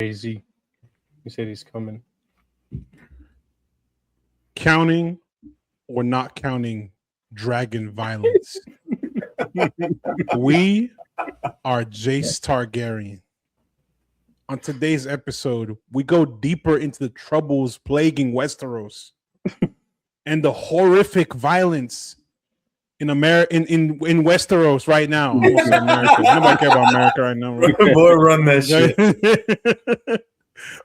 Crazy. He said he's coming. Counting or not counting dragon violence. We are Jace Targaryen. On today's episode, we go deeper into the troubles plaguing Westeros and the horrific violence in Westeros right now. I'm gonna say America. Nobody care about America right now. Right? Boy, run that shit.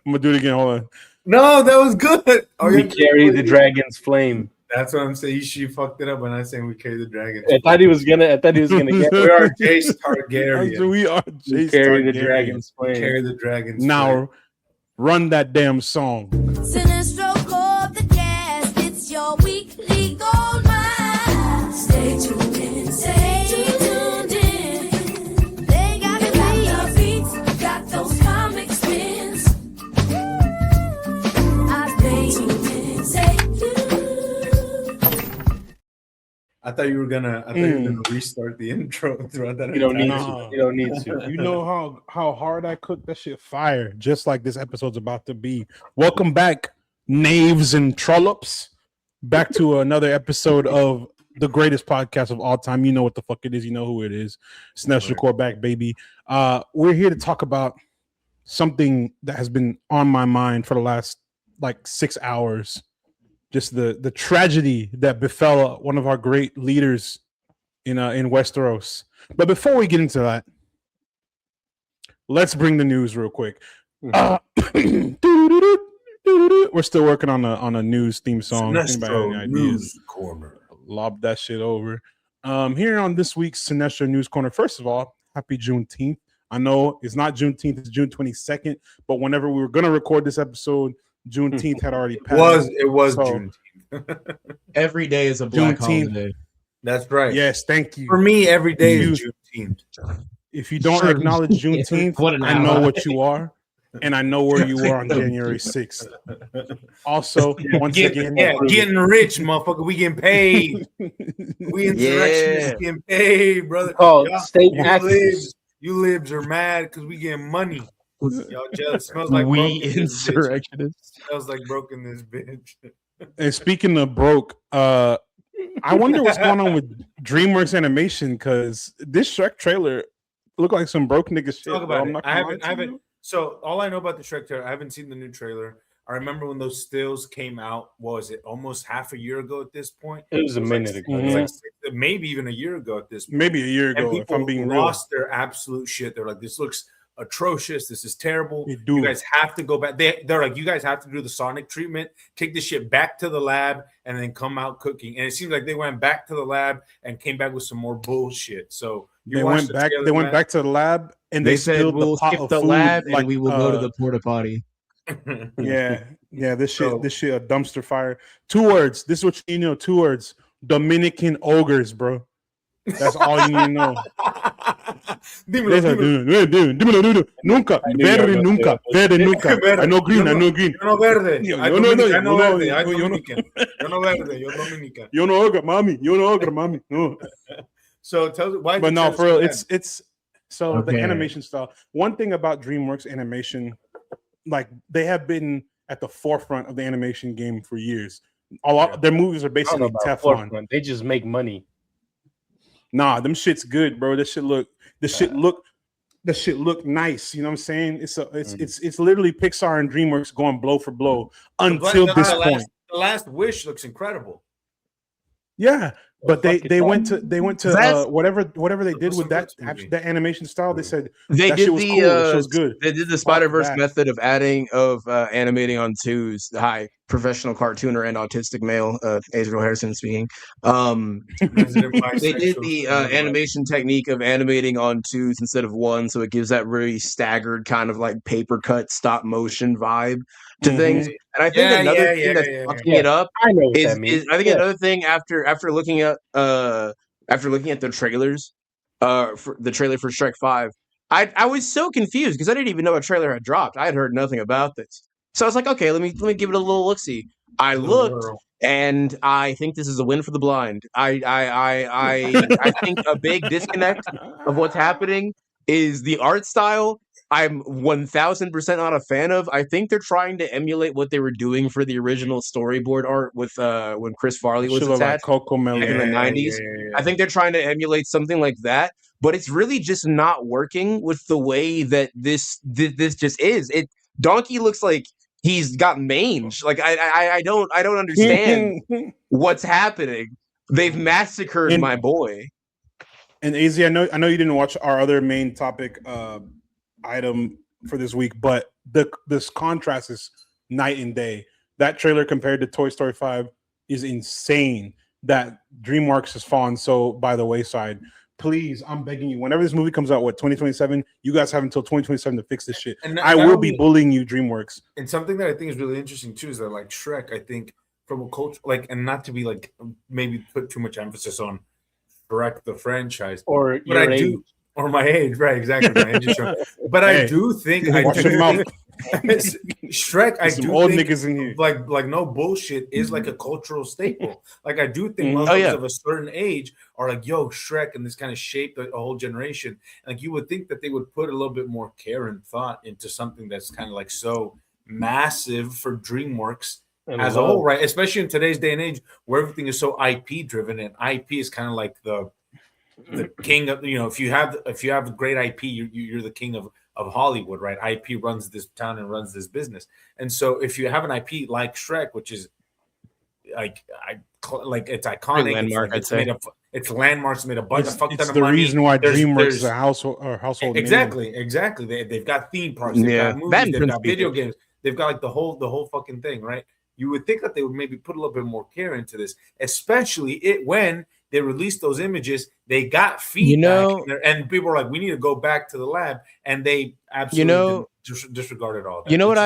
I'm gonna do it again. Hold on. No, that was good. We carry the dragon's flame. That's what I'm saying. She fucked it up when I saying we carry the dragon. I thought he was gonna get. We are Jace Targaryen. We are Jace Carry Targaryen. the dragon's flame. Carry the dragon's Now, flame. run that damn song. Cinestro called the cast. It's your weekly gold mine. Stay tuned in. Stay tuned in. They got the beats, got those comic spins. I stay tuned in. Stay tuned. I thought you were gonna restart the intro throughout that. You don't need No. to. You don't need to. You know how hard I cooked that shit fire, just like this episode's about to be. Welcome back, knaves and trollops, back to another episode of the greatest podcast of all time. You know what the fuck it is. You know who it is. Cinestro Core back, baby. We're here to talk about something that has been on my mind for the last 6 hours. Just the tragedy that befell one of our great leaders in Westeros. But before we get into that, let's bring the news real quick. We're still working on a news theme song. Cinestro Anybody News Corner. Lob that shit over. Here on this week's Cinestro News Corner, first of all, happy Juneteenth. I know it's not Juneteenth, it's June 22nd, but whenever we were going to record this episode, Juneteenth had already passed. It was So, Juneteenth. Every day is a black Juneteenth. holiday. That's right. Yes, thank you. For me, every day is Juneteenth. If you don't Sure. acknowledge Juneteenth, What an I know ally. what you are, and I know where you are on January 6th. Also, once again, Getting rich, motherfucker. We getting paid. We insurrectionists getting paid, brother. Oh, Y'all- state you taxes. libs, you libs are mad because we getting money. Y'all jealous. Smells like We broke in this bitch. insurrectionists. Smells like broke in this bitch. and speaking of broke, I wonder what's going on with DreamWorks Animation because this Shrek trailer looked like some broke nigga shit. Talk bro. about I'm it. not I gonna lie to haven't. you. So all I know about the Shrek trailer, I haven't seen the new trailer. I remember when those stills came out. What was it? Almost half a year ago at this point. It was a minute ago. It was Mhm. maybe even a year ago at this point. Maybe a year And ago, if people I'm being real. lost their absolute shit. They're like, this looks atrocious. This is terrible. They do. You guys have to go back. They're like, you guys have to do the Sonic treatment, take this shit back to the lab, and then come out cooking. And it seems like they went back to the lab and came back with some more bullshit. So you They watched went the back. trailer, They went man? back to the lab and They said spilled we'll the pot skip of the food, lab and we will go to the porta potty. Yeah. This shit. So- This shit a dumpster fire. 2 words. This is what you need to know. 2 words. Dominican ogres, bro. That's all you need to know. Dímelo, dímelo. Dímelo. Nunca. Verde nunca. Verde nunca. Verde. I know green. Yo I no- know green. Yo no verde. Yo Ay, no, Dominica, yo no no, verde. Ay, yo no. Dominican. Yo no verde. Yo Dominican. You know ogre, mommy. You know ogre, mommy. No. So tell us why. But no, for real, it's so Okay. the animation style. One thing about DreamWorks Animation, like they have been at the forefront of the animation game for years. A lot their movies are I don't know basically about Teflon. forefront. They just make money. Nah, them shit's good, bro. This shit look nice. You know what I'm saying? It's literally Pixar and DreamWorks going blow for blow until this point. The Last Wish looks incredible. Yeah, but Fuck it, they dog. went to That's- whatever they did What's with the that first movie? that animation style. They said They that did shit was the cool. That shit was good. they did the Spider-Verse that. method of animating on twos. Hi, professional cartooner and autistic male, Adriel Harrison speaking. Resident They did bisexual, the resident animation technique of animating on twos instead of one, so it gives that really staggered kind of like paper cut stop motion vibe to Mhm. things. And I think another thing that's fucking it up I know what is that means. I think Yeah. another thing after looking at the trailers, for the trailer for Shrek 5, I was so confused because I didn't even know a trailer had dropped. I had heard nothing about this, so I was like, okay, let me give it a little look see. I looked, and I think this is a win for the blind. I think a big disconnect of what's happening is the art style I'm 1000% not a fan of. I think they're trying to emulate what they were doing for the original storyboard art with when Chris Farley was Should look like attached Coco back in the Melon. 90s. I think they're trying to emulate something like that, but it's really just not working with the way that this just is. Donkey looks like he's got mange. Like I don't understand what's happening. They've massacred my boy. And AZ, I know you didn't watch our other main topic item for this week, but this contrast is night and day. That trailer compared to Toy Story 5 is insane. That DreamWorks has fallen so by the wayside. Please, I'm begging you, whenever this movie comes out, 2027, you guys have until 2027 to fix this shit. And I will be bullying you, DreamWorks. And something that I think is really interesting too is that like Shrek, I think from a culture, like, and not to be like maybe put too much emphasis on Shrek the franchise, or but I do, or my age, right? Exactly, my age is Shrek. But I do think watch your mouth. Shrek, I Some do old think, niggas in here. like no bullshit, is like a cultural staple. Like I do think motherfuckers of a certain age are like, yo, Shrek, and this kind of shaped a whole generation. Like you would think that they would put a little bit more care and thought into something that's kind of like so massive for DreamWorks as a whole, right? Especially in today's day and age where everything is so IP driven, and IP is kind of like the king of, you know, if you have great IP, you're the king of Hollywood, right? IP runs this town and runs this business. And so if you have an IP like Shrek, which is like it's iconic, landmark, it's landmarks, made a bunch of fuck ton It's of the money. reason why DreamWorks is a household exactly name. Exactly. They've got theme parks, they've got movies, they've got video games, they've got like the whole fucking thing, right? You would think that they would maybe put a little bit more care into this, especially when they released those images. They got feedback, and people were like, "We need to go back to the lab," and they absolutely disregarded all that. You know what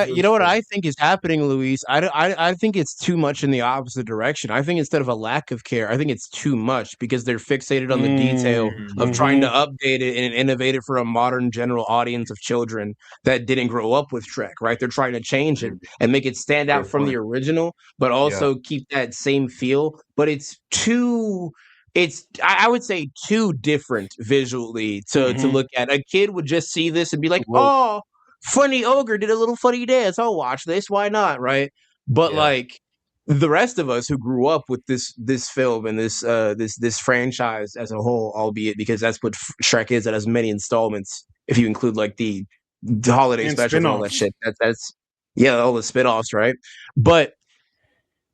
I think is happening, Luis? I think it's too much in the opposite direction. I think instead of a lack of care, I think it's too much because they're fixated on the detail of trying to update it and innovate it for a modern general audience of children that didn't grow up with Shrek, right? They're trying to change it and make it stand out from the original, but also keep that same feel. But I would say too different visually to look at. A kid would just see this and be like, oh, funny ogre did a little funny dance. I'll watch this. Why not? Right. But like the rest of us who grew up with this film and this franchise as a whole, albeit because that's what Shrek is, it has many installments. If you include like the holiday special and all that shit, that's all the spinoffs, right? But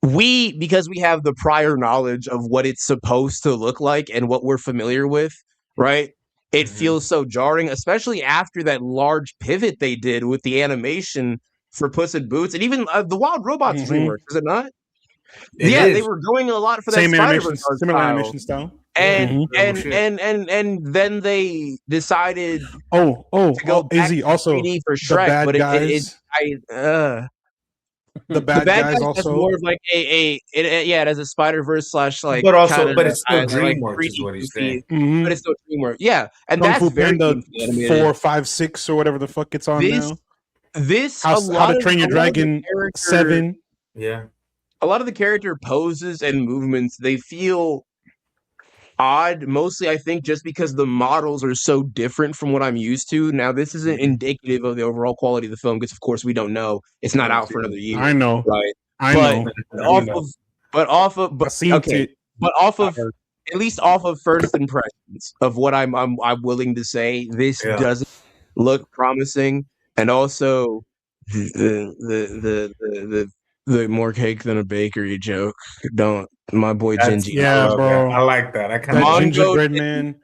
because we have the prior knowledge of what it's supposed to look like and what we're familiar with, right? It feels so jarring, especially after that large pivot they did with the animation for Puss in Boots and even the Wild Robots DreamWorks, is it not? They were going a lot for that similar animation style. And then they decided to go back AZ, to also 3D for Shrek, the bad guys also more of like it has a Spider-Verse / like, but it's still DreamWorks, like, is what he's saying. But it's still DreamWorks, and Kung that's Fu very Panda 4, 5, 6 or whatever the fuck it's on now. How to Train Your Dragon 7. Yeah, a lot of the character poses and movements, they feel odd, mostly I think just because the models are so different from what I'm used to. Now this isn't indicative of the overall quality of the film because of course we don't know, it's not out for another year. I know, right? But off of at least off of first impressions of what I'm willing to say, this doesn't look promising. And also the more cake than a bakery joke. My boy Gingy. Yeah, bro. I like that. I kind of gingerbread man.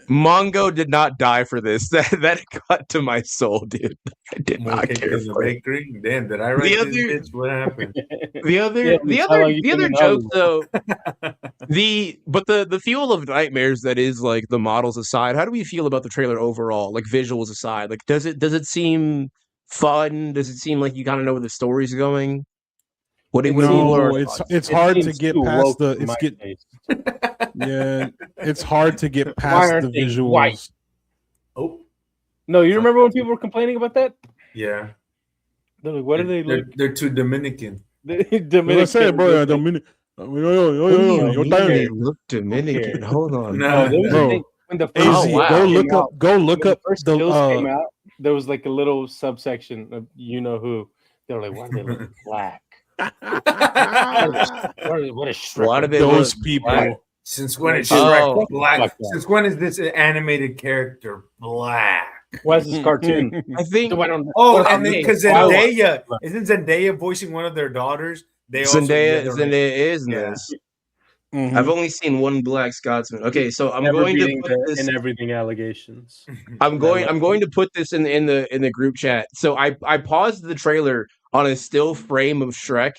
Mongo did not die for this. That got to my soul, dude. I did not care for it. Bakery. Damn, did I write this bitch? What happened? The other joke though. The fuel of nightmares that is like the models aside, how do we feel about the trailer overall? Like visuals aside, like does it seem fun? Does it seem like you kind of know where the story's going? It's hard to get past it's hard to get past the visuals. White? Oh no, you remember when people were complaining about that? Yeah. They're like, what do they look? They're too Dominican. Dominican, bro. Dominican. They look Dominican. Hold on. No, bro. When the first go look up the there was like a little subsection of you know who. They were like, why do they look black? What is Shrek? Why do they Those look people. black? Since when is Oh. Shrek black? Like that. Since when is this animated character black? Why is this cartoon? I think So I don't- Oh, Well, and then okay, because well, Zendaya isn't Zendaya voicing one of their daughters? They also Zendaya is in Yeah. this. Mhm. I've only seen one Black Scotsman. Okay, so I'm never going to beating put the this. in everything allegations. I'm going to put this in the group chat. So I paused the trailer on a still frame of Shrek,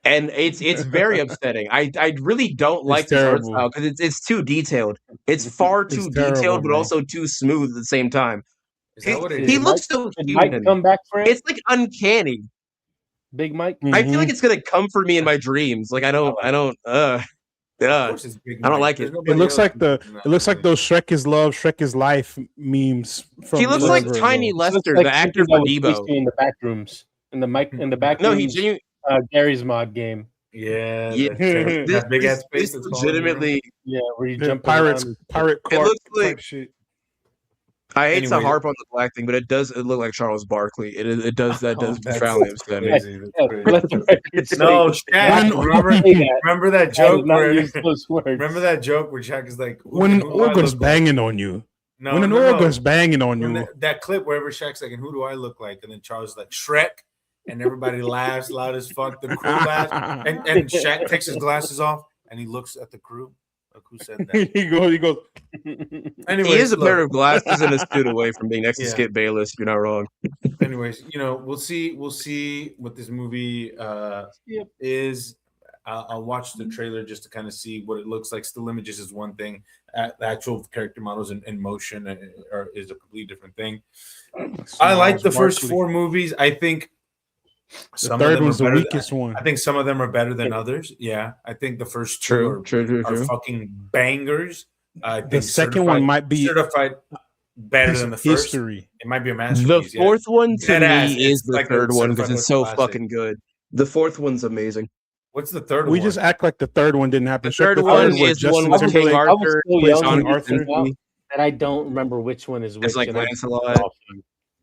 and it's very upsetting. I really don't like this art terrible. style because it's too detailed. It's far It's too terrible, detailed, but bro. also too smooth at the same time. Is that what it He is? looks so Did Mike human. come back for it? It's like uncanny. Big Mike. I feel Mhm. like it's gonna come for me in my dreams. Like I don't. Of course it's Big I don't Mike. like There's it. nobody It looks else like who the can do it looks like that. those Shrek is love, Shrek is life memes from He looks like forever Tiny ago. Looks Lester, like the actor something for that was Debo. tasty in the back rooms. In the back No, he rooms, genuinely. Gary's mod game. Yeah, Yeah, that, this- that big ass This space that's following you around. legitimately. Yeah, where you The jump pirate It Clark looks like. type shit. I hate to Anyway. harp on the black thing, but it does. It look like Charles Barkley. It does. That does that's profoundly upset me. crazy. That's Yeah, crazy. let the record say- No, Shaq. When- Remember, say that. remember that I did joke not where use those words. remember that joke where Shaq is like, When an who do I organ's look like? banging on you. No, When an no, no. organ's banging on When you. that clip wherever Shaq's like, and who do I look like? And then Charles is like, Shrek. And everybody laughs loud as fuck. The crew laughs. And Shaq takes his glasses off and he looks at the crew. Like, who said that? he goes. Anyways, He is a look, pair of glasses and a suit away from being next to Yeah. Skip Bayless. If you're not wrong. anyways, we'll see what this movie Yep. is. I'll watch the trailer just to kind of see what it looks like. Still images is one thing. The actual character models and motion is a completely different thing. I like the first 4 movies. I think The some of third them one's are the better. weakest one. I think some of them are better than others. Yeah, I think the first 2 are fucking bangers. I The think second one might be certified better piece than the of first. history. It might be a The masterpiece. yeah. fourth one to Deadass, me is it's the like a third one because certified it's so classic. fucking good. The fourth one's amazing. What's the third We one? just act like the third one didn't happen. The Shrek third the one where is the one Justin with King Timberlake I was Arthur. so plays young King when it Arthur. came out that I don't remember which one is which. It's like and I- Lancelot.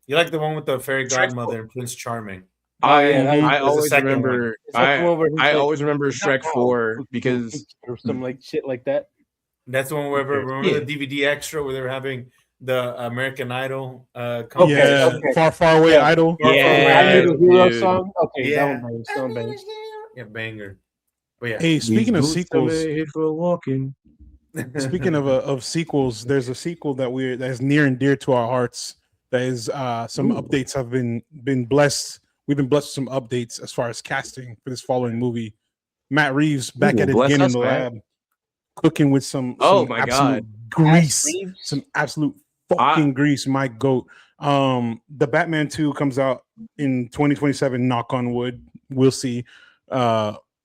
You like the one with the fairy Shrek godmother and Prince Charming. I yeah, that I was the always second remember Is that the one where he's I like, always remember "It's not Shrek wrong," 4 because or some like shit like that. That's the one where Okay. remember Yeah. the DVD extra where they were having the American Idol Okay, Yeah, okay. far, far away Yeah. idol. Yeah, I knew the hero dude. song. Okay, Yeah. that one bangs. That one bangs. Yeah, banger. But yeah, Hey, speaking of These boots are sequels, made for walking. speaking of sequels, there's a sequel that is near and dear to our hearts. That is some updates have been blessed. We've been blessed with some updates as far as casting for this following movie. Matt Reeves back Ooh, at it bless again us, in the Matt. lab, cooking with some Oh my absolute God. grease, Matt Reeves? some absolute fucking grease. My goat. The Batman 2 comes out in 2027. Knock on wood. We'll see.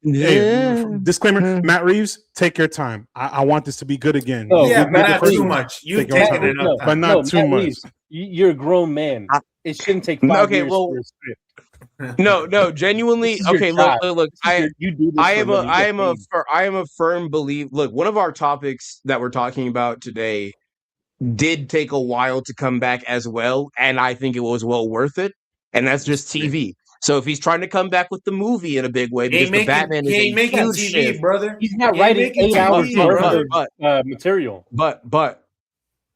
Hey, disclaimer: Matt Reeves, take your time. I want this to be good again. No, yeah, we but did not the too first- much. You've Take your taken time. enough But time. not too Matt much. Reeves, you're a grown man. It shouldn't take 5 Okay, years well, for a script. No, genuinely. This is your Okay, job. look. You do this I for am money, you get paid. I am a firm believer. Look, one of our topics that we're talking about today did take a while to come back as well, and I think it was well worth it. And that's just TV. So if he's trying to come back with the movie in a big way, He because ain't the making, Batman is he ain't a making huge TV, shift. brother. He's not He ain't writing making 8 hours TV, worth brother. of material. But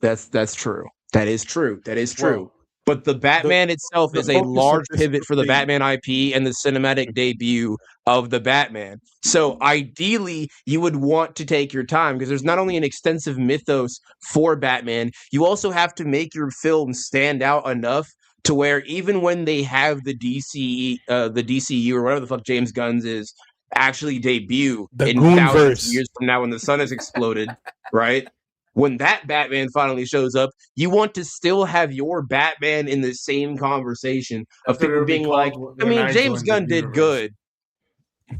that's true. That is true. Well, But the Batman itself the is a focus of large this pivot for the update- Batman IP and the cinematic debut of the Batman. So ideally, you would want to take your time because there's not only an extensive mythos for Batman, you also have to make your film stand out enough to where even when they have the DCU or whatever the fuck James Gunn's is actually debut The in Goonverse. thousands of years from now when the sun has exploded, right? When that Batman finally shows up, you want to still have your Batman in the same conversation of That's what people it'll be being like, called I when mean, I James join Gunn the did universe. good.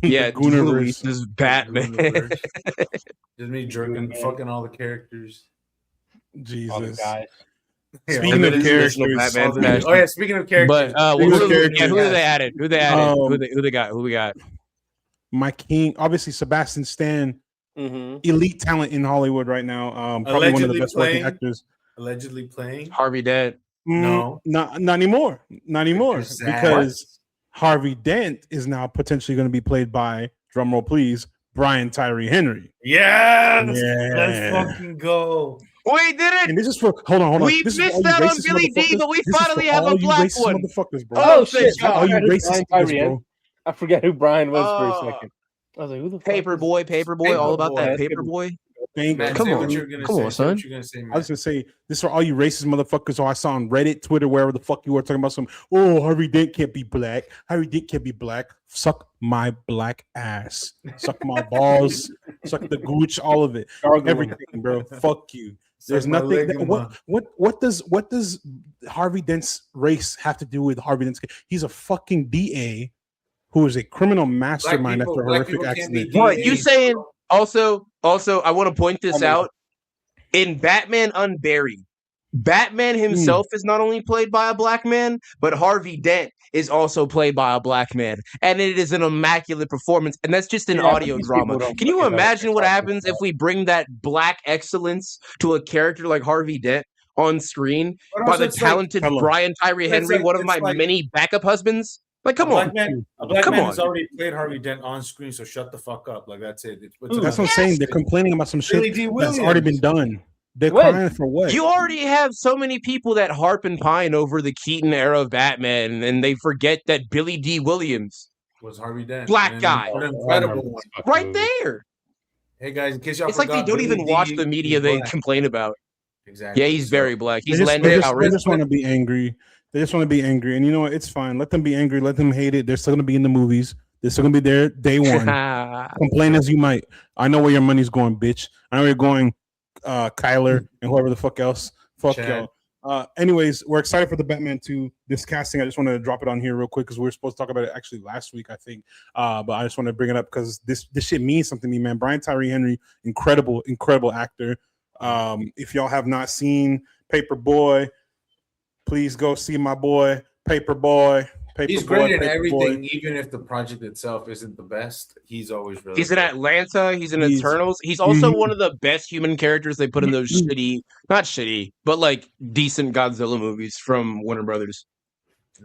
Yeah, Gooniverse. Luis's Batman. Gooniverse. Just me jerking, fucking all the characters. All the Jesus. guys. Speaking And of then additional characters, Batman All the- fashion. oh yeah, speaking of characters, But Speaking of who characters, they added? Who they added? Um, Who they got? Who we got? my king, obviously Sebastian Stan, Mm-hmm. elite talent in Hollywood right now. Probably one of the Allegedly best working playing- actors. allegedly playing. Harvey Dent. No. Not anymore. Not anymore. Zaz. Because Harvey Dent is now potentially going to be played by, drumroll please, Brian Tyree Henry. Yes, Yeah. let's fucking go. We did it. And this is for hold on. We This is for missed all you out on racist Billy D, motherfuckers. but we This is finally for have a all you black racist one. motherfuckers, bro. Oh, shit! thank All God. you Brian racist Tyree niggas, bro. I forgot who Brian was for a Oh. second. I was like, who the fuck? Paperboy, all about that Paperboy. Matt, Come say on. what you're gonna Come say. on, Say what son. you're gonna say, I Matt. was gonna say this for all you racist motherfuckers. So I saw on Reddit, Twitter, wherever the fuck you were talking about some. Oh, Harvey Dent can't be black. Harvey Dent can't be black. Suck my black ass. Suck my balls. Suck the gooch. All of it. Gargle Everything, bro. Fuck you. There's Suck my nothing. leg, ma. What does Harvey Dent's race have to do with Harvey Dent's? He's a fucking DA who is a criminal mastermind after a horrific accident. What you saying? Also, I want to point this out. In Batman Unburied, Batman himself is not only played by a black man, but Harvey Dent is also played by a black man, and it is an immaculate performance. And that's just an Yeah, but audio these drama. people don't Can you fucking know what imagine they're what talking happens if about. we bring that black excellence to a character like Harvey Dent on screen But by also the it's like- talented Hello. Brian Tyree It's Henry, like- one of it's my like- many backup husbands? Like, come on. A black Come man on. has already played Harvey Dent on screen, so shut the fuck up. Like that's it. It's That's what I'm saying. They're complaining about some Billy shit D. that's already been Williams. done. They're When? crying for what? You already have so many people that harp and pine over the Keaton era of Batman, and they forget that Billy D. Williams, Was Harvey Dent Black And guy. an incredible one. right there. Hey guys, in case y'all It's like they forgot, don't Billy even D watch the media is they black. complain about. Exactly. Yeah, he's very black. He's They Lando just Calrissian. want to be angry. They just want to be angry, and you know what? It's fine. Let them be angry. Let them hate it. They're still gonna be in the movies. They're still gonna be there day one. Complain as you might. I know where your money's going, bitch. I know where you're going, Kyler and whoever the fuck else. Fuck Chad. y'all. Anyways, we're excited for the Batman 2. This casting, I just wanted to drop it on here real quick because we were supposed to talk about it actually last week, I think. But I just want to bring it up because this shit means something to me, man. Brian Tyree Henry, incredible actor. If y'all have not seen Paperboy, please go see my boy Paperboy. He's great in everything, even if the project itself isn't the best. He's always really. He's in good. Atlanta. He's in He's- Eternals. He's also Mhm. one of the best human characters they put in those not shitty, but like decent Godzilla movies from Warner Brothers.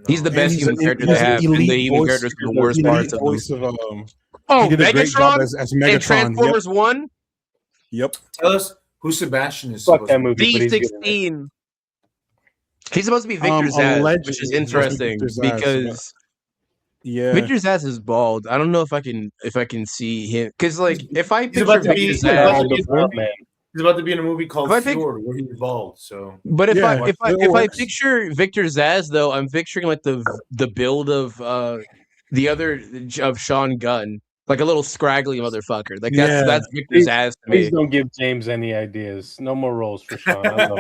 He's the And best he's human an- character he's they an have, and the elite human voice- characters are the elite worst parts of them. voice of Oh, he did a great job Megatron as in Megatron. Transformers 1? Yep. Tell us who Sebastian is. Fuck supposed that to be. movie. but he's good in it. D16. He's supposed to be Victor Zsasz, allegedly, which is he's supposed to be interesting Victor Zsasz, because Yeah. Victor Zsasz is bald. I don't know if I can see him because like if I He's picture about to Victor be- He's Zsasz, about to be- bald, man. He's about to be in a movie called If I think- Fjord, where he's involved. So but if Yeah, I if it I works. picture Victor Zsasz though, I'm picturing like the build of the other of Sean Gunn, like a little scraggly motherfucker. Like Yeah. that's Victor Please- Zsasz to Please me. don't give James any ideas. No more roles for Sean. I love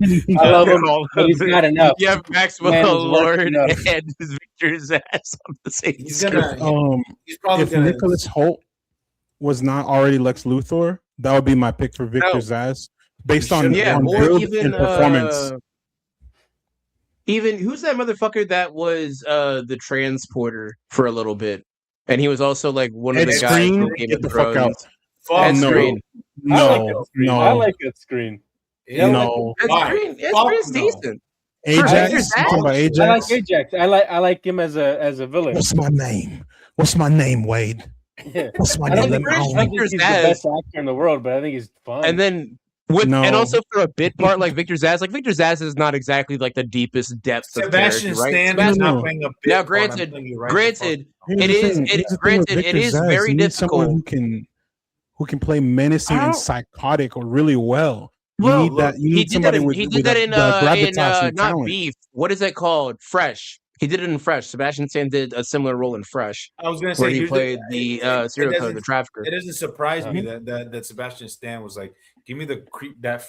him. I love him, but he's not enough. You have Maxwell Man is Lord working and up. Victor Zsasz on the same he's screen. gonna. He's probably If gonna. Nicholas Hoult was not already Lex Luthor, that would be my pick for Victor No. Zsasz, based on, Yeah, on or build even and performance. even who's that motherfucker that was the transporter for a little bit, and he was also like one of Ed the guys Skrein, from Game get of the fuck Thrones. out. Fuck Ed no. Skrein. I like No, that screen. no. I like that screen. Yeah, No. Ed Why? Skrein. Ed Fuck Skrein is no. decent. Ajax, Victor you talking about I Ajax? like Ajax. I like him as a villain. What's my name? What's my name, Wade? Yeah. What's my I don't name? think, Victor I don't think he's the Zsasz- best actor in the world, but I think he's fun. And then with No. and also for a bit part like Victor Zsasz is not exactly like the deepest depth of Sebastian character, right? Stan is Sebastian- not No. playing a bit Now, part, I'm granted- telling you right granted, Here's It the is- thing. it Here's is- the thing with granted, it Victor is Zsasz. very You need someone difficult. who can play menacing I and don't- psychotic really well. You Well, need that. You he need did that somebody in with, he with did that in the gravitas and not talent. Beef. What is it called? Fresh. He did it in Fresh. Sebastian Stan did a similar role in Fresh, I was gonna where say he here's played the serial killer, doesn't- the trafficker. It doesn't surprise me Uh-huh. that Sebastian Stan was like, "Give me the creep, that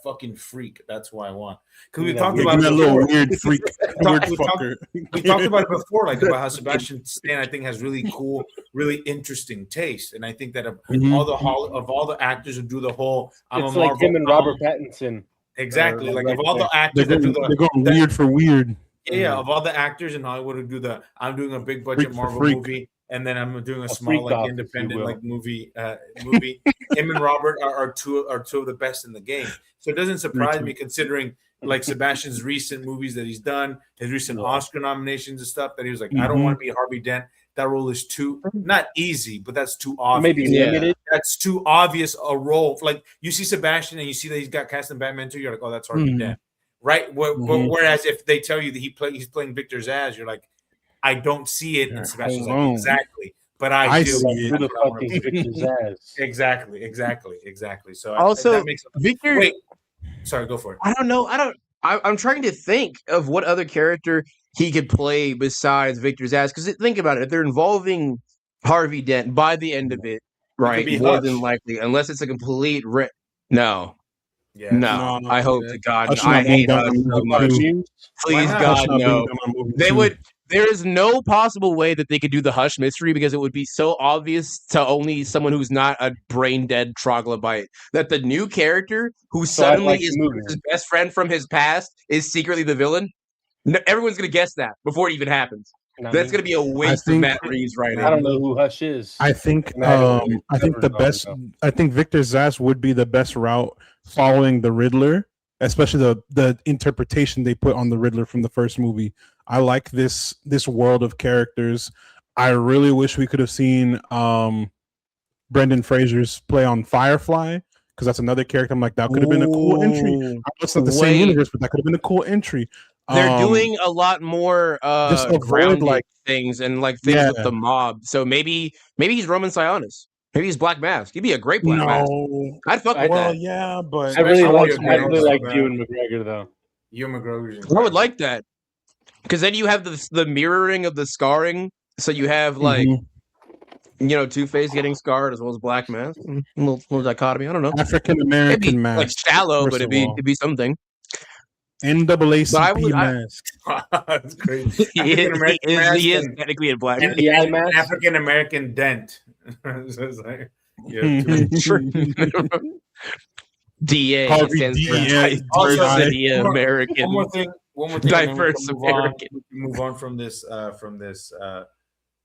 fucking freak." That's what I want. Because we Yeah, talked Yeah, about give it me a little before. weird freak, weird we talked- fucker. We talked about it before, like about how Sebastian Stan, I think, has really cool, really interesting taste, and I think that of Mhm. all the actors who do the whole, I'm it's a like Marvel, him and Robert Pattinson. exactly, like right of all the They're actors that do going, the they're going that- weird for weird. yeah, of all the actors in Hollywood who do the I'm doing a big budget Freak for Marvel freak. movie and then I'm doing a freak small like off, if you independent will. like movie. Him and Robert are two of the best in the game. So it doesn't surprise me considering like Sebastian's recent movies that he's done, his recent Oscar nominations and stuff. That he was like, I don't want to be Harvey Dent. That role is too not easy, but that's too obvious. Maybe limited. That's too obvious a role. Like you see Sebastian and you see that he's got cast in Batman 2, you're like, oh, that's Harvey Dent, right? But whereas if they tell you that he's playing Victor Zsasz, you're like, I don't see it. And Sebastian's like, exactly. But I do. See Who the fuck is Victor Zsasz? Exactly. So Also, that makes Victor. Wait, sorry, go for it. I don't know. I'm trying to think of what other character he could play besides Victor Zsasz. Because think about it, if they're involving Harvey Dent by the end of it, right? be More Hush. than likely, unless it's a complete no. Yeah. No, I hope to God. Hush I not hate being Hush done so in much. movie two. Please, not? Hush God, not being no. done in movie They two. would. There is no possible way that they could do the Hush mystery because it would be so obvious to only someone who's not a brain dead troglodyte that the new character who So I'd suddenly like the is movie. his best friend from his past is secretly the villain. No, everyone's gonna guess that before it even happens. That's gonna be a waste of Matt Reeves right I now. don't know who Hush is. I think And I don't really I think the cover it all, best so. I think Victor Zsasz would be the best route following the Riddler, especially the interpretation they put on the Riddler from the first movie. I like this world of characters. I really wish we could have seen Brendan Fraser's play on Firefly, because that's another character. I'm like, that could have been a cool entry. I know it's not the same universe, but that could have been a cool entry. They're doing a lot more just avoid, grounded like- things and like things Yeah. with the mob. So maybe he's Roman Sionis. Maybe he's Black Mask. He'd be a great Black Mask. No, I'd fuck with well, that. yeah, but I really Especially like Ewan McGregor. Ewan McGregor though. Ewan McGregor. I would like that because then you have the mirroring of the scarring. So you have like Two-Face getting scarred as well as Black Mask. A little dichotomy. I don't know. African It'd be American like mask. shallow, first but of it'd all. be something. But I NAACP would- I- mask. That's crazy. He is and technically a Black Mask. The eye mask? African American dent. So it's like, DA Harvey stands for DA. Diversity Also, American. one more thing, and then we Diverse can move on. American. We can move on from this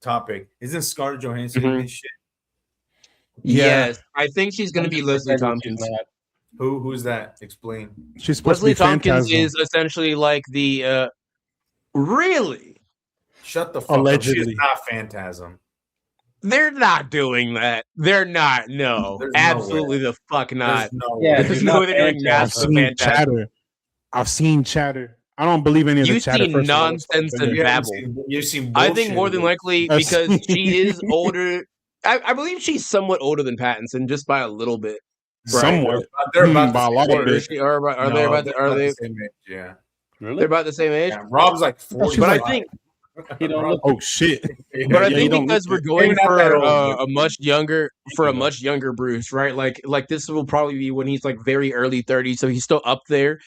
topic. Isn't Scarlett Johansson in this shit? Yes, I think she's going to be Leslie 100% Tompkins. she's not. Who's that? Explain. She's supposed Leslie to be Tompkins Phantasm. is essentially like the really. Shut the fuck up. Allegedly. She's not Phantasm. They're not doing that. They're not. No, There's no absolutely the fuck not. There's no Yeah, way. There's she's no not way they're doing Phantasm. I've massive seen Phantasm. chatter. I've seen chatter. I don't believe any of the You've chatter. seen first of all. nonsense But and yeah. babble. You've seen I think more than bullshit. likely I've because seen- she is older. I believe she's somewhat older than Pattinson, just by a little bit. Somewhat. They're about by a the lot same of age. bit. Is she, are they No, about they're the, are about they? the same age, yeah. They're Really? about the same age. Yeah, Rob's like 40. But I think He don't look. Oh shit! But I Yeah, you think don't because look we're going Maybe not that for old, but- a much younger Bruce, right? Like this will probably be when he's like very early 30s, so he's still up there.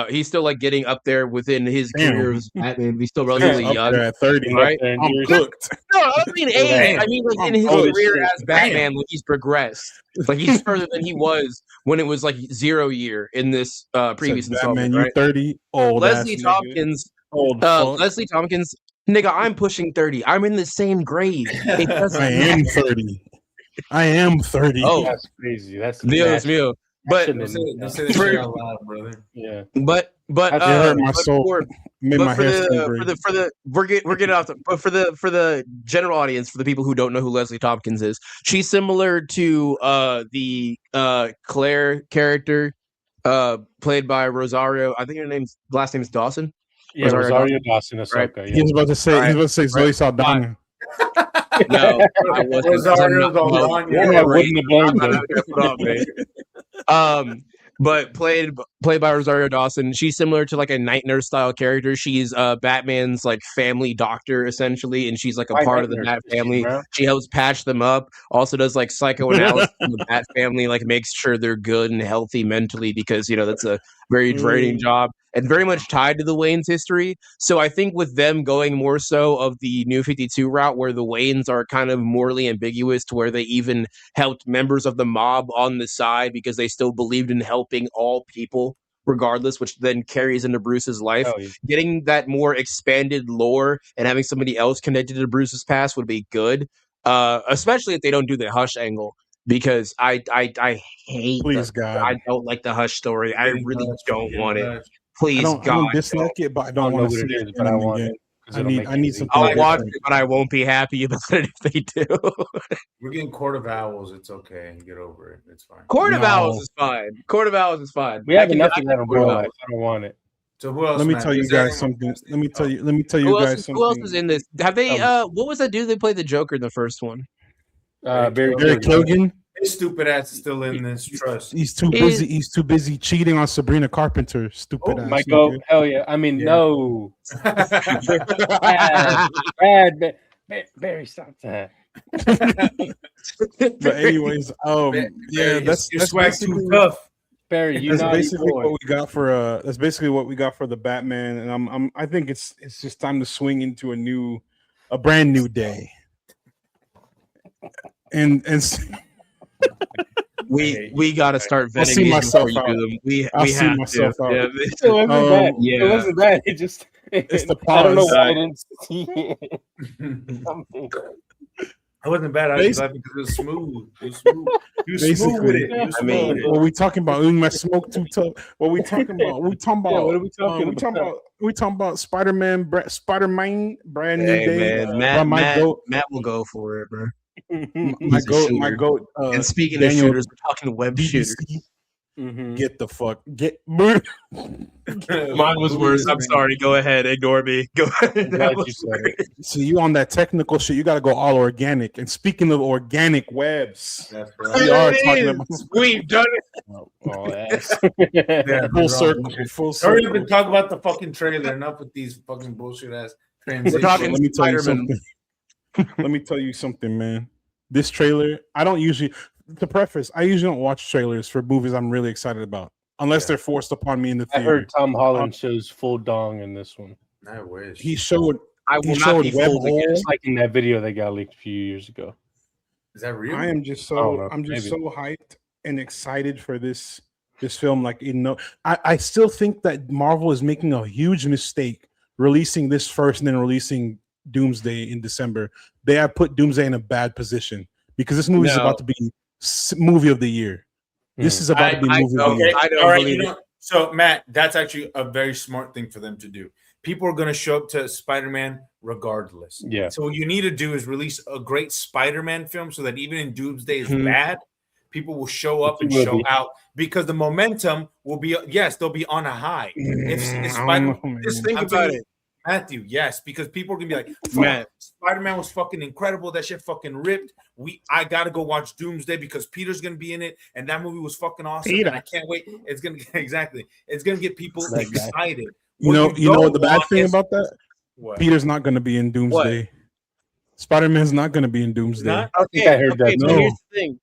He's still like getting up there within his Damn. career as Batman. He's still relatively Up young. there at 30, Right? And I'm years. cooked. No, I don't mean age. Damn. I mean like in his Holy career shit. as Batman, like he's progressed. Like he's further than he was when it was like 0 year in this previous Said, installment, Batman, right? you 30, old Leslie ass nigga. Tompkins. Old fuck. Leslie Tompkins, nigga, I'm pushing 30. I'm in the same grade. It doesn't I am 30. I am 30. Oh. That's crazy. That's Dios nasty. mío. But Don't say this shit out loud, brother. Yeah. but It hurt my but soul. for, Made but my for hair stand the green. for the we're getting off the but for the general audience, for the people who don't know who Leslie Tompkins is, she's similar to the Claire character played by Rosario. I think her last name's Dawson. Yeah, Rosario Rosario Dawson, Right. Ahsoka. He Yeah. was about to say. Right. He was about to say Zoe Right. Saldana. No, I wasn't. Rosario's No, Aldana. you're Yeah, I right. wouldn't have blamed I'm not him. gonna put up, man. But played by Rosario Dawson. She's similar to like a night nurse style character. She's Batman's like family doctor essentially, and she's like a Why part night of the nurse? Bat Is she family. brown? She helps patch them up. Also does like psychoanalysis in the Bat family, like makes sure they're good and healthy mentally because that's a very draining job and very much tied to the Wayne's history. So I think with them going more so of the New 52 route where the Waynes are kind of morally ambiguous to where they even helped members of the mob on the side because they still believed in helping all people regardless, which then carries into Bruce's life. Oh, yeah. Getting that more expanded lore and having somebody else connected to Bruce's past would be good, especially if they don't do the Hush angle. Because I hate Please, God. I don't like the Hush story. I really don't want it. Please, I God, don't dislike it, but I don't want to see it. But I want it. I need something. I'll watch different. it, but I won't be happy about it if they do. We're getting Court of Owls. It's okay. Get over it. It's fine. Court of No. Owls is fine. Court of Owls is fine. We have enough I of that on Court of Bro. Owls. I don't want it. So who else? Let me Matt? tell you Is there guys anyone something. else? Let me tell you Who guys else, something. who else is in this? Have they? What was that dude that played the Joker in the first one? Barry Derek Kilgan. His stupid ass is still in this trust. He's too busy. He's too busy cheating on Sabrina Carpenter. Stupid ass. My goat. Hell yeah. I mean, no. Brad, Barry, stop that. But anyways, yeah, that's swag basically too tough. Barry, you that's naughty basically boy. what we got for that's basically what we got for the Batman, and I think it's just time to swing into a brand new day. And we got to start vetting I'll see these myself before you out. do them. We I'll see have myself to. out. Yeah, It wasn't bad. yeah. It wasn't bad. It just It's the I don't know pause. why I didn't see it. Something. It wasn't bad. I was glad because it was smooth. It was smooth. You was smooth with it. You was I smooth mean, with it. What we talking about? My smoke too tough. What we talking about? We talking about? Yeah, what are we talking about? We talking about Spider-Man, brand new hey, day. man, my goat, Matt will go for it, bro. my He's a goat, shooter. my goat. And speaking Daniel, of shooters, we're talking web shooters. Mhm. Get the fuck get. Mine was worse. I'm sorry. Go ahead. Ignore me. Go ahead. I'm glad you said it. So you on that technical shit? You got to go all organic. And speaking of organic webs, That's we are talking about We've done it. Oh, ass. Yeah, full circle. Full Sorry, circle. even talk about the fucking trailer. Enough with these fucking bullshit ass transitions. We're talking Let me tell you Spider-Man. something. Let me tell you something, man. This trailer, I don't usually. To preface, I usually don't watch trailers for movies I'm really excited about, unless they're forced upon me in the I theater. heard Tom Holland shows full dong in this one. I wish. He showed. I He will not showed be web fooled again. hole. Just like in that video that got leaked a few years ago. Is that real? I am just I don't so. know, I'm just maybe. so hyped and excited for this film. Like I still think that Marvel is making a huge mistake releasing this first and then releasing Doomsday in December. They have put Doomsday in a bad position because this movie is No. about to be movie of the year. This is about to be movie of the Okay, year. I don't all right. believe it. So Matt, that's actually a very smart thing for them to do. People are going to show up to Spider-Man regardless. Yeah. So what you need to do is release a great Spider-Man film so that even in Doomsday is Mhm. bad, people will show up and Will show be. out because the momentum will be. Yes, they'll be on a high. If I don't Spider, know, man. just Think I'm about telling it. you, Matthew. Yes, because people are gonna be like, "Fuck, Matt. Spider-Man was fucking incredible. That shit fucking ripped. I gotta go watch Doomsday because Peter's gonna be in it, and that movie was fucking awesome. Peter. And I can't wait. It's gonna exactly. It's gonna get people That guy. excited. You know don't what the bad want thing is- about that? What? Peter's not going to be in Doomsday. Spider-Man's not going to be in Doomsday. Not? think I heard that. But No. here's the thing.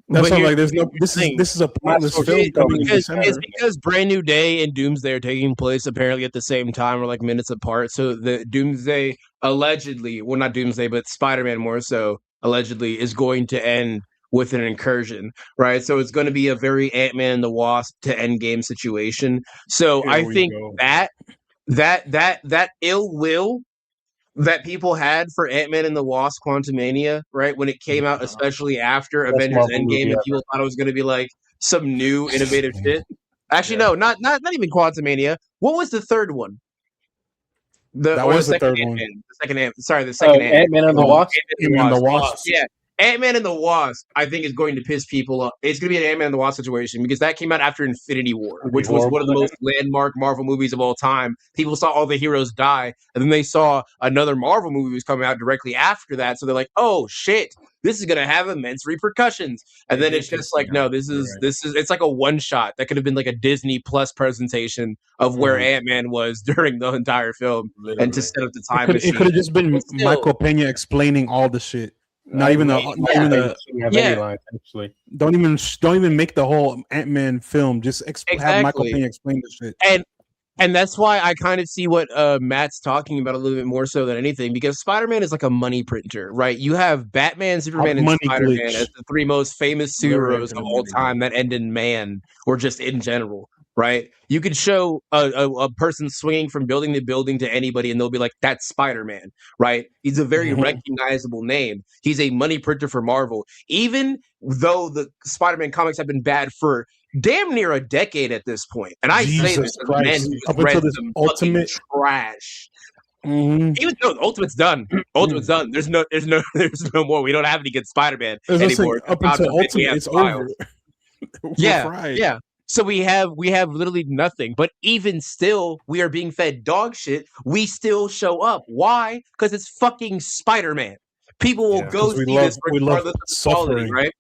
That's But not here's like there's no. the This thing. is a pointless so film shit, coming in Because December. it's because Brand New Day and Doomsday are taking place apparently at the same time or like minutes apart. So the Doomsday allegedly, well not Doomsday, but Spider-Man more so allegedly is going to end with an incursion, right? So it's going to be a very Ant-Man and the Wasp to Endgame situation. So Here I we think go. that ill will that people had for Ant-Man and the Wasp Quantumania, right? When it came out, especially after Best Avengers Marvel Endgame, movie and ever. people thought it was going to be like some new innovative shit. Actually, no, not even Quantumania. What was the third one? That or was the second third one. Ant-Man. The second Ant. Sorry, the second Ant-Man. Ant-Man and the Wasp. Ant-Man and the Wasp. Yeah. Ant-Man and the Wasp, I think, is going to piss people off. It's going to be an Ant-Man and the Wasp situation because that came out after Infinity War, It'd be which was one of the horrible. most landmark Marvel movies of all time. People saw all the heroes die, and then they saw another Marvel movie was coming out directly after that. So they're like, "Oh shit, this is going to have immense repercussions." And They then did it's just piss like, me no, off. this You're is right. it's like a one shot that could have been like a Disney Plus presentation of where Ant-Man was during the entire film, Literally. and to set up the time It machine. could have just been But still- Michael Pena explaining all the shit. Not even Yeah. a. Yeah. Lines, actually. Don't even make the whole Ant-Man film. Just have Michael Exactly. Pena explain the shit. And that's why I kind of see what Matt's talking about a little bit more so than anything, because Spider-Man is like a money printer, right? You have Batman, Superman, and money Spider-Man glitch. as the three most famous Literally superheroes of all money time that end in man or just in general. right? You could show a person swinging from building to building to anybody, and they'll be like, "That's Spider-Man," right? He's a very recognizable name. He's a money printer for Marvel. Even though the Spider-Man comics have been bad for damn near a decade at this point, and I say this as a man who up read until this some ultimate fucking trash. Mhm. Even though Ultimate's done, Ultimate's done. There's no more. We don't have any good Spider-Man As I say, anymore. up God until forbid we Ultimate, have it's Miles. over. Yeah, Fried. yeah. So we have literally nothing. But even still, we are being fed dog shit. We still show up. Why? Because it's fucking Spider-Man. People will go 'Cause we see love- this we love regardless of the quality, suffering. right?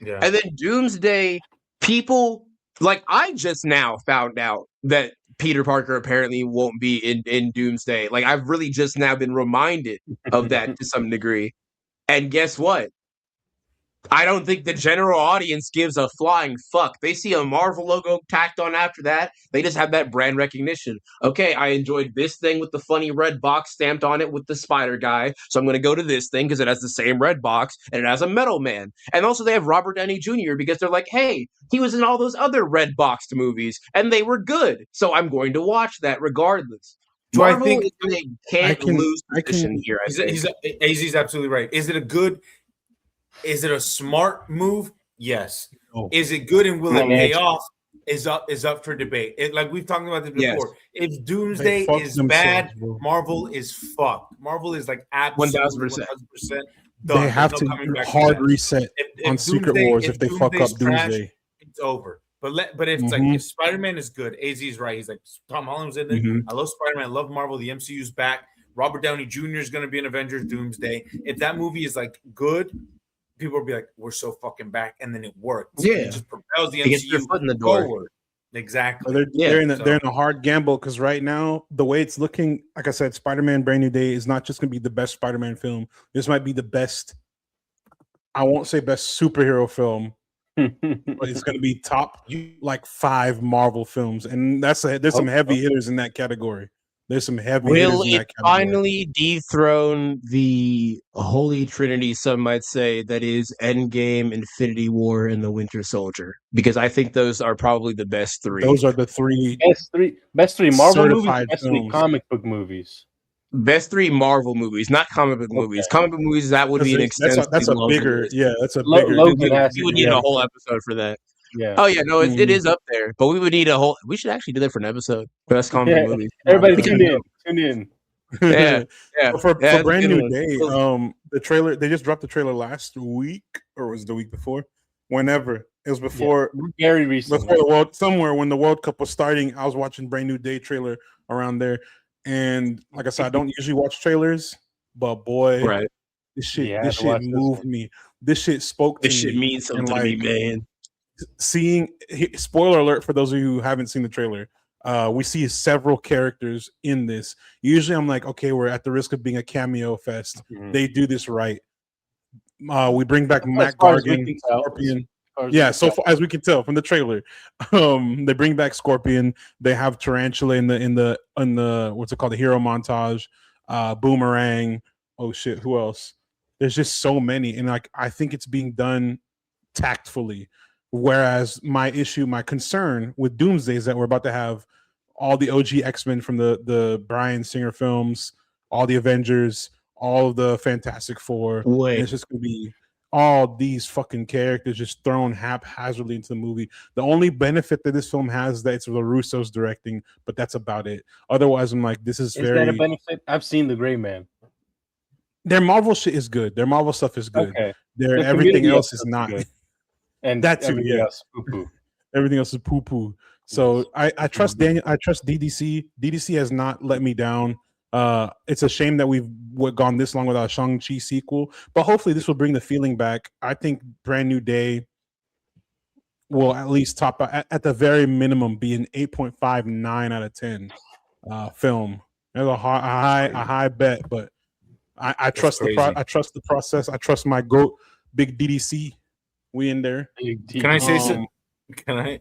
Yeah. And then Doomsday, people like I just now found out that Peter Parker apparently won't be in Doomsday. Like I've really just now been reminded of that to some degree. And guess what? I don't think the general audience gives a flying fuck. They see a Marvel logo tacked on after that. They just have that brand recognition. Okay, I enjoyed this thing with the funny red box stamped on it with the spider guy. So I'm going to go to this thing because it has the same red box and it has a metal man. And also they have Robert Downey Jr. because they're like, hey, he was in all those other red boxed movies and they were good. So I'm going to watch that regardless. Do I Marvel think- is in a can't lose position here, I think. He's absolutely right. Is it a good? Is it a smart move? Yes. No. Is it good and will it pay Financially. off? Is up for debate. Like we've talked about this Yes. before. If Doomsday fucked is themselves, bad, bro. Marvel is fucked. Marvel is like absolutely 1000%. 100% done. They have There's to no coming back hard from that. reset If on Secret Wars if they fuck up Doomsday's trash, Doomsday. it's over. But if it's like if Spider-Man is good, AZ is right. He's like Tom Holland's in it. I love Spider-Man. I love Marvel. The MCU's back. Robert Downey Jr. is going to be in Avengers Doomsday. If that movie is like good, people will be like, "We're so fucking back," and then it works. Yeah. It just propels the It gets their MCU foot in the door. forward. Exactly. They're, Yeah, they're in a, so- they're in a hard gamble because right now the way it's looking, like I said, Spider-Man: Brand New Day is not just going to be the best Spider-Man film. This might be the best. I won't say best superhero film, but it's going to be top like 5 Marvel films, and there's some heavy hitters in that category. There's some heavy hitters Will in it that category. finally dethrone the holy trinity, some might say, that is Endgame, Infinity War, and the Winter Soldier? Because I think those are probably the best 3. Those are the 3 best three Marvel movies, Certified best 3 films. comic book movies. Best 3 Marvel movies, not comic book movies. Comic book movies, that would be an extensive. That's a bigger, yeah, that's a Lo- bigger. Logan has We to would be need a up whole there. episode for that. Yeah. Oh yeah, no, it is up there, but we would need a whole. We should actually do that for an episode. Best comic Yeah. book movies. Everybody We tune can- in. Tune in. Yeah, yeah. But for Yeah, that's a Brand good New one. Day, the trailer, they just dropped the trailer last week, or was it the week before? Whenever it was before, Very recent. before the World, somewhere when the World Cup was starting, I was watching Brand New Day trailer around there, and like I said, I don't usually watch trailers, but boy, Right. this shit, Yeah, I this had to watch shit this moved me. This shit spoke to This shit me. means and, something to me, like, man. Seeing spoiler alert for those of you who haven't seen the trailer, we see several characters in this. Usually I'm like, okay, we're at the risk of being a cameo fest. Mhm. They do this right. We bring back As Matt far as we Gargan, can tell. Scorpion. As far as we Yeah, can so tell. far, as we can tell from the trailer, they bring back Scorpion. They have Tarantula in the what's it called, the hero montage. Boomerang. Oh shit, who else? There's just so many, and like I think it's being done tactfully. Whereas my concern with Doomsday is that we're about to have all the OG X-Men from the Bryan Singer films, all the Avengers, all of the Fantastic Four. And Wait, it's just gonna be all these fucking characters just thrown haphazardly into the movie. The only benefit that this film has is that it's the Russo's directing, but that's about it. Otherwise, I'm like, this is Is very. that a benefit? I've seen The Gray Man. Their Marvel shit is good. Their Marvel stuff is good. Okay. Their The everything Community else is stuff not. good. And That's it, everything yeah. else, poo-poo. Everything else is poo poo. So I trust Daniel. I trust DDC. DDC has not let me down. It's a shame that we've gone this long without a Shang-Chi sequel, but hopefully this will bring the feeling back. I think Brand New Day will at least top at the very minimum be an 8.59 out of 10 film. There's a high bet, but I trust crazy. I trust the process. I trust my goat, big DDC. We in there. Can I say something? Can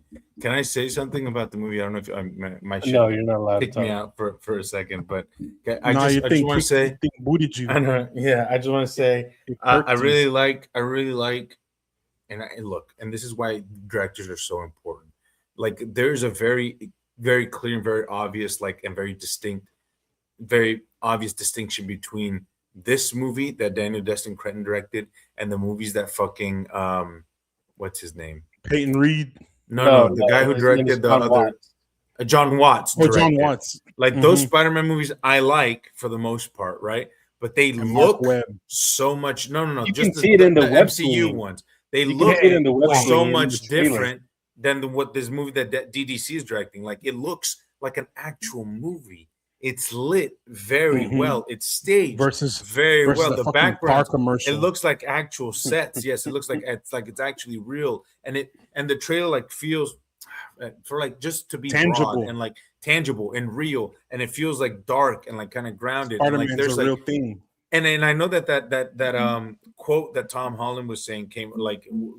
I say something about the movie? I don't know if my shit No, you're not allowed to picked me talk. out for a second, but I just want to say, booted you. I know, yeah, I just want to say, It I perked you. really like, and look, and this is why directors are so important. like there's a very, very clear and very obvious, like, and very obvious distinction between this movie that Daniel Destin Cretton directed and the movies that fucking what's his name? Peyton Reed. No, the guy who directed the other John Watts. John Watts. Like those Spider-Man movies, I like for the most part, right? But they look so much. No. You can see it in the MCU ones. They look so much different than what this movie that DDC is directing. Like it looks like an actual movie. It's lit very well. It's staged very well. The background, it looks like actual sets. Yes, it looks like it's actually real. And the trailer like feels for like just to be tangible broad and like tangible and real, and it feels like dark and like kind of grounded. Spider-Man's and like there's a real thing. And I know that quote that Tom Holland was saying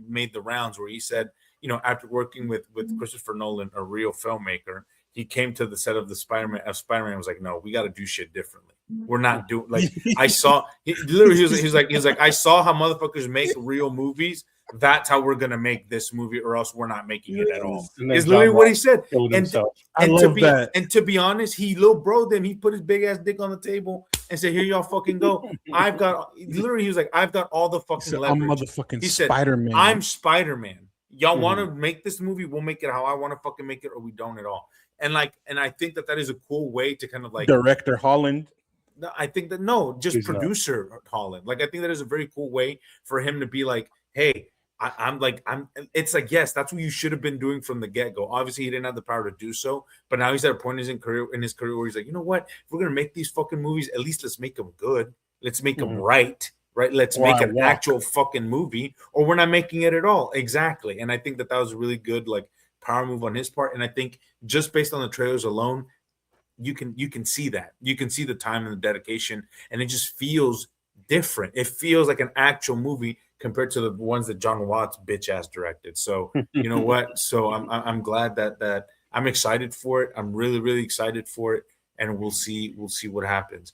made the rounds where he said, you know, after working with Christopher Nolan, a real filmmaker, he came to the set of Spider-Man was like, no, we got to do shit differently. We're not doing like I saw. He was like, I saw how motherfuckers make real movies. That's how we're gonna make this movie, or else we're not making it at all. Is literally what he said. And to be honest, he little bro them. He put his big ass dick on the table and said, "Here y'all fucking go." I've got literally. He was like, "I've got all the fucking leverage." I'm motherfucking he said, Spider-Man. I'm Spider-Man. Y'all want to make this movie? We'll make it how I want to fucking make it, or we don't at all. And I think that is a cool way to kind of like director Holland. I think that producer Holland. Like I think that is a very cool way for him to be like, hey, it's like, yes, that's what you should have been doing from the get-go. Obviously, he didn't have the power to do so, but now he's at a point in his career where he's like, you know what? If we're gonna make these fucking movies, at least let's make them good. Let's make them right? Let's make an actual fucking movie, or we're not making it at all. Exactly. And I think that was a really good like power move on his part. And I think just based on the trailers alone, you can see that. You can see the time and the dedication, and it just feels different. It feels like an actual movie compared to the ones that John Watts bitch ass directed. So you know what? So I'm glad that I'm excited for it. I'm really, really excited for it, and we'll see what happens.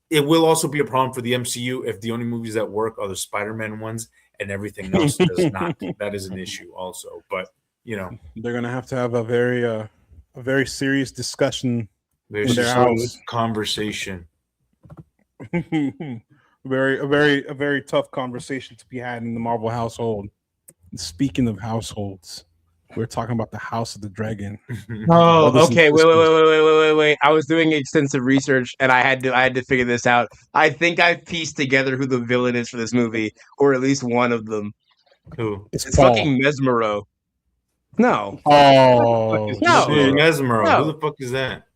It will also be a problem for the MCU if the only movies that work are the Spider-Man ones and everything else does not. That is an issue also. But you know, they're gonna have to have a very serious discussion in their house. Conversation. A very tough conversation to be had in the Marvel household. Speaking of households, we're talking about the House of the Dragon. Oh, okay. Wait. I was doing extensive research and I had to figure this out. I think I've pieced together who the villain is for this movie, or at least one of them. Who? It's fucking Mesmero. No. Oh, no. Mesmero. No. Who the fuck is that?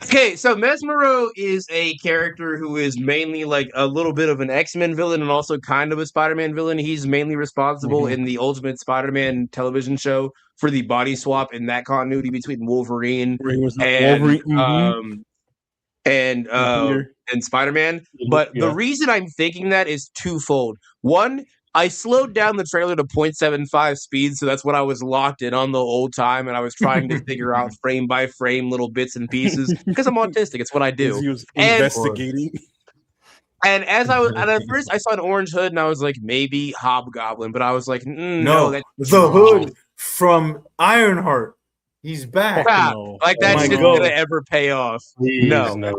Okay, so Mesmero is a character who is mainly like a little bit of an X-Men villain and also kind of a Spider-Man villain. He's mainly responsible in the Ultimate Spider-Man television show for the body swap in that continuity between Wolverine and Spider-Man. But the reason I'm thinking that is twofold. One, I slowed down the trailer to 0.75 speed, so that's what I was locked in on the old time, and I was trying to figure out frame by frame little bits and pieces because I'm autistic. It's what I do. He was investigating. And as at first I saw an orange hood, and I was like, maybe Hobgoblin, but I was like, no, that's the hood from Ironheart. He's back. Like that shit's gonna ever pay off. Please, no.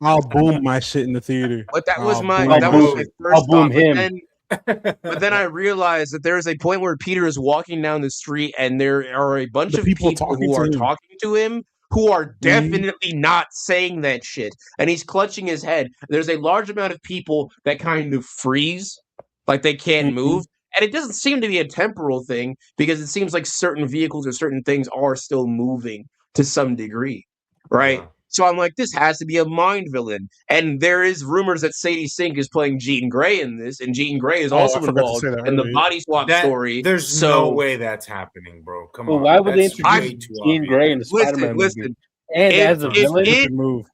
I'll boom my shit in the theater. But that was my first I'll boom him. But then I realized that there is a point where Peter is walking down the street and there are a bunch of people who are talking to him who are definitely not saying that shit. And he's clutching his head. There's a large amount of people that kind of freeze, like they can't move. And it doesn't seem to be a temporal thing because it seems like certain vehicles or certain things are still moving to some degree, right? Yeah. So I'm like, this has to be a mind villain. And there is rumors that Sadie Sink is playing Jean Grey in this, and Jean Grey is also involved in the body swap story. There's no way that's happening, bro. Come on. Why would they introduce Jean Grey in the Spider-Man movie? And as a villain?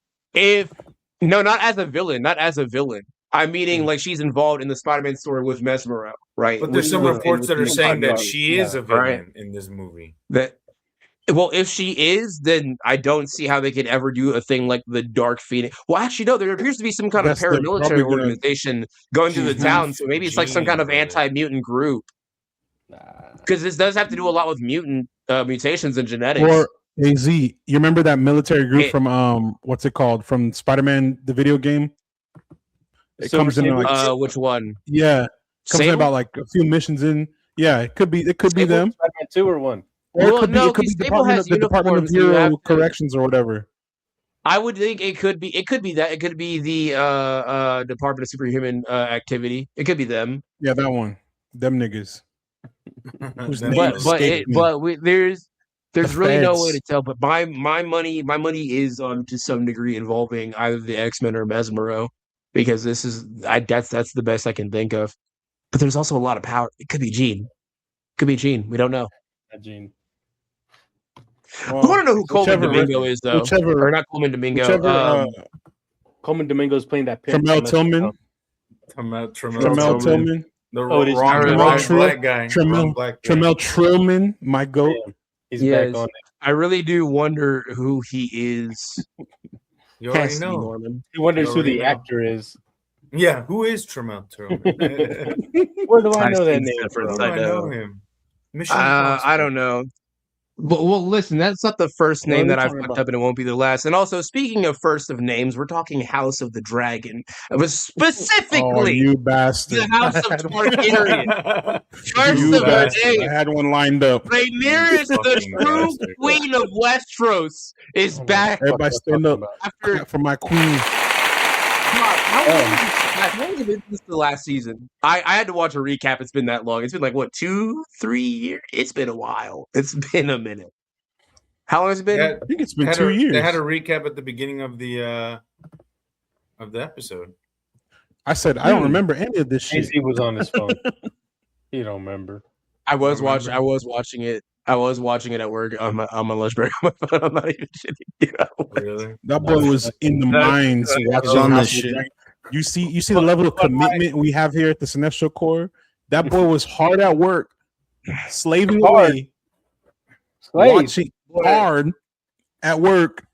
No, not as a villain. Not as a villain. I'm meaning like she's involved in the Spider-Man story with Mesmero, right? But there's some reports that are saying that she is a villain in this movie. Well, if she is, then I don't see how they could ever do a thing like the Dark Phoenix. Well, actually, no, there appears to be some kind of paramilitary organization going through the town, so maybe it's like some kind of anti-mutant group. Because this does have to do a lot with mutant mutations and genetics. Or AZ, you remember that military group from what's it called? From Spider-Man, the video game? It Silver comes in Sable? like Which one? yeah, comes in Sable? about like a few missions in. Yeah, it could be Sable, them. Spider-Man 2 or 1? Or Well, it could no, be Sable has the Department of uniforms, you have Bureau to- Corrections or whatever. I would think it could be that. It could be the Department of Superhuman Activity. It could be them. Yeah, that one. Them niggas. Whose Them name But escaped me. there's The really no way feds. to tell. But my money is on to some degree involving either the X-Men or Mesmero, because that's the best I can think of. But there's also a lot of power. It could be Jean. Could be Jean. We don't know. Gene. I want to know who Coleman whichever- Domingo is, though. whichever- Or not Coleman Domingo. Whichever Coleman Domingo's playing that pimp. Tremel Tillman. Tremel Tremel Tillman. The Oh, it is wrong Tremel black, Trill- black guy. Tremel- Wrong black guy. Tremel Trillman, my goat. He's Yes. back on it. I really do wonder who he is. You already Has to be know. Norman. He wonders You who the already know. actor is. Yeah, who is Tremel Tillman? Where do I know that I've name seen from? How do I know him? Mission I Impossible. don't know. But well, listen, that's not the first What are name we that I've talking fucked about? up, and it won't be the last. And also, speaking of first of names, we're talking House of the Dragon. It was Oh, specifically you bastard. the House of Targaryen. First You of her bastard. I name, had one lined up. Rhaenyra, the Fucking true bastard. queen of Westeros, is back Everybody stand up after. for my queen. How long has it been since the last season? I had to watch a recap. It's been that long. It's been like, what, 2-3 years? It's been a while. It's been a minute. How long has it been? That- I think it's been had 2 years. They had a recap at the beginning of the episode. I said I don't remember any of this shit. AC was on his phone. He don't remember. I was remember. watching it. I was watching it at work on my lunch break on my phone. I'm not even shitting you. Really? That boy was in the mines watching on House this of the shit. Dragon. You see the level of commitment we have here at the Cinestro Core. That boy was hard at work, slaving Hard. away, Slave. watching hard at work,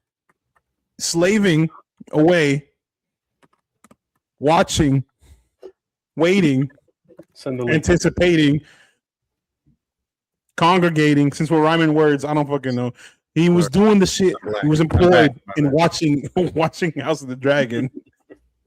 slaving away, watching, waiting, Send the link. anticipating, congregating. Since we're rhyming words, I don't fucking know. He was doing the shit. He was employed in watching House of the Dragon.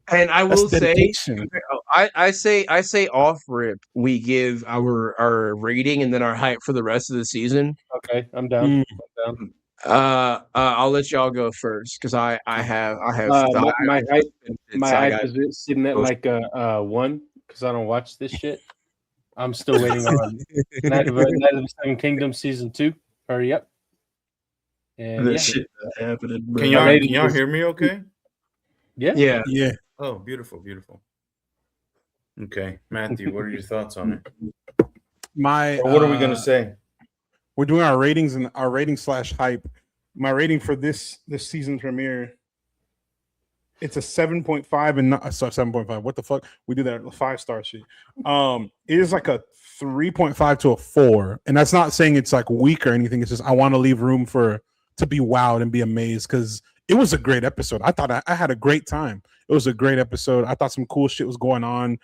And I That's will say, dedication. I say off rip, we give our rating and then our hype for the rest of the season. Okay, I'm down. Mm. I'm down. I'll let y'all go first because I have My hype, my I hype got- is sitting at like a 1 because I don't watch this shit. I'm still waiting on Night of the Seven Kingdoms season 2. Hurry up. And That yeah. shit happening, bro. Can y'all hear me okay? Yeah. yeah. Yeah. Oh, beautiful, beautiful. Okay, Matthew, what are your thoughts on it? My Or what are we gonna say? We're doing our ratings and our rating / hype. My rating for this season premiere, it's a 7.5 and not sorry, 7.5. What the fuck? We do that 5-star shit. It is like a 3.5 to a 4, and that's not saying it's like weak or anything. It's just I want to leave room to be wowed and be amazed because it was a great episode. I thought I had a great time. It was a great episode. I thought some cool shit was going on.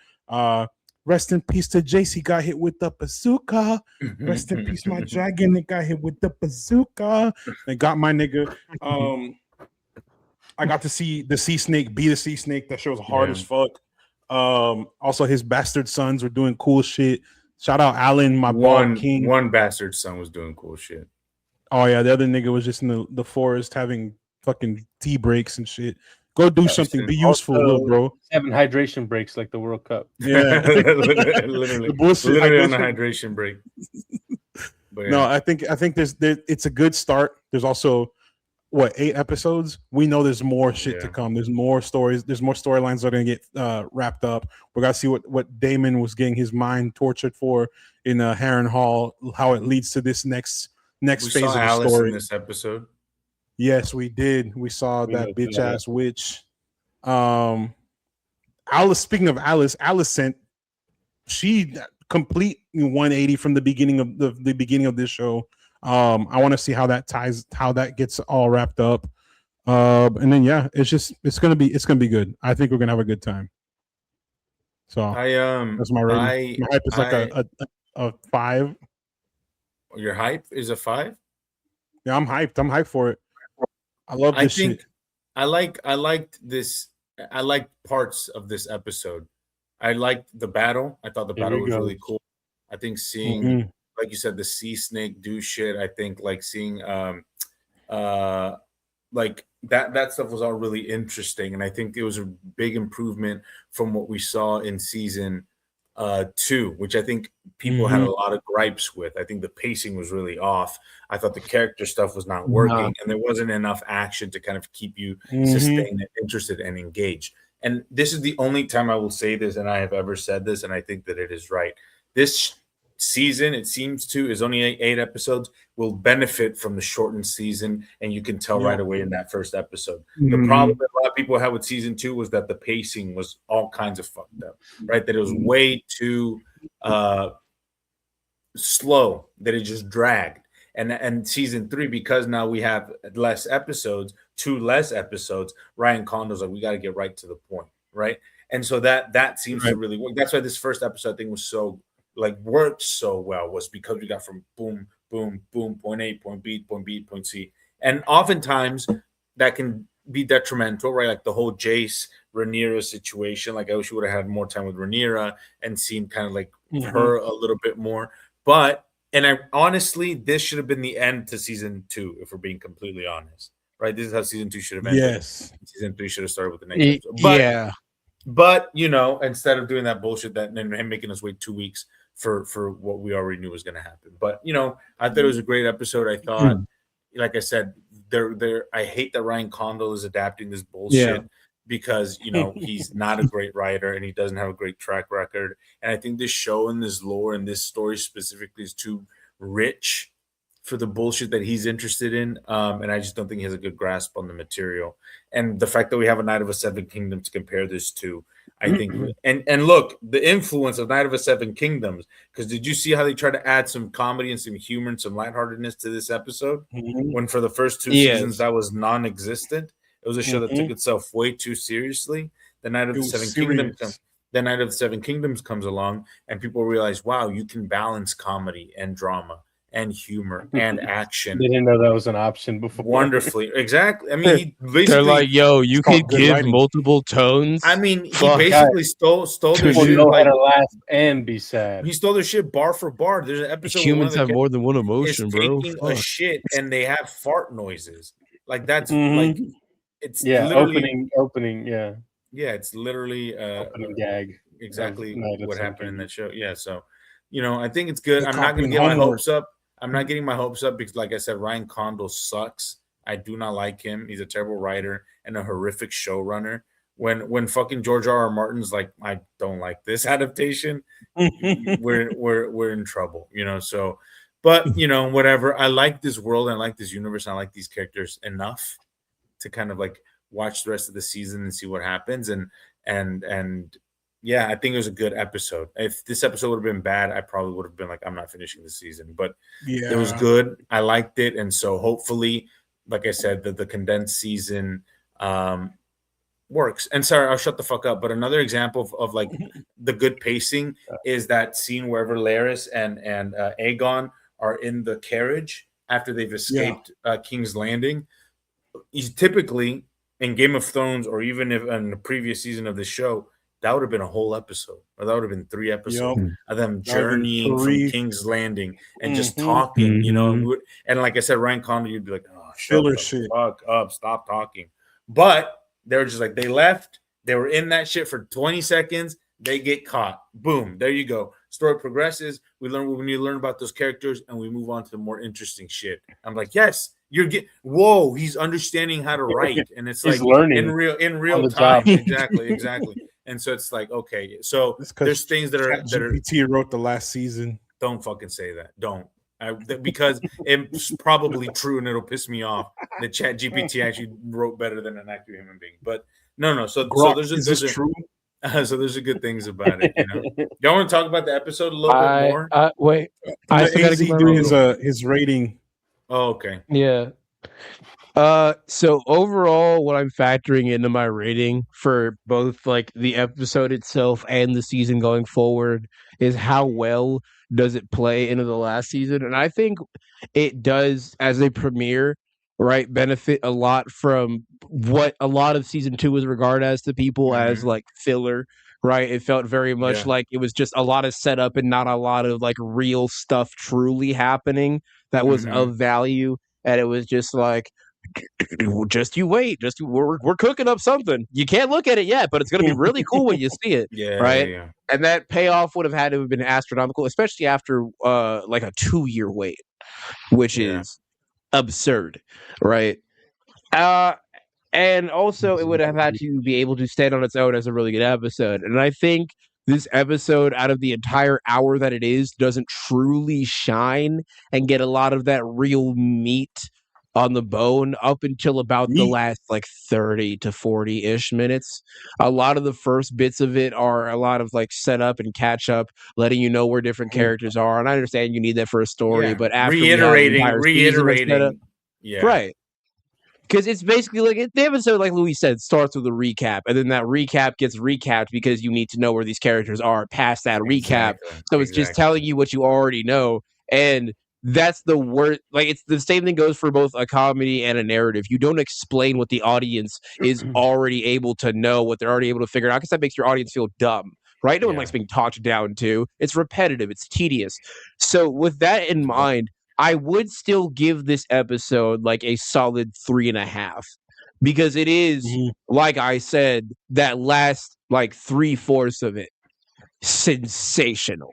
Rest in peace to JC, got hit with the bazooka. Rest in peace, my dragon. They got hit with the bazooka. They got my nigga. I got to see the sea snake be the sea snake. That show was hard Yeah. as fuck. Also, his bastard sons were doing cool shit. Shout out Alan, my bald king. One bastard son was doing cool shit. Oh yeah, the other nigga was just in the forest having fucking tea breaks and shit. Go do something. Be useful, Also- little bro. Having hydration breaks like the World Cup. Yeah. literally, The bullshit literally on the hydration. hydration break. But No, I think it's a good start. There's also 8 episodes. We know there's more shit to Yeah. come. There's more stories. There's more storylines that are gonna get wrapped up. We're gonna see what Damon was getting his mind tortured for in Harren Hall. How it leads to this next we phase saw of the Alice story. in this episode. Yes, we did. We saw We that know bitch that. ass witch. Alice. Speaking of Alice, she complete 180 from the beginning of the beginning of this show. I want to see how that gets all wrapped up. And then yeah, it's gonna be good. I think we're gonna have a good time. So I that's my rating. My hype is like a 5. Your hype is a 5. Yeah, I'm hyped. I'm hyped for it. I love this shit. I liked this. I liked parts of this episode. I liked the battle. I thought the battle was really cool. I think seeing, like you said, the sea snake do shit. I think like seeing like that stuff was all really interesting, and I think it was a big improvement from what we saw in season 2, which I think people had a lot of gripes with. I think the pacing was really off. I thought the character stuff was not working, and there wasn't enough action to kind of keep you sustained and interested and engaged. And this is the only time I will say this, and I have ever said this, and I think that it is right. This season, it seems to, is only 8 episodes, will benefit from the shortened season, and you can tell right away in that first episode. The problem that a lot of people had with season 2 was that the pacing was all kinds of fucked up, right? That it was way too slow, that it just dragged. And season 3, because now we have less episodes, 2 less episodes, Ryan Condal's like, we got to get right to the point, right? And so that seems to really work. That's why this first episode thing was so worked so well, was because we got from boom, boom, boom, point A, point B, point B, point C. And oftentimes that can be detrimental, right? Like the whole Jace Rhaenyra situation. Like I wish we would have had more time with Rhaenyra and seen kind of like her a little bit more. But, and I honestly, this should have been the end to season 2, if we're being completely honest, right? This is how season 2 should have ended. Yes. Season 3 should have started with the next episode. But, you know, instead of doing that bullshit and him making us wait 2 weeks for what we already knew was going to happen. But, you know, I thought it was a great episode. I thought, like I said, I hate that Ryan Condal is adapting this bullshit because, you know, he's not a great writer and he doesn't have a great track record. And I think this show and this lore and this story specifically is too rich for the bullshit that he's interested in. And I just don't think he has a good grasp on the material. And the fact that we have a Night of the Seven Kingdoms to compare this to, I think, and look, the influence of Night of the Seven Kingdoms, because did you see how they tried to add some comedy and some humor and some lightheartedness to this episode? When for the first 2 seasons that was non-existent. It was a show that took itself way too seriously. The Night of the Seven Kingdoms comes along, and people realize, wow, you can balance comedy and drama and humor and action. They didn't know that was an option before. Wonderfully. Exactly. I mean, he basically, they're like, yo, you can give multiple tones. I mean, he basically stole their shit. Know how to laugh and be sad. He stole their shit bar for bar. There's an episode humans have more than one emotion, bro. Taking a shit and they have fart noises. Like that's like it's opening. Yeah, it's literally opening gag. Exactly what happened in that show. Yeah, so you know, I think it's good. I'm not going to get my hopes up. I'm not getting my hopes up because, like I said, Ryan Condal sucks. I do not like him. He's a terrible writer and a horrific showrunner. When fucking George R.R. Martin's like, I don't like this adaptation, we're in trouble, you know. So, but you know, whatever. I like this world. And I like this universe. And I like these characters enough to kind of like watch the rest of the season and see what happens. And yeah, I think it was a good episode. If this episode would have been bad, I probably would have been like, I'm not finishing the season. But it was good. I liked it. And so hopefully, like I said, the condensed season works. And sorry, I'll shut the fuck up. But another example of like the good pacing is that scene where Varys and Aegon are in the carriage after they've escaped King's Landing. Typically in Game of Thrones, or even if in the previous season of the show, that would have been a whole episode, or that would have been 3 episodes of them journeying from King's Landing and just talking, you know. And like I said, Ryan Condal, you'd be like, oh, shut the fuck up, stop talking. But they were just like, they left, they were in that shit for 20 seconds, they get caught. Boom, there you go. Story progresses. We need to learn about those characters, and we move on to the more interesting shit. I'm like, yes. He's understanding how to write, and it's like learning in real time. Exactly. And so it's like, okay, so there's things that are GPT wrote the last season. Don't fucking say that. Don't. Because it's probably true, and it'll piss me off that ChatGPT actually wrote better than an actual human being. But no. So there's true. So there's good things about it. You know, y'all want to talk about the episode a little bit more? Wait, I still got to do his rating. Oh, okay. Yeah. So overall, what I'm factoring into my rating for both like the episode itself and the season going forward is how well does it play into the last season, and I think it does as a premiere, right? Benefit a lot from what a lot of season 2 was regarded as to people as like filler, right? It felt very much like it was just a lot of setup and not a lot of like real stuff truly happening that was of value, and it was just like. Just you wait. We're cooking up something. You can't look at it yet, but it's going to be really cool when you see it, right? Yeah. And that payoff would have had to have been astronomical, especially after like a 2-year wait, which is absurd, right? And also it would have had to be able to stand on its own as a really good episode. And I think this episode, out of the entire hour that it is, doesn't truly shine and get a lot of that real meat on the bone up until about the last like 30 to 40-ish minutes. A lot of the first bits of it are a lot of like setup and catch up, letting you know where different characters are. And I understand you need that for a story, but after reiterating, right. Because it's basically like the episode, like Louis said, starts with a recap, and then that recap gets recapped because you need to know where these characters are past that recap. So it's just telling you what you already know, and that's the worst. Like, it's the same thing goes for both a comedy and a narrative. You don't explain what the audience is already able to know, what they're already able to figure out, because that makes your audience feel dumb, right? No one likes being talked down to. It's repetitive. It's tedious. So with that in mind, I would still give this episode like a solid 3.5, because it is, like I said, that last like 3/4 of it, sensational.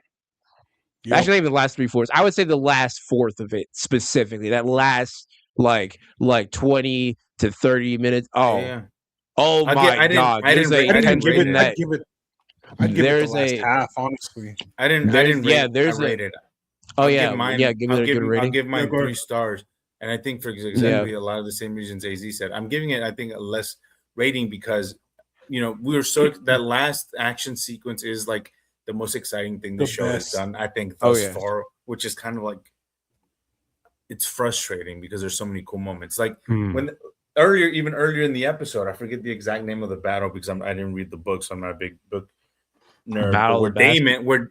Actually, not even the last 3/4. I would say the last 1/4 of it specifically. That last like 20 to 30 minutes. Oh my god! I'd give it the last half. Honestly, I didn't rate it. Give it a good rating. I'll give mine 3 stars, and I think for exactly a lot of the same reasons AZ said. I'm giving it, I think, a less rating because, we were so that last action sequence is like the most exciting thing the show has done, I think, thus far, which is kind of like, it's frustrating because there's so many cool moments. Like when even earlier in the episode, I forget the exact name of the battle because I didn't read the book, so I'm not a big book nerd. But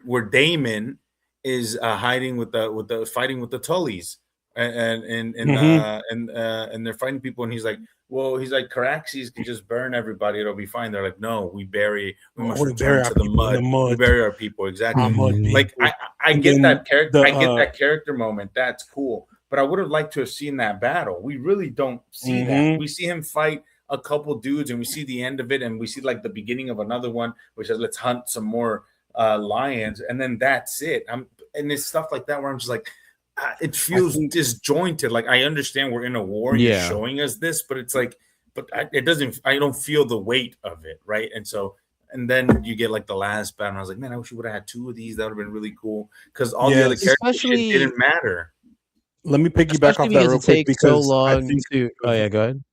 where Damon is hiding with the fighting with the Tullys, and they're fighting people, and he's like, Caraxes can just burn everybody, it'll be fine. They're like, no, we must return to the mud. We bury our people. Exactly. Like I get that character. I get that character moment. That's cool. But I would have liked to have seen that battle. We really don't see that. We see him fight a couple dudes, and we see the end of it, and we see like the beginning of another one, which is let's hunt some more lions, and then that's it. And it's stuff like that where I'm just like, it feels disjointed. Like, I understand we're in a war, you're showing us this, but it's like, it doesn't. I don't feel the weight of it, right? And then you get like the last battle, and I was like, man, I wish we would have had 2 of these. That would have been really cool because all the other characters didn't matter. Let me piggyback off that real quick because go ahead.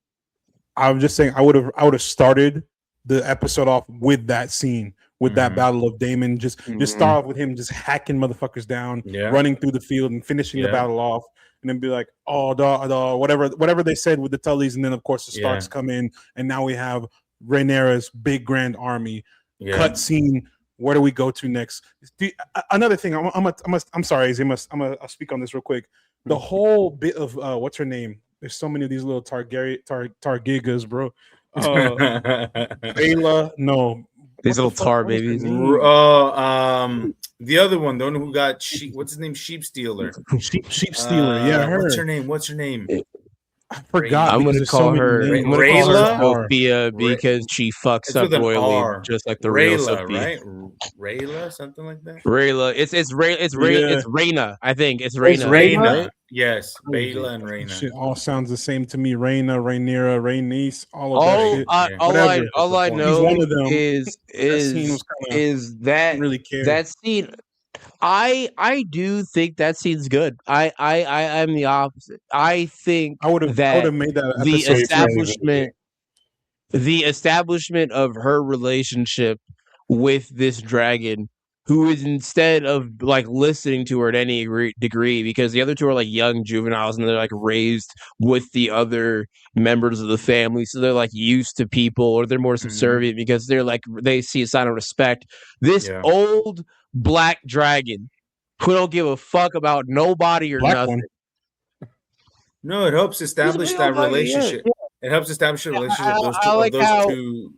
I'm just saying I would have started the episode off with that scene. With that battle of Damon, just start off with him just hacking motherfuckers down, running through the field and finishing the battle off, and then be like, whatever they said with the Tullys, and then of course the Starks come in, and now we have Rhaenyra's big grand army. Cut scene. Where do we go to next? Another thing, I'm sorry, I'm gonna speak on this real quick. The whole bit of what's her name? There's so many of these little Targigas, bro. Ayla, no. These little tar babies. The other one, the one who got what's his name? Sheep Stealer. Sheep Stealer. Yeah, her. What's her name? I forgot. I'm going to call her Sophia because she fucks up royally, just like the real Sophia. Right? Rayla, something like that. Rayla. It's Rhaena. I think it's Rhaena. It's Rhaena. Right? Yes, Rayla and Rhaena. Shit all sounds the same to me. Rhaena, Rhaenyra, Rhaenys, all of that shit. All I know is that really care. That scene. I do think that scene's good. I'm the opposite. I think I would have made that the establishment of her relationship with this dragon who is instead of like listening to her at any degree, because the other two are like young juveniles and they're like raised with the other members of the family, so they're like used to people, or they're more subservient because they're like they see a sign of respect. This old black dragon who don't give a fuck about nobody or nothing. No, it helps establish that relationship. It helps establish a relationship of those two.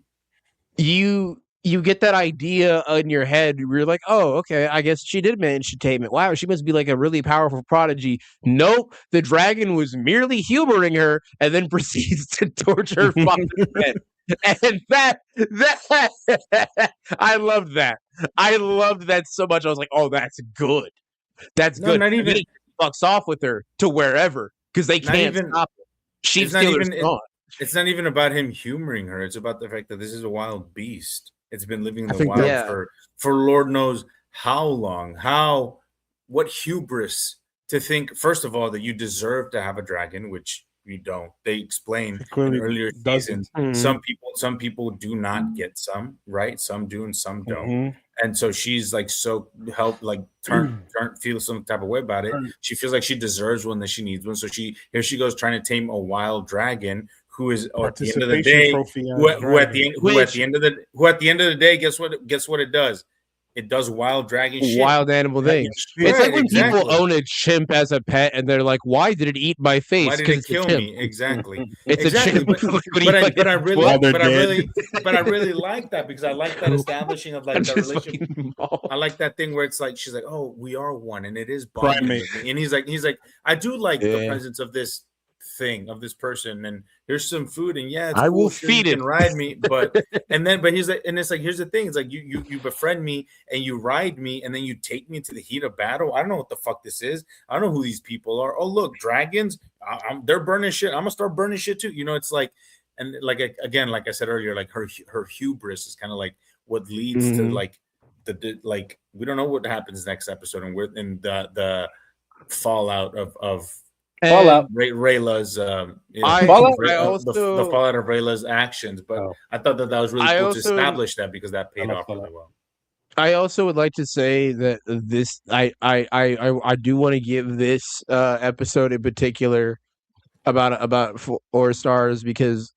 You get that idea in your head. You're like, oh, okay, I guess she did manage to tame it. Wow, she must be like a really powerful prodigy. Nope, the dragon was merely humoring her and then proceeds to torture her father. And that I loved that. I loved that so much. I was like, oh, that's good. That's good. Not even he fucks off with her to wherever because they can't stop her. She's gone. It's not even about him humoring her. It's about the fact that this is a wild beast. It's been living in the wild for Lord knows how long. What hubris to think, first of all, that you deserve to have a dragon, which you don't. They explain in earlier seasons. Some people do not get some, right? Some do and some don't. And so she's like feel some type of way about it. She feels like she deserves one, that she needs one. So here she goes trying to tame a wild dragon who is at the end of the day, who at the end of the day, guess what it does? It does wild dragon shit. Wild animal things. It's like when people own a chimp as a pet and they're like, why did it eat my face? Why did it kill me? Exactly. It's a chimp. But I really like that, because I like that establishing of like that relationship. I like that thing where it's like she's like, oh, we are one, and it is bonding. And he's like, I do like the presence of this thing, of this person, and here's some food, and it's I will feed it and ride me, but he's like, and it's like, here's the thing, it's like you befriend me and you ride me, and then you take me into the heat of battle. I don't know what the fuck this is. I don't know who these people are. Oh, look, dragons, they're burning shit. I'm gonna start burning shit too. It's like, and like again, like I said earlier, like her hubris is kind of like what leads to like like we don't know what happens next episode, and we're in the fallout of Fallout. Rayla's Fallout. The fallout of Rayla's actions, but I thought that was really cool to establish that, because that paid off really well. I also would like to say that this I do want to give this episode in particular about 4 stars, because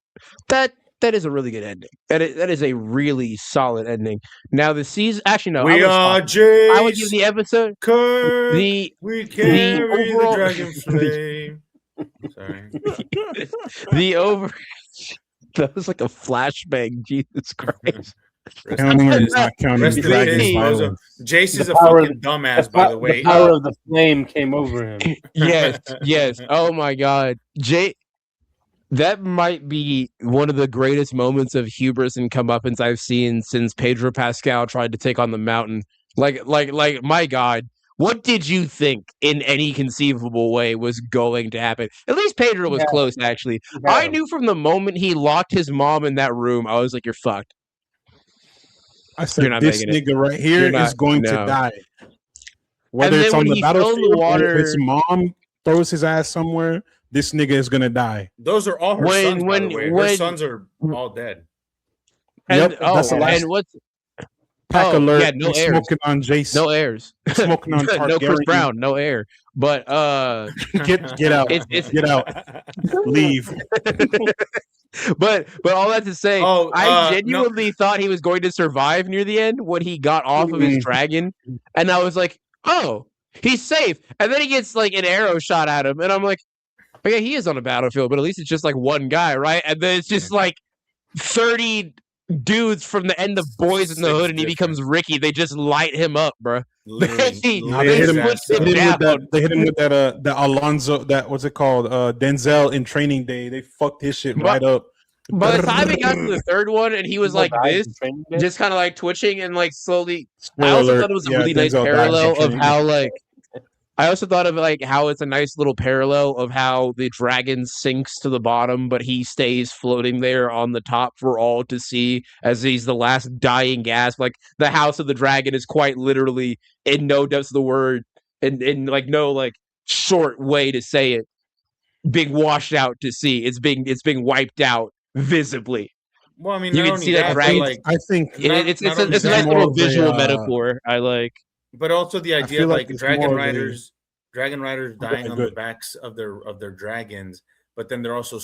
that is a really good ending. That is a really solid ending. Now the season, actually no, I would give the episode we carry the dragon flame. Sorry. That was like a flashbang. Jesus Christ. Counting or not counting. Jace is a fucking dumbass, by the way. The power of the flame came over him. Yes. Oh my God, that might be one of the greatest moments of hubris and comeuppance I've seen since Pedro Pascal tried to take on the Mountain. Like, my God, what did you think in any conceivable way was going to happen? At least Pedro was close, actually. I knew from the moment he locked his mom in that room, I was like, you're fucked. I said, this nigga right here is going to die. Whether it's on the battlefield or his mom throws his ass somewhere, this nigga is gonna die. Those are all her sons, by the way. Her sons are all dead. That's the last. And what's pack alert? Yeah, no heirs. Smoking on Jace. No heirs. Smoking on Targaryen. No Chris Brown. No heir. But get out. Get out. Leave. But all that to say, I genuinely thought he was going to survive near the end when he got off of his dragon, and I was like, oh, he's safe. And then he gets like an arrow shot at him, and I'm like, okay, he is on a battlefield, but at least it's just like one guy, right? And then it's just like 30 dudes from the end of Boys in the Hood, and he becomes Ricky. They just light him up, bro. They hit him with that Alonzo, that what's it called? Denzel in Training Day. They fucked his shit right up. By the time he got to the third one, and he was like this, just kind of like twitching and like slowly. I also thought it was a really nice parallel of how like. I also thought of like how it's a nice little parallel of how the dragon sinks to the bottom, but he stays floating there on the top for all to see as he's the last dying gasp. Like the house of the dragon is quite literally, in no depths of the word, in like no like short way to say it, being washed out to sea. It's being wiped out visibly. Well, I mean, You not can only see that that, but dragon. like, I think It's not only it's a that, nice little more of a, visual metaphor. I like. but also the idea feel of like like it's dragon more of a- riders, dying on the good. backs of their dragons, but then they're also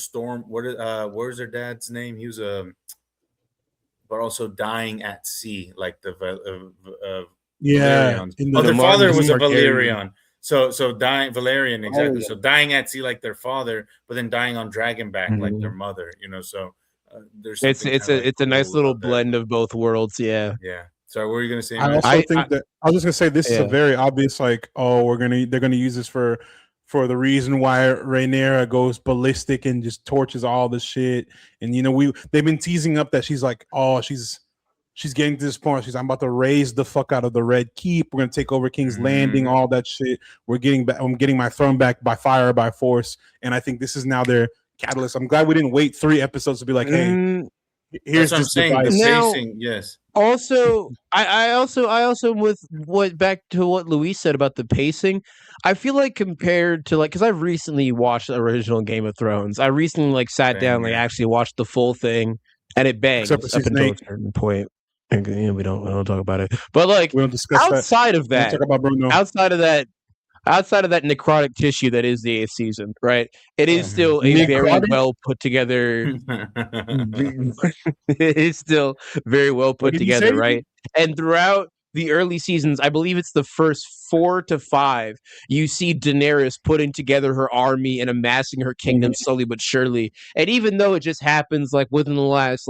where's their dad's name? He was but also dying at sea, like the Yeah, Valerians. in Oh, their father was a Targaryen. Valerian. So dying Valerian, exactly. So dying at sea like their father, but then dying on dragonback like their mother. So there's It's something kind of like it's a nice cool little about that. blend of both worlds. Yeah. Yeah. So what were you gonna say, I man? also think that I was just gonna say this is a Yeah. very obvious, like, oh, they're gonna use this for the reason why Rhaenyra goes ballistic and just torches all the shit. And they've been teasing up that she's like, oh, she's getting to this point. I'm about to raise the fuck out of the Red Keep. We're gonna take over King's Landing, all that shit. I'm getting my throne back by fire, by force. And I think this is now their catalyst. I'm glad we didn't wait 3 episodes to be like, hey, here's That's what I'm this saying. The device. Now- pacing, yes. Also, I also with back to what Luis said about the pacing. I feel like compared to because I've recently watched the original Game of Thrones. I recently sat down actually watched the full thing, and it bangs Except for up season until 8. a certain point. And, we don't talk about it, but We don't discuss outside of We don't that, talk about Bruno. outside of that necrotic tissue that is the 8th season, right? It is still a very Necrotic? well put together. It is still very well put did you together, say? right? And throughout the early seasons, I believe it's the first 4 to 5, you see Daenerys putting together her army and amassing her kingdom slowly but surely. And even though it just happens within the last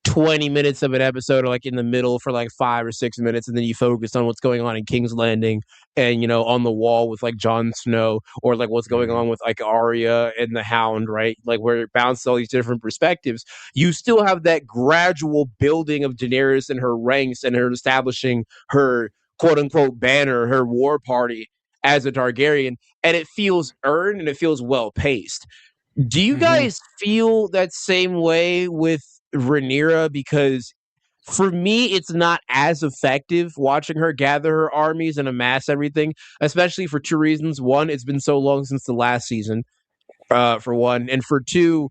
20 minutes of an episode, or in the middle for 5 or 6 minutes, and then you focus on what's going on in King's Landing and on the wall with Jon Snow, or what's going on with Arya and the Hound, right? Where it bounces all these different perspectives. You still have that gradual building of Daenerys and her ranks and her establishing her quote unquote banner, her war party as a Targaryen, and it feels earned and it feels well paced. Do you guys feel that same way with Rhaenyra? Because for me, it's not as effective watching her gather her armies and amass everything, especially for 2 reasons. One, it's been so long since the last season, for one. And for 2,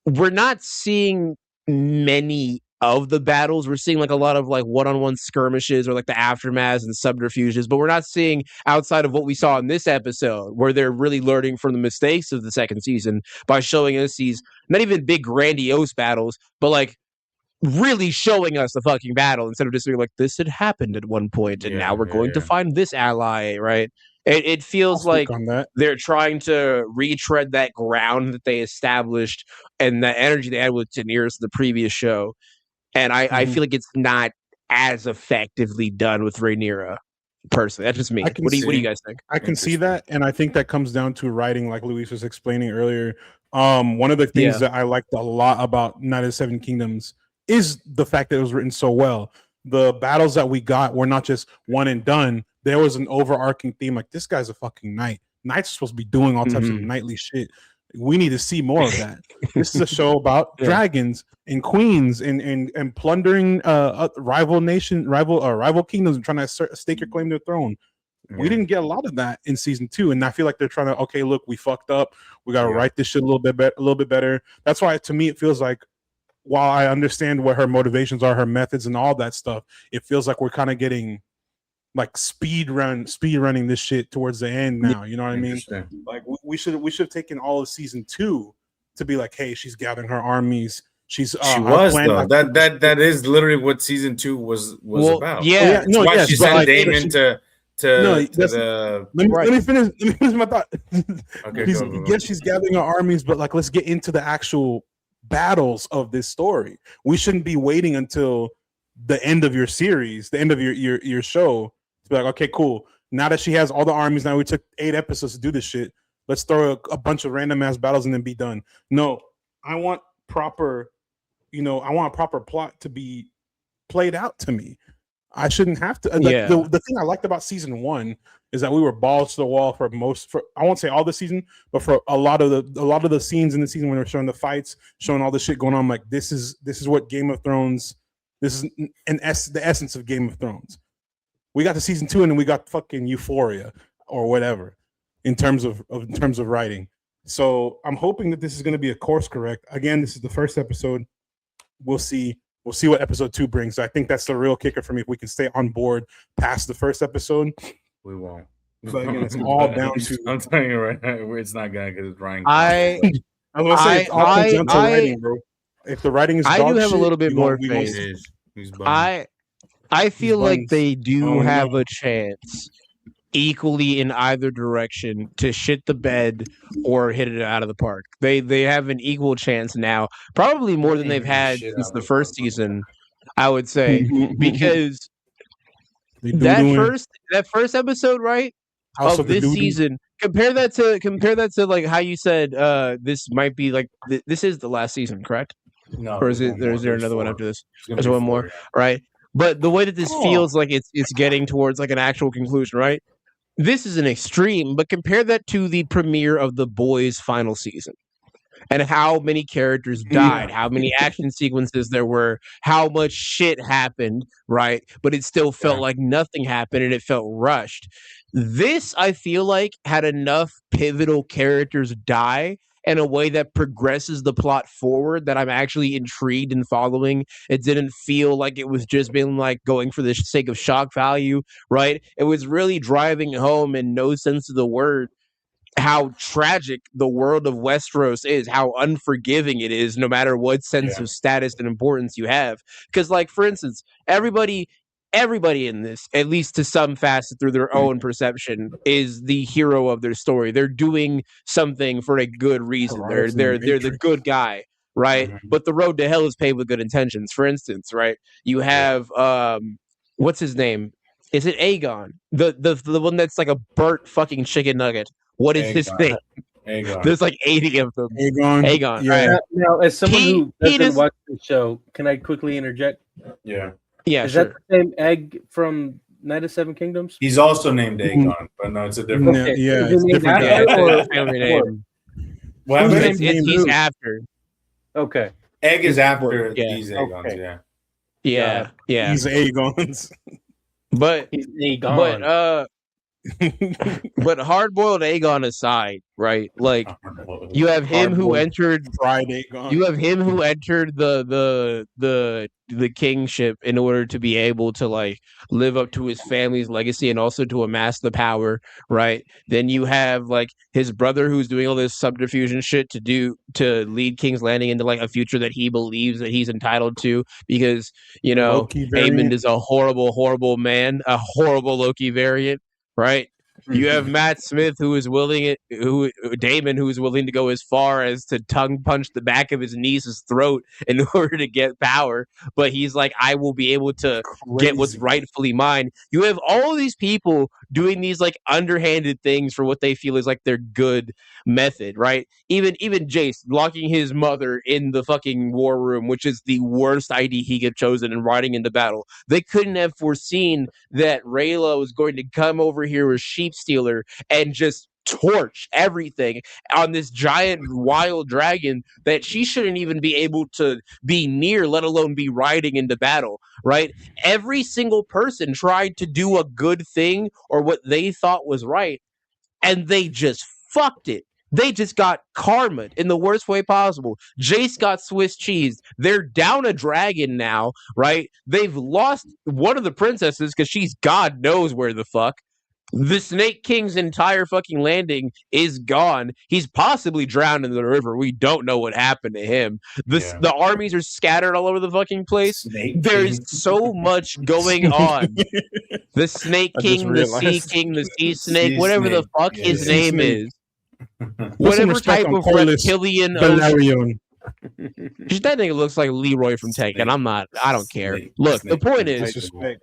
we're not seeing many of the battles. We're seeing a lot of one-on-one skirmishes or the aftermaths and subterfuges, but we're not seeing outside of what we saw in this episode, where they're really learning from the mistakes of the 2nd season by showing us these not even big grandiose battles, but really showing us the fucking battle instead of just being this had happened at one point and now we're going to find this ally, right? It feels like on that. they're trying to retread that ground that they established and that energy they had with Daenerys in the previous show. And I feel like it's not as effectively done with Rhaenyra, personally. That's just me. What do you guys think? I can see that, and I think that comes down to writing, like Luis was explaining earlier. One of the things that I liked a lot about Night of the Seven Kingdoms is the fact that it was written so well. The battles that we got were not just one and done. There was an overarching theme, this guy's a fucking knight. Knights are supposed to be doing all types of knightly shit. We need to see more of that. This is a show about dragons and queens and plundering rival kingdoms and trying to stake your claim to the throne. We didn't get a lot of that in season 2, and I feel like they're trying to, okay, look, we fucked up. We got to write this shit a little bit better. That's why, to me, it feels like, while I understand what her motivations are, her methods, and all that stuff, it feels like we're kind of getting speed running this shit towards the end now. You know what I mean? We should have taken all of season 2 to be hey, she's gathering her armies. She was though. That is literally what season 2 was about. Yeah, no, why she sent Daemon to the. Let me finish my thought. Okay, yes, she's gathering her armies, but let's get into the actual battles of this story. We shouldn't be waiting until the end of your series, the end of your show, to be okay, cool. Now that she has all the armies, now we took 8 episodes to do this shit. Let's throw a bunch of random ass battles and then be done. No, I want proper, I want a proper plot to be played out to me. I shouldn't have to. The thing I liked about season 1 is that we were balls to the wall for I won't say all the season, but for a lot of the scenes in the season when they were showing the fights, showing all the shit going on. This is what Game of Thrones. This is the essence of Game of Thrones. We got to season 2 and then we got fucking Euphoria or whatever in terms of writing. So I'm hoping that this is going to be a course correct. Again, this is the first episode. we'll see. We'll see what episode 2 brings. So I think that's the real kicker for me. If we can stay on board past the first episode, we won't. But again, it's all down to. I'm telling you right now, it's not gonna because it's Ryan. I was gonna say it's all comes down to writing, bro. If the writing is I dog do have shit, a little bit more we won't faith. He's I feel like they do Oh, have no. a chance equally in either direction to shit the bed or hit it out of the park. They have an equal chance now, probably more than they've had Shit since out the of the first park. season, I would say, because They do that doing- first episode, right? also Of the this doo-doo. season, compare that to like how you said this might be like this is the last season, correct? No, Or is there's it one there more. is there There's another one four. after this? There's gonna There's be one four, more, right? But the way that this Oh. feels like it's getting towards like an actual conclusion, right? This is an extreme, but compare that to the premiere of The Boys' final season. And how many characters died, how many action sequences there were, how much shit happened, right? But it still felt like nothing happened and it felt rushed. This, I feel like, had enough pivotal characters die in a way that progresses the plot forward that I'm actually intrigued in following. It didn't feel like it was just being like going for the sake of shock value, right? It was really driving home in no sense of the word how tragic the world of Westeros is, how unforgiving it is, no matter what sense of status and importance you have. Because, like, for instance, everybody in this, at least to some facet through their own perception, is the hero of their story. They're doing something for a good reason. They're the good guy, right? But the road to hell is paved with good intentions. For instance, right? You have what's his name? Is it Aegon? The one that's like a burnt fucking chicken nugget. What is his thing? Aegon. There's like 80 of them. Aegon. Yeah. Right. Now, as someone who doesn't does- watch the show, can I quickly interject? Yeah. Yeah, Is sure. that the same egg from Night of Seven Kingdoms? He's also named Aegon, but no, it's a different. Yeah, yeah, Is it's it named different after guy. or it's a family before? name. What Who's happened? named He's who? after. Okay. Egg is after Yeah. these Aegons. Okay. Yeah. Yeah, yeah. He's Aegon's. But He's Aegon. but hard-boiled Aegon aside, right? Like you have him who Hard-boiled entered Fried Aegon. you have him who entered the kingship in order to be able to like live up to his family's legacy and also to amass the power, right? Then you have like his brother who's doing all this subterfuge and shit to lead King's Landing into like a future that he believes that he's entitled to because you know Loki Aemond variant. is a horrible man, a horrible Loki variant, right? You have Matt Smith, who is willing to go as far as to tongue punch the back of his niece's throat in order to get power. But he's like, I will be able to get what's rightfully mine. You have all these people doing these like underhanded things for what they feel is like their good method, right? Even Jace locking his mother in the fucking war room, which is the worst idea he could have chosen and riding into battle. They couldn't have foreseen that Rayla was going to come over here as Sheep Stealer and just torch everything on this giant wild dragon that she shouldn't even be able to be near, let alone be riding into battle, right? Every single person tried to do a good thing or what they thought was right, and they just fucked it. They just got karma in the worst way possible. Jace got Swiss cheese. They're down a dragon now, right? They've lost one of the princesses because she's God knows where the fuck. The Snake King's entire fucking landing is gone. He's possibly drowned in the river. We don't know what happened to him. The armies are scattered all over the fucking place. There's so much going on. The Snake I just King, the Sea realized. King, the Sea Snake, Sea whatever the snake. fuck Yeah, his sea name snake. is. Put some Whatever respect type on of Corlys reptilian ocean. Velaryon. That nigga looks like Leroy from Tekken. I don't care. Snake. Look, the Snake. point is, Disrespect.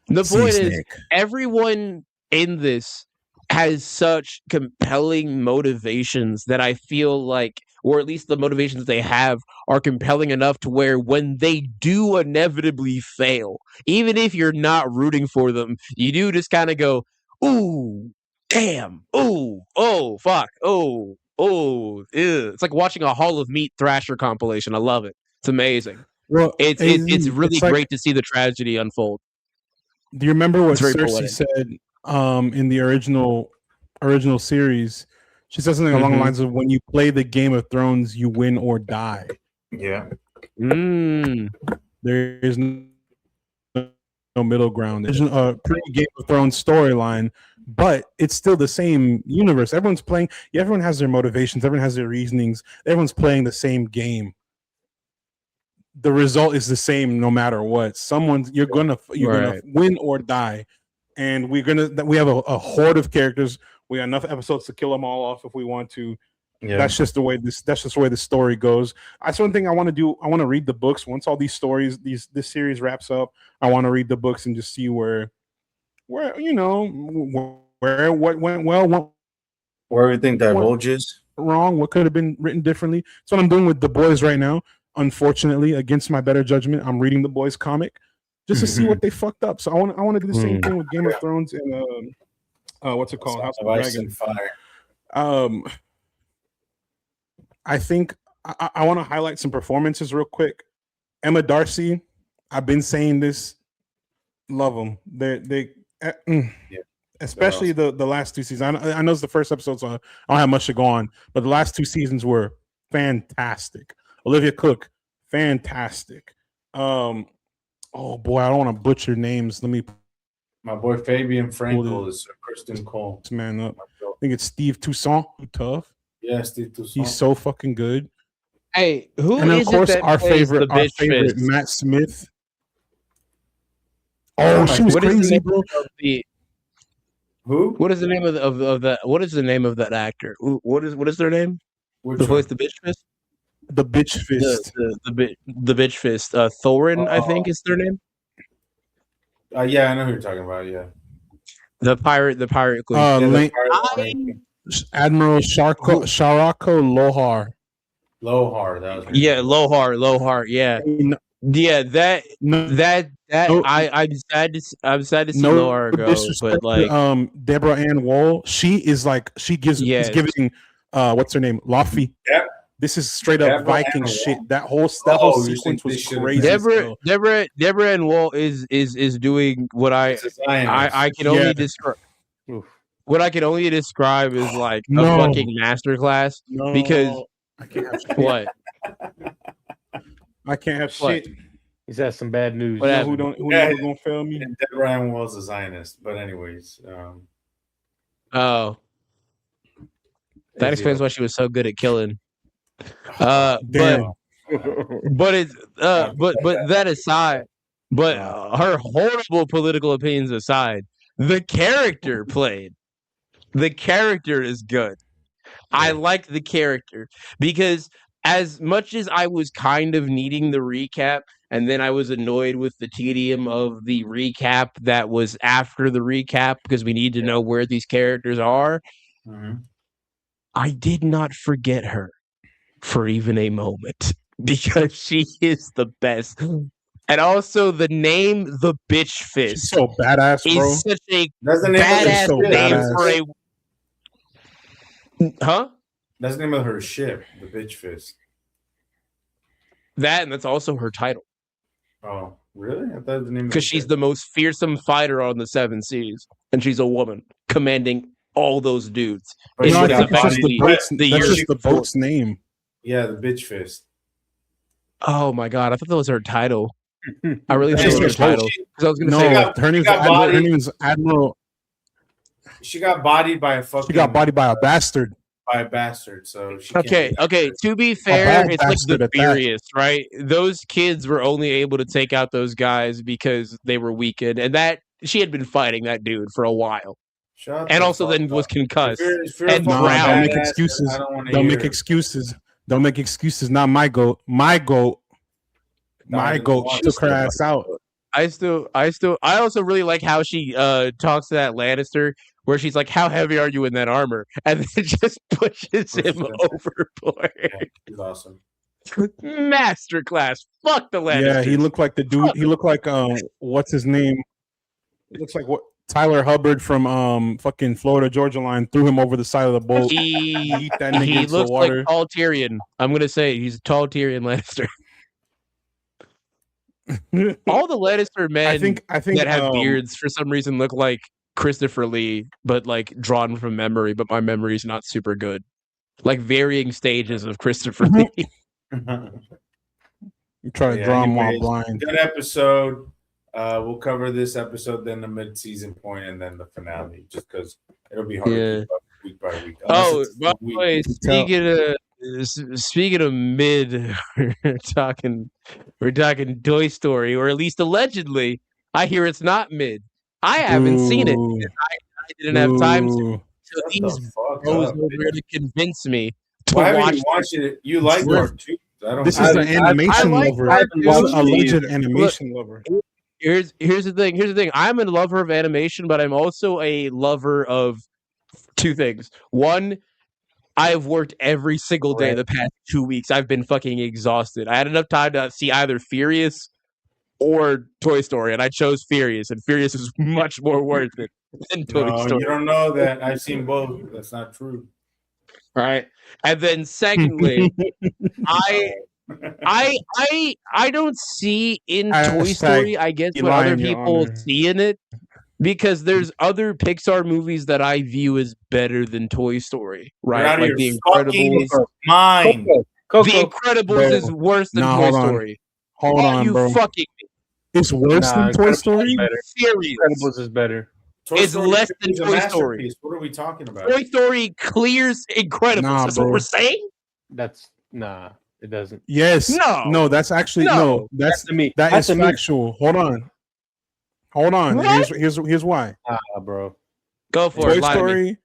the Sea point is, snake. everyone in this has such compelling motivations that I feel like, or at least the motivations they have are compelling enough to where when they do inevitably fail, even if you're not rooting for them, you do just kind of go, ooh, damn, ooh, oh, fuck, oh, ew. It's like watching a Hall of Meat Thrasher compilation. I love it. It's amazing. Well, It's really it's like- great to see the tragedy unfold. Do you remember what It's very Cersei poetic. said in the original series? She said something along the Mhm. lines of, "When you play the Game of Thrones, you win or die." Yeah. There is no middle ground. There's a pre-Game of Thrones storyline, but it's still the same universe. Everyone's playing. Yeah, everyone has their motivations. Everyone has their reasonings. Everyone's playing the same game. The result is the same no matter what. You're gonna win or die, and we have a horde of characters. We have enough episodes to kill them all off if we want to. Yeah. That's just the way the story goes. That's one thing I want to do. I want to read the books once all these stories, this series wraps up. I want to read the books and just see where what went well, where everything divulges wrong, what could have been written differently. That's what I'm doing with The Boys right now. Unfortunately, against my better judgment, I'm reading The Boys comic just to see what they fucked up. So I want to do the same thing with Game of Thrones and what's it called? House of Ice and Fire. I think I want to highlight some performances real quick. Emma Darcy, I've been saying this, love them. Especially the last two seasons. I know it's the first episode, so I don't have much to go on, but the last two seasons were fantastic. Olivia Cook, fantastic. Oh boy, I don't want to butcher names. My boy Fabian Frankel is Kristen Cole. This man up. I think it's Steve Toussaint. Tough. Yeah, Steve Toussaint. He's so fucking good. Hey, who and is of course it that our favorite Matt Smith. Oh, she was crazy, bro. Who? What is the name of that? What is the name of that actor? What is their name? Who plays the bitch fist? The bitch fist. The bitch fist. Thorin, I think is their name. Yeah, I know who you're talking about. Yeah. The pirate queen. Admiral Sharako Lohar. Lohar, that was Lohar. Yeah, I'm sad to see Lohar go, but like Deborah Ann Woll, is giving what's her name, Laufey. Yep. This is straight up Viking shit. That whole sequence was crazy. Deborah Ann Woll is doing what I can only describe. What I can only describe is like a fucking masterclass because I can't have shit. What? I can't have shit. He's had some bad news. Who never gonna fail me? Deborah Ann Woll's a Zionist, but anyways. That explains why she was so good at killing. But that aside, her horrible political opinions aside, the character is good. I like the character because as much as I was kind of needing the recap, and then I was annoyed with the tedium of the recap that was after the recap because we need to know where these characters are. Mm-hmm. I did not forget her for even a moment because she is the best. And also the name The Bitch Fist. She's so badass, bro. Is such a badass name for a... Huh? That's the name of her ship, The Bitch Fist. And that's also her title. Oh, really? I thought the name because she's the most fearsome fighter on the Seven Seas, and she's a woman commanding all those dudes. That's just the boat's name. Yeah, The Bitch Fist. Oh my god, I thought that was her title. I really thought it was her title. Because I was going to say her name is Admiral. She got bodied by a fucking. She got bodied by a bastard. By a bastard. So she okay. To be fair, it's like the Furious, right? Those kids were only able to take out those guys because they were weakened, and that she had been fighting that dude for a while, and also then was concussed and drowned. Don't make excuses. Don't make excuses. Don't make excuses. Not my goat. My goat. My goat. She took her ass out. I also really like how she talks to that Lannister, where she's like, "How heavy are you in that armor?" And then just pushes him overboard. Yeah, he's awesome. Masterclass. Fuck the Lannister. Yeah, he looked like the dude. He looked like what's his name? It looks like what Tyler Hubbard from fucking Florida Georgia Line threw him over the side of the boat. He looks like tall Tyrion. I'm gonna say he's a tall Tyrion Lannister. All the Lannister men I think that have beards for some reason look like Christopher Lee, but like drawn from memory. But my memory is not super good. Like varying stages of Christopher Lee. You try to draw them while blind. Good episode. We'll cover this episode, then the mid-season point, and then the finale, just because it'll be hard to keep up week by week. Oh, by the way, speaking of mid, we're talking Toy Story, or at least allegedly. I hear it's not mid. I haven't seen it. I didn't have time to. So these bros over here to convince me to watch. You watched it? You like cartoons? This is an animation lover. Alleged animation lover. Here's the thing. Here's the thing. I'm a lover of animation, but I'm also a lover of two things. One, I have worked every single day the past 2 weeks. I've been fucking exhausted. I had enough time to see either Furious or Toy Story, and I chose Furious, and Furious is much more worth it than Toy Story. You don't know that. I've seen both. That's not true. All right. And then secondly, I don't see in Toy Story, I guess, what other people see in it, because there's other Pixar movies that I view as better than Toy Story, right? Like The Incredibles. The Incredibles is worse than Toy Story. Hold on, bro. Fucking it's worse than Toy Story? Serious. Incredibles is better. It's less than Toy Story. What are we talking about? Toy Story clears Incredibles. That's what we're saying? It doesn't. Yes. No, that's actually no. That's me. That is factual. Hold on. Here's why. Bro. Go for it.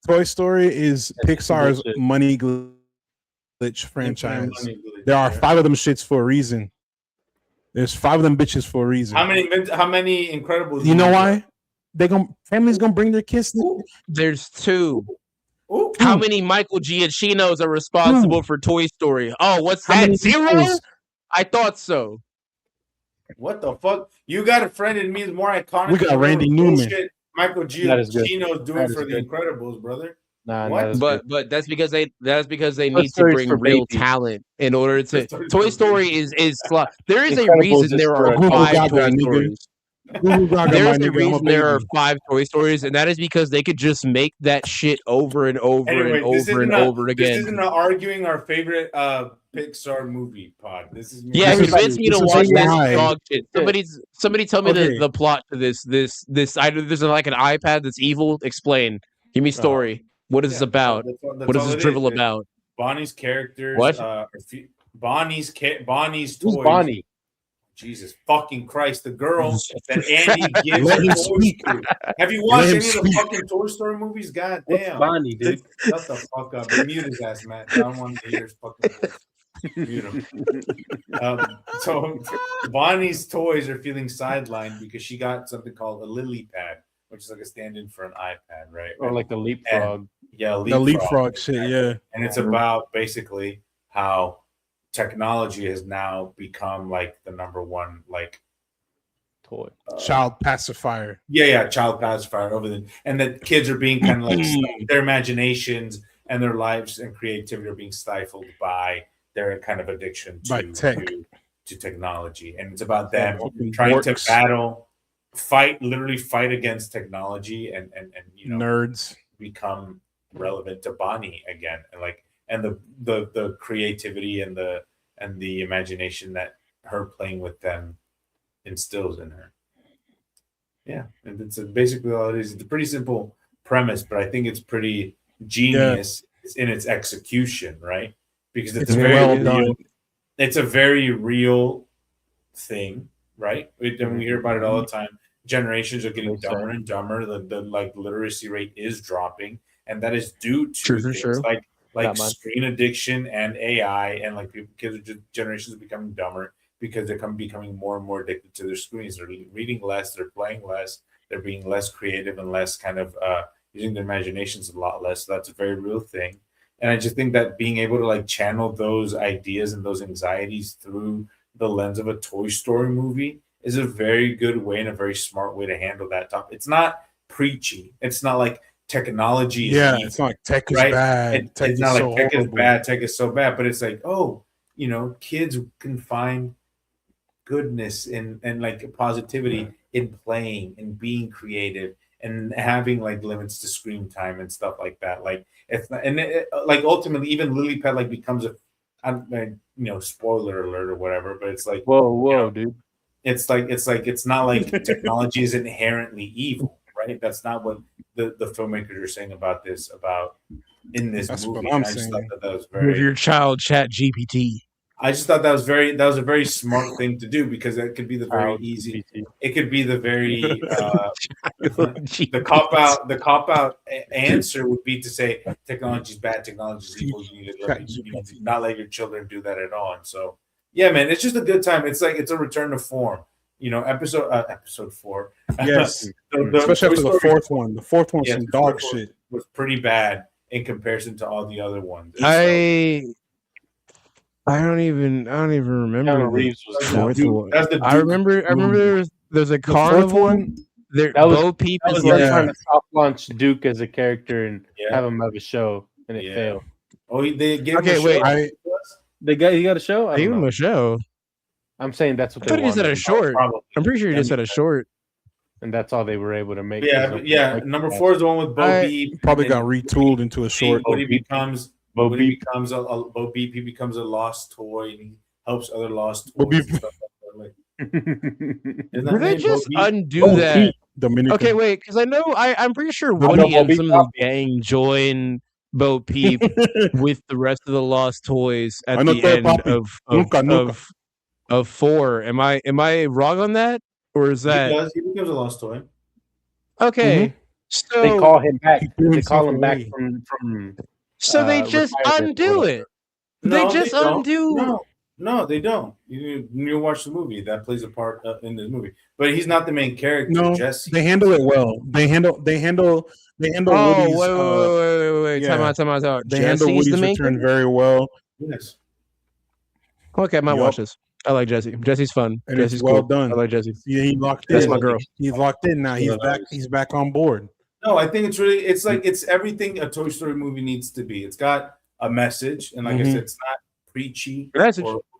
Toy Story is Pixar's money glitch franchise. There are 5 of them shits for a reason. There's 5 of them bitches for a reason. How many Incredibles? You know why? Family's gonna bring their kids. There's 2. Ooh. How many Michael Giacchinos are responsible for Toy Story? Oh, what's that? 0? I thought so. What the fuck? You got a friend in me is more iconic. We got Randy Newman. Michael Giacchino's doing for the Incredibles, brother. But that's because they need to bring real talent in order to. Toy Story is there is a reason there are 5 Toy Stories. There's a reason there are 5 Toy Stories, and that is because they could just make that shit over and over and over again. This isn't arguing our favorite Pixar movie pod. This is convince me to watch this dog shit. Somebody tell me the plot to this. There's like an iPad that's evil. Explain. Give me story. What is this about? What is this drivel about? Bonnie's characters. What? Bonnie's toys. Who's Bonnie? Jesus fucking Christ, the girl that Andy gives her toys to. Have you watched any of the fucking Toy Story movies? God damn. Bonnie, dude. Shut the fuck up. Mute his ass, Matt. I don't want to hear his fucking voice. Mute him. So Bonnie's toys are feeling sidelined because she got something called a lily pad, which is like a stand-in for an iPad, right? Or like the leapfrog. The leapfrog shit, yeah. And it's about basically how technology has now become like the number one like toy child pacifier. Child pacifier and that kids are being kind of like their imaginations and their lives and creativity are being stifled by their kind of addiction to technology. And it's about them trying to fight against technology and nerds become relevant to Bonnie again, and the creativity and the imagination that her playing with them instills in her. Yeah, and it's basically all it is. It's a pretty simple premise, but I think it's pretty genius in its execution, right? Because it's very well done. It's a very real thing, right? And we hear about it all the time. Generations are getting dumber and dumber. The literacy rate is dropping, and that is due to things like screen addiction and AI, and generations are becoming dumber because they're becoming more and more addicted to their screens. They're reading less, they're playing less, they're being less creative and less kind of using their imaginations a lot less. So that's a very real thing. And I just think that being able to channel those ideas and those anxieties through the lens of a Toy Story movie is a very good way and a very smart way to handle that topic. It's not preachy. It's not like technology is evil, it's not like tech is bad. It's not like tech is bad, tech is so bad, but it's like, kids can find goodness and positivity in playing and being creative and having limits to screen time and stuff like that. Ultimately even Lily Pad becomes spoiler alert or whatever, but it's like, whoa, dude. It's not like technology is inherently evil, right? That's not what the filmmakers are saying about this in this That's movie. what I'm I just thought saying. that was With very. your child chat GPT. I just thought that was a very smart thing to do, because that could be the very easy. It could be the very the cop out answer would be to say technology is bad, technology is evil. You need to not let your children do that at all. And so, yeah, man, it's just a good time. It's like it's a return to form. Episode 4. Yes, especially after the fourth one. The fourth one's some dog shit. Was pretty bad in comparison to all the other ones. I don't even remember. Reeves was the fourth one. I remember there's a carnival one. Bo Peep is trying to soft launch Duke as a character and have him have a show, and it failed. Oh, they gave him a show? He got a show? They gave him a show. I'm saying that's what I thought he just had a short. I'm pretty sure he just had a short. And that's all they were able to make. Yeah. Number 4 is the one with Bo Peep. Probably got retooled into a short. Bo Peep becomes a lost toy, and he helps other lost toys. Did they just undo that? Okay, wait, because I know I'm pretty sure Woody and some of the gang join Bo Peep with the rest of the lost toys at the end of 4. Am I wrong on that, or is that he becomes a lost toy? Okay, so they call him back. They call him back from. So they just undo it. No, they just undo. No, they don't. You watch the movie. That plays a part in the movie, but he's not the main character. No, Jesse. They handle it well. They handle. Oh, wait! Yeah. Time out. They handle Woody's return very well. Yes. Okay, I might watch this. I like Jesse. Jesse's fun. And Jesse's well cool. done. I like Jesse. Yeah, he locked in. That's my girl. He's locked in now. He's back. He's back on board. No, I think it's everything a Toy Story movie needs to be. It's got a message, and like I said, it's not preachy. Or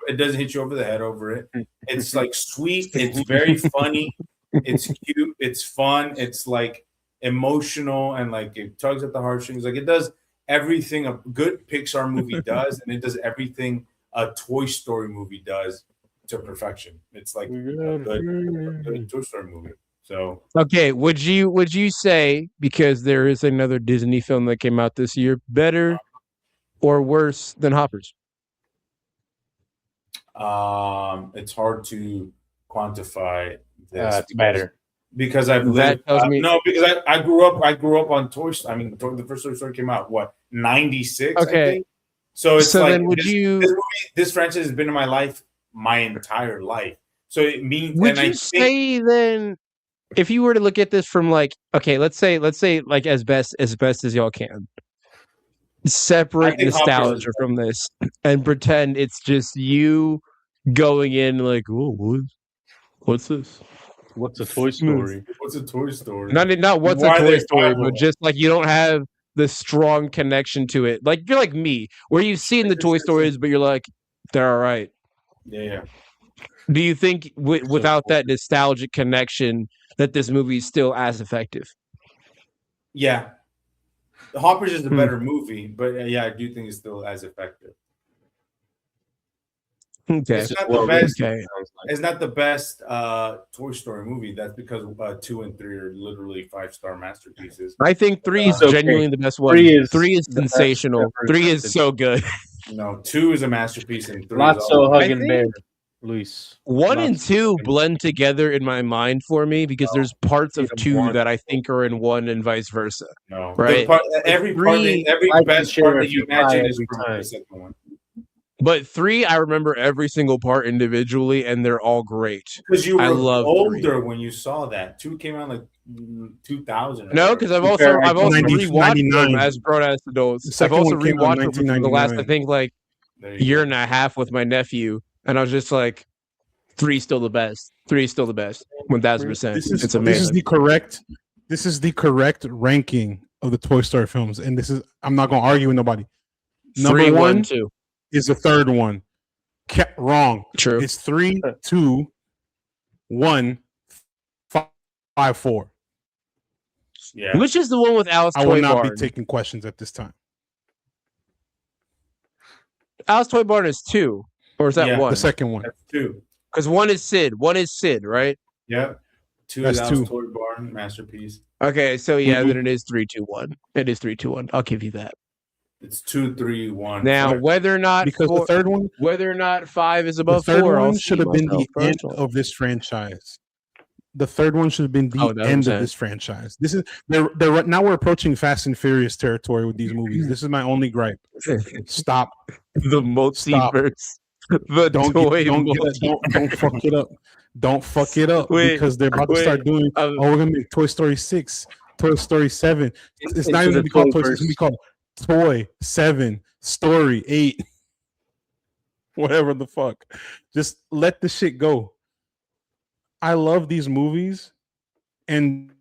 it doesn't hit you over the head over it. It's like sweet. It's very funny. It's cute. It's fun. It's like emotional, and like it tugs at the heartstrings. Like it does everything a good Pixar movie does, and it does everything a Toy Story movie does to perfection. It's like a good Toy Story movie. So okay, would you say, because there is another Disney film that came out this year, better or worse than Hoppers? It's hard to quantify this. It's better because I've lived. Because I grew up on Toy Story. I mean, the first Toy Story came out 96. Okay, I think. So it's like then this franchise has been in my life my entire life. So it means. Would you say then, if you were to look at this from like, okay, let's say like as best as y'all can, separate nostalgia from this and pretend it's just you going in like, oh, what's this? What's a Toy Story? What's a Toy Story? Not what's a Toy Story, but just like you don't have the strong connection to it. Like you're like me, where you've seen the Toy Stories, but you're like, they're all right. Yeah. Do you think without that nostalgic connection that this movie is still as effective? Yeah. The Hoppers is a better movie, but yeah, I do think it's still as effective. Okay. It's not the best. It's not the best Toy Story movie. That's because 2 and 3 are literally 5-star masterpieces. I think 3 is genuinely the best one. 3 is sensational. 3 is so good. No, 2 is a masterpiece, and 3 Not so hugging bear. Luis. 1 and 2 blend together in my mind for me because there's parts of 2 that I think are in 1 and vice versa. No, right? Every best part that you imagine is from the second one. But 3, I remember every single part individually, and they're all great. Because you were older when you saw that. 2 came out like 2000. No, because I've also rewatched them as grown-ass adults. I've also rewatched them for the last, I think, like year and a half with my nephew. And I was just like, 3 still the best. 3 is still the best. 1000%. It's amazing. This is the correct ranking of the Toy Story films. And I'm not gonna argue with nobody. Number 1, 2 is the third one. Wrong. True. It's 3, 2, 1, 5, 4. Yeah. Which is the one with Alice? I will not be taking questions at this time. Alice Toy Barn is 2, or is that Yeah, 1? The second one. That's 2. Because 1 is Sid. 1 is Sid, right? Yep. 2 That's is Alice 2. Toy Barn Masterpiece. Okay, so yeah, Mhm. then it is 3, 2, 1. It is 3, 2, 1. I'll give you that. It's 2, 3, 1. Now, whether or not Because the third one, 5 is the above third 4, I'll one see should have been the myself end personally. of this franchise. The third one should have been the Oh, that's what I'm end of saying. this franchise. This is they're now we're approaching Fast and Furious territory with these movies. This is my only gripe. Stop. The multiverse. The Don't toy don't fuck it up. Don't fuck it up Wait, because they're about to start doing. um, We're gonna make Toy Story 6, Toy Story 7. It's not even into gonna the be called Toy Story. Toyverse. It's gonna be called Toy 7, Story 8, whatever the fuck. Just let the shit go. I love these movies, and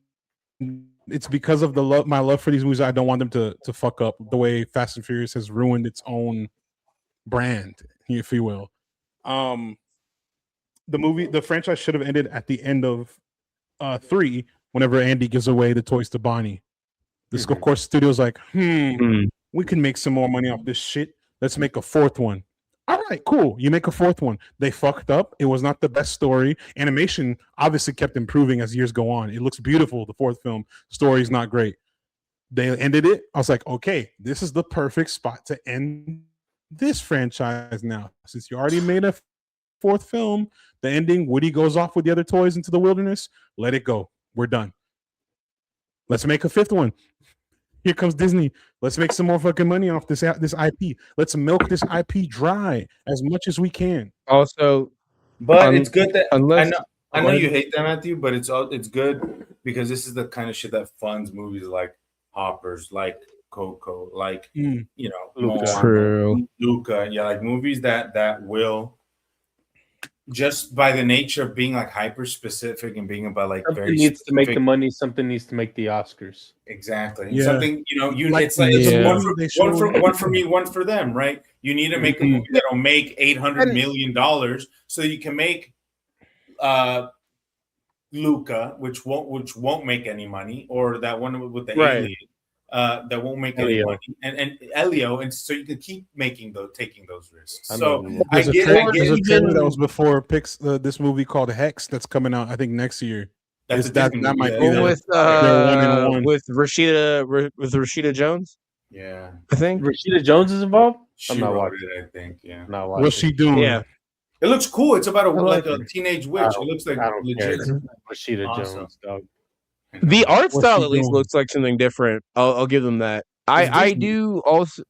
it's because of my love for these movies. I don't want them to fuck up the way Fast and Furious has ruined its own brand, if you will. The franchise should have ended at the end of 3, whenever Andy gives away the toys to Bonnie. Of course, studio's like, we can make some more money off this shit. Let's make a 4th one. All right, cool. You make a 4th one. They fucked up. It was not the best story. Animation obviously kept improving as years go on. It looks beautiful. The 4th film story's not great. They ended it. I was like, okay, this is the perfect spot to end this franchise now. Since you already made a 4th film, the ending, Woody goes off with the other toys into the wilderness. Let it go. We're done. Let's make a 5th one. Here comes Disney. Let's make some more fucking money off this IP. Let's milk this IP dry as much as we can. Also, But it's good that unless I know you hate that, Matthew, but it's good because this is the kind of shit that funds movies like Hoppers, like Coco, like you know, Luca. True. Luca, yeah, like movies that will, just by the nature of being like hyper specific and being about like Something very needs to make specific- the money. Something needs to make the Oscars. Exactly. Yeah. Something, you know, Like, it's like yeah. it's one for me, one for them, right? You need to make a movie that'll make $800 million so you can make Luca, which won't make any money, or that one with the Right. alien that won't make any Elio. money, and Elio, and so you can keep taking those risks. I So know. I There's a get trailer that was before this movie called Hex that's coming out, I think, next year. that's that Disney might movie, be yeah. the- one-on-one. with Rashida Jones, Yeah, I think. Rashida Jones is involved. she I'm not wrote watching. it, I think. Yeah, I'm not watching. What's she doing? Yeah. it looks cool. It's about like a teenage witch. It looks like I don't care. legit. Rashida Awesome. Jones, dog. The art What's style she at least doing? looks like something different. I'll give them that. It's I Disney. do also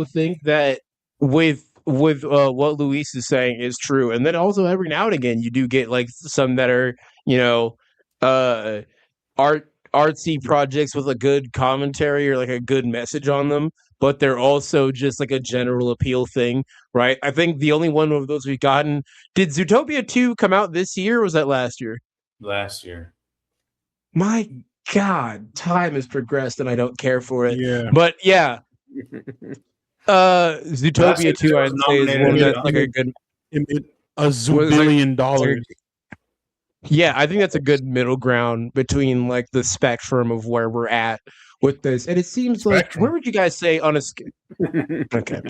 think that with what Luis is saying is true, and then also every now and again you do get like some that are, you know, artsy projects with a good commentary or like a good message on them, but they're also just like a general appeal thing, right? I think the only one of those we've gotten, did Zootopia 2 come out this year or was that last year? Last year. My God, time has progressed and I don't care for it. Yeah. But yeah, Zootopia 2, I'd say, is one that's like a good. It made a zillion dollars. Yeah, I think that's a good middle ground between like the spectrum of where we're at with this. And it seems like, where would you guys say on a okay,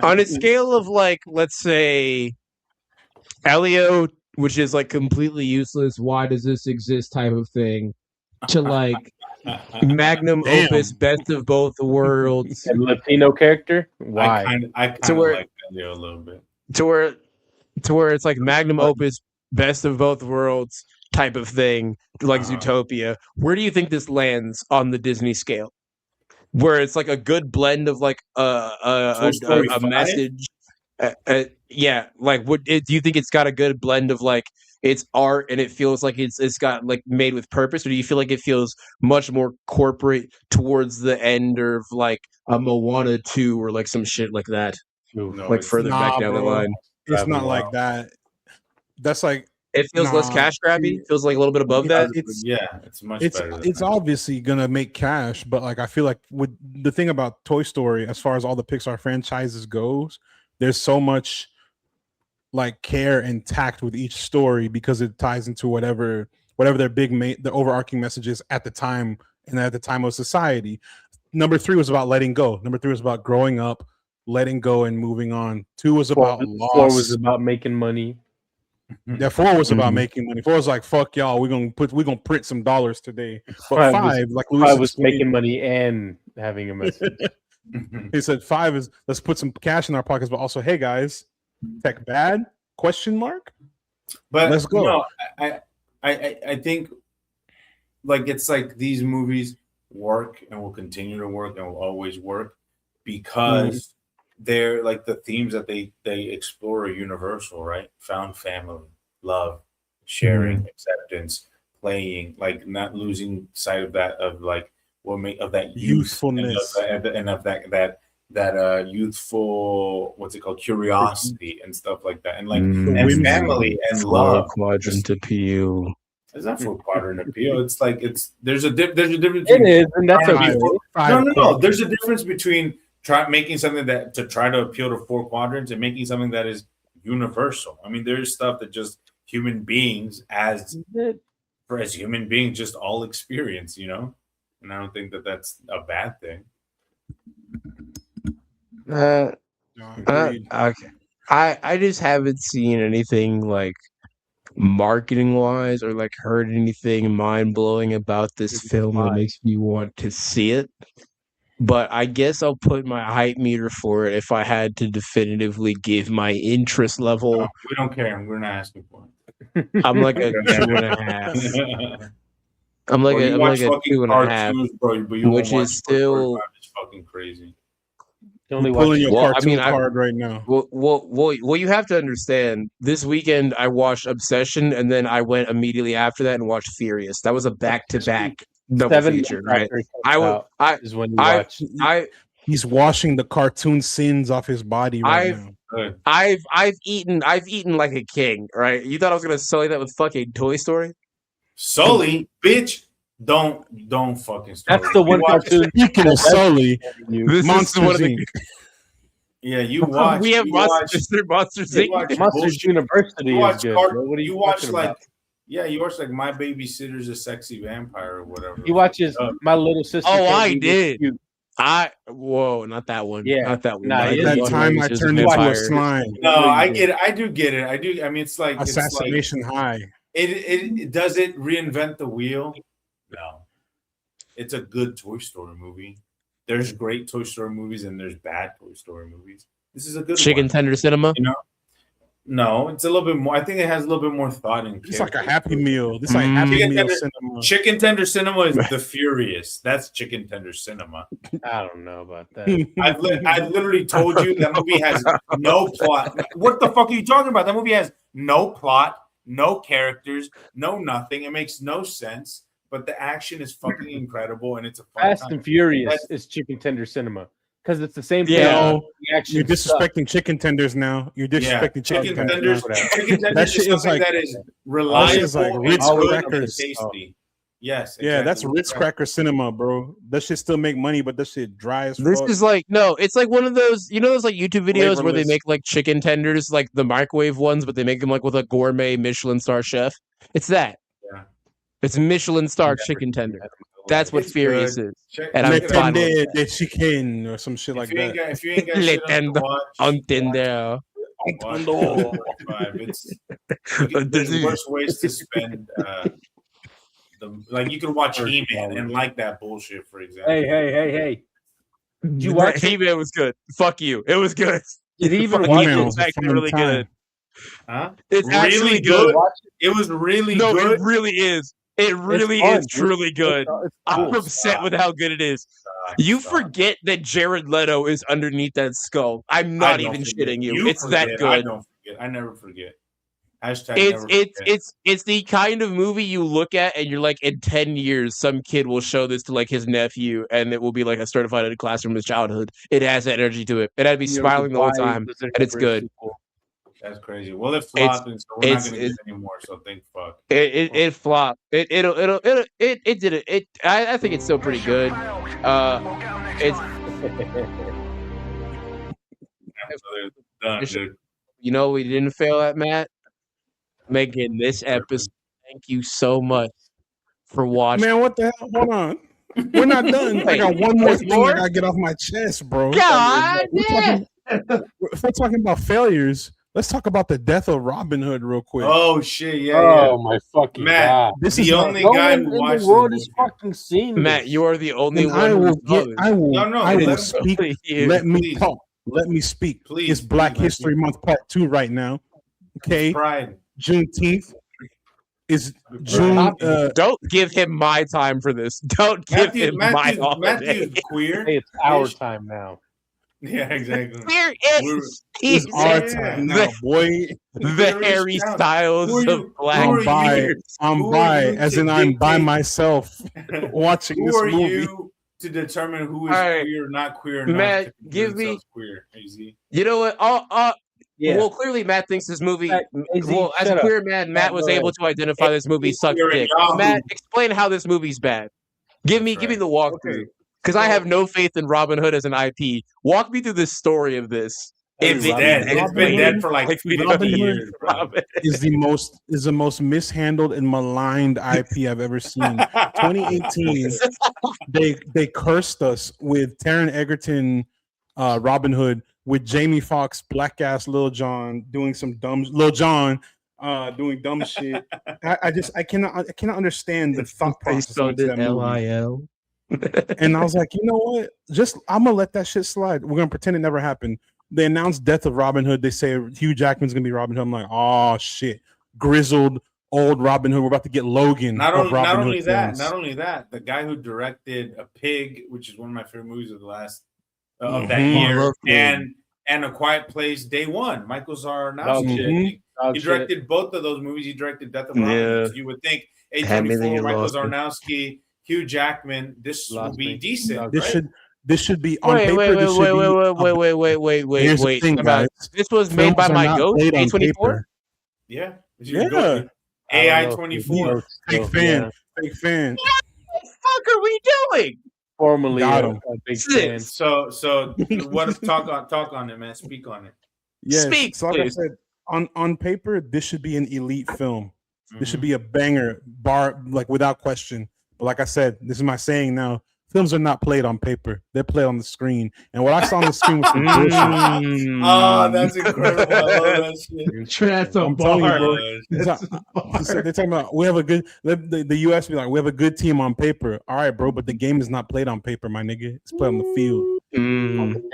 on a scale of like, let's say, Elio, which is like completely useless, why does this exist type of thing, to like magnum Damn. opus, best of both worlds, And Latino character? Why? I kind So of we're- like Elio a little bit. to where it's like magnum opus, best of both worlds type of thing, like Zootopia. Where do you think this lands on the Disney scale? Where it's like a good blend of like Toy Story a 5? message. Yeah, like do you think it's got a good blend of like it's art and it feels like it's got like made with purpose, or do you feel like it feels much more corporate towards the end of like a Moana 2 or like some shit like that, No, like it's further back Nah, down the bro. line? It's not like that. That's like It feels less Nah, cash grabby. Feels like a little bit above Yeah, that. it's much better. Than it's that. obviously gonna make cash, but like I feel like with the thing about Toy Story, as far as all the Pixar franchises goes, there's so much like care and tact with each story because it ties into whatever their the overarching message is at the time and at the time of society. Number 3 was about letting go. Number 3 was about growing up, letting go and moving on. 2 was about loss. 4 was about making money. Yeah, 4 was about Mhm. making money. 4 was like, fuck y'all, we're gonna print some dollars today. But 5 5, was, like 5 Luis was explained, making money and having a message. he said 5 is let's put some cash in our pockets, but also, hey guys, tech bad? Question mark. But Let's go. No, I think like it's like these movies work and will continue to work and will always work because they're like the themes that they explore are universal, right? Found family, love, sharing, acceptance, playing, like not losing sight of that, of like what make of that Youthfulness. and of that youthful, what's it called, curiosity and stuff like that, and like and family and love. Quadrant appeal. It's not for quadrant appeal. It's like there's a difference. It is, and that's trying to okay. be no. There's a difference between making something that to try to appeal to 4 quadrants and making something that is universal. I mean, there's stuff that just human beings as human beings just all experience, you know. And I don't think that that's a bad thing. Agreed. Okay. I just haven't seen anything like marketing wise or like heard anything mind blowing about this film that makes me want to see it. But I guess I'll put my hype meter for it if I had to definitively give my interest level. No, we don't care. We're not asking for it. I'm like a 2.5. I'm like Bro, a 2.5, bro, but you which is still it's fucking crazy. You're pulling your cartoon card right now. Well, you have to understand. This weekend I watched Obsession, and then I went immediately after that and watched Furious. That was a back-to-back double feature, right? He's washing the cartoon sins off his body right now. I've eaten like a king, right? You thought I was gonna sully that with fucking Toy Story? Sully, bitch. Don't fucking start. That's the one cartoon. Speaking of Sully, Monsters Inc. Yeah, you watch. We have Monsters Inc. Monsters University is good. What are you watch like? About? Yeah, you watch like My Babysitter's a Sexy Vampire or whatever. He watches My Little Sister. Oh, I did. Not that one. Yeah, not that one. That time I turned into a slime. No, I get it. I do get it. I do. I mean, it's like Assassination High. It does it reinvent the wheel. No, it's a good Toy Story movie. There's great Toy Story movies and there's bad Toy Story movies. This is a good Chicken Tender Cinema. You know, no, it's a little bit more. I think it has a little bit more thought in. It's like a Happy Meal. This like Happy Meal cinema. Chicken Tender Cinema is The Furious. That's Chicken Tender Cinema. I don't know about that. I literally told you that movie has no plot. What the fuck are you talking about? That movie has no plot, no characters, no nothing. It makes no sense. But the action is fucking incredible, and it's a Fast and Furious is Chicken Tender Cinema because it's the same thing. Yeah, you're disrespecting chicken tenders now. You're disrespecting chicken tenders. Chicken tenders that shit is like that is reliable, like Ritz crackers. Tasty. Yes, exactly. Yeah, that's Ritz cracker cinema, bro. That shit still make money, but that shit dry as fuck. This is like it's like one of those, those like YouTube videos where they make like chicken tenders, like the microwave ones, but they make them like with a gourmet Michelin star chef. It's that. Yeah. It's Michelin star chicken tender. That's what Furious is. And I'm fine with the chicken or some shit like that. If you ain't got shit to watch, there's worse ways to spend. Like you could watch He-Man and like that bullshit, for example. Hey! Did you watch He-Man? Was good. Fuck you. It was good. Did he even watch it? It's actually really good. Huh? It's actually good. It was really good. No, it really is. It really is truly good. I'm upset with how good it is. You forget that Jared Leto is underneath that skull. I'm not even shitting you. It's that good. I don't forget. I never forget. It's the kind of movie you look at and you're like, in 10 years, some kid will show this to like his nephew, and it will be like a certified in a class from his childhood. It has that energy to it. It had to be smiling the whole time, and it's good. That's crazy. Well, it flopped, and so we're not gonna get it anymore. So think fuck. It flopped. It did it. I think it's still pretty good. It's done, dude. You know we didn't fail at, Matt? Making this episode. Thank you so much for watching. Man, what the hell? Hold on. We're not done. I got one more thing I gotta get off my chest, bro. God damn. if we're talking about failures, let's talk about the death of Robin Hood real quick. Oh shit! Yeah, Oh my fucking Matt, god! This the is only No guy one who in watched the world this is movie. fucking seeing Matt, this. you are the only And one. I who will saw get. it. I will. No, I let will him speak. You. Let me Please. talk. Let me speak. Please, It's Black please, History Month Part 2 right now. Okay, Pride. Juneteenth is June. Don't give him my time for this. Don't give him my holiday. Matthew's queer. Hey, it's our time now. Yeah, exactly. Here We're- is It's our Yeah. time now, boy. the Harry Styles Who are of you- Black who are I'm by. years. I'm Who are by, you as to in I'm by dictate- myself watching Who this are movie. you to determine who is All right. queer, not queer, Matt, not to give me- themselves queer? AZ. You know what? Yeah. Well, clearly Matt thinks this movie. Matt, AZ, Well, as a shut up. queer man, Matt Matt, was go able ahead. to identify this movie sucked You're a dick. Yahoo. Matt, explain how this movie's bad. Give me That's the right. walkthrough. Okay. Because I have no faith in Robin Hood as an IP. Walk me through the story of this. It's If it- dead. if It's been it- dead for like 50 Robin Hood- years, bro. Robin. Is the most mishandled and maligned IP I've ever seen. 2018, they cursed us with Taron Egerton, Robin Hood, with Jamie Foxx, black ass Lil Jon doing some dumb doing dumb shit. I cannot understand the thought process of that movie. L-I-L. And I was like, you know what? I'm gonna let that shit slide. We're gonna pretend it never happened. They announced Death of Robin Hood. They say Hugh Jackman's gonna be Robin Hood. I'm like, oh shit, grizzled old Robin Hood. We're about to get Logan. Not of Robin only Hood that, films. the guy who directed A Pig, which is one of my favorite movies of the last of Mhm. that I year, love and A Quiet Place, Day One, Michael Dog Zarnowski. shit. I think. Dog He shit. directed both of those movies. He directed Death of Robin Hood. Yeah. So you would think Had me A24, thinking Michael lost it. Zarnowski, Hugh Jackman. This will Lost be me. decent. Dog This right? should be on Wait, paper. wait, this wait, should wait, be wait. Here's the Wait. thing, Time out. guys. This was Films made by are my not goat, played on A24? paper. Yeah. Yeah. AI 24. Fake fan. Fake fan. What the fuck are we doing? Formerly Got a him. big Sis. fan. So what talk on it, man? Speak on it. Yes. Speak, So like I please. said, on paper, this should be an elite film. This should Mhm. be a banger, like without question. But like I said, this is my saying now. Films are not played on paper; they're played on the screen. And what I saw on the screen was some bullshit. Oh, that's incredible. I love that shit. That's a I'm telling you, bar. bro. That's a bar. They're talking about we have a good. The U.S. be like, we have a good team on paper. All right, bro, but the game is not played on paper, my nigga. It's played on the field.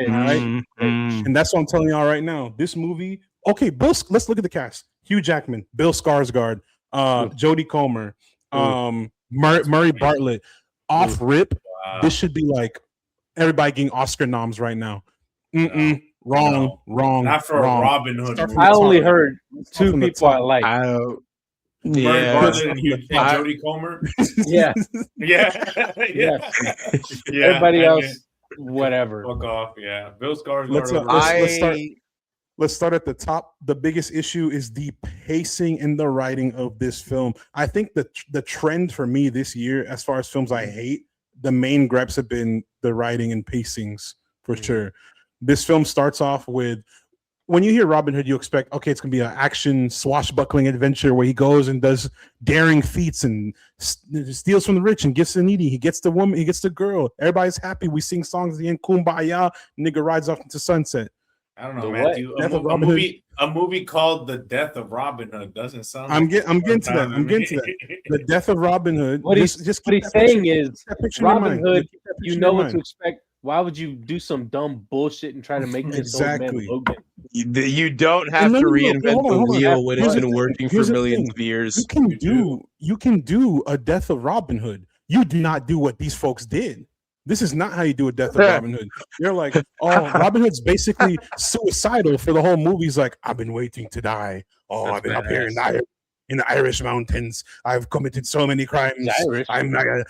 Right? And that's what I'm telling y'all right now. This movie, okay, let's look at the cast. Hugh Jackman, Bill Skarsgård, Jodie Comer, Murray Bartlett. Off rip, this should be like everybody getting Oscar noms right now. Wrong. Not for wrong. a Robin Hood. Start from movie. I only top. heard two from the people I top. like. Murray Yeah. Bartlett and I- Jodie Comer. Yeah, Yeah. yeah. Yeah. Everybody I else, mean, whatever. fuck off. Yeah. Bill Skarsgård. Let's over- Let's start at the top. The biggest issue is the pacing and the writing of this film. I think the trend for me this year, as far as films I hate, the main gripes have been the writing and pacings for sure. This film starts off with, when you hear Robin Hood, you expect, okay, it's gonna be an action swashbuckling adventure where he goes and does daring feats and steals from the rich and gets the needy. He gets the woman, he gets the girl. Everybody's happy. We sing songs at the end, kumbaya. Nigga rides off into sunset. I don't know, The Matthew. Death of Robin A movie called The Death of Robin Hood doesn't sound. I'm like getting to that. I'm getting to that. The Death of Robin Hood. What he's keep that saying picture- is keep that picture in your Robin mind. Hood, Keep that picture you in know your what to mind. expect. Why would you do some dumb bullshit and try to make this old Exactly. man Logan? You don't have And to no, reinvent hold on. the wheel when it's Here's the been thing. working Here's for the millions thing. of years. You can do a Death of Robin Hood. You do not do what these folks did. This is not how you do a Death of Robin Hood. You're like, oh, Robin Hood's basically suicidal for the whole movie. He's like, I've been waiting to die. Oh, That's I've been up here badass. in the Irish mountains. I've committed so many crimes. He's Irish. I am not. Wait,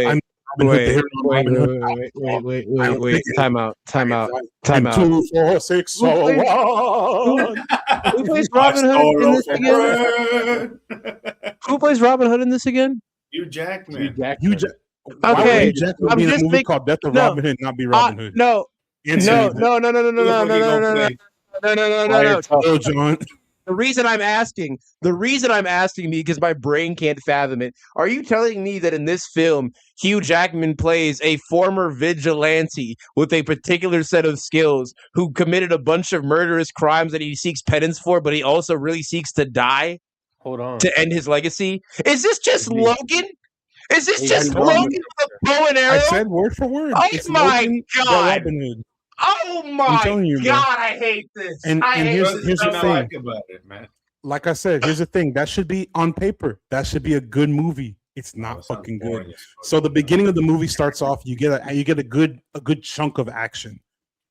I'm Robin Hood, the hero of Robin Hood. Wait. Time out. 2, 4, 6, Who plays- 1. Who plays Robin Hood in this again? Who plays Robin Hood in this again? Hugh Jackman. Hugh Why would Okay, Hugh Jackman I'm be in a just movie think- called Death of no, Robin Hood, not be Robin Hood? No, Answer me that. no. Who the fuck he gonna play? No. Lil Jon. The reason I'm asking because my brain can't fathom it. Are you telling me that in this film, Hugh Jackman plays a former vigilante with a particular set of skills who committed a bunch of murderous crimes that he seeks penance for, but he also really seeks to die Hold on. to end his legacy? Is this just Logan? Is this just Logan. Logan with a bow and arrow? I said word for word. Oh It's my Logan, the God. Robin Hood. Oh my telling you, bro. God, I hate this. And I hate here's this. the What I thing. like about it, man. Like I said, here's the thing. That should be on paper. That should be a good movie. It's not That sounds fucking boring good. as fuck. So the beginning of the movie starts off. You get a good chunk of action,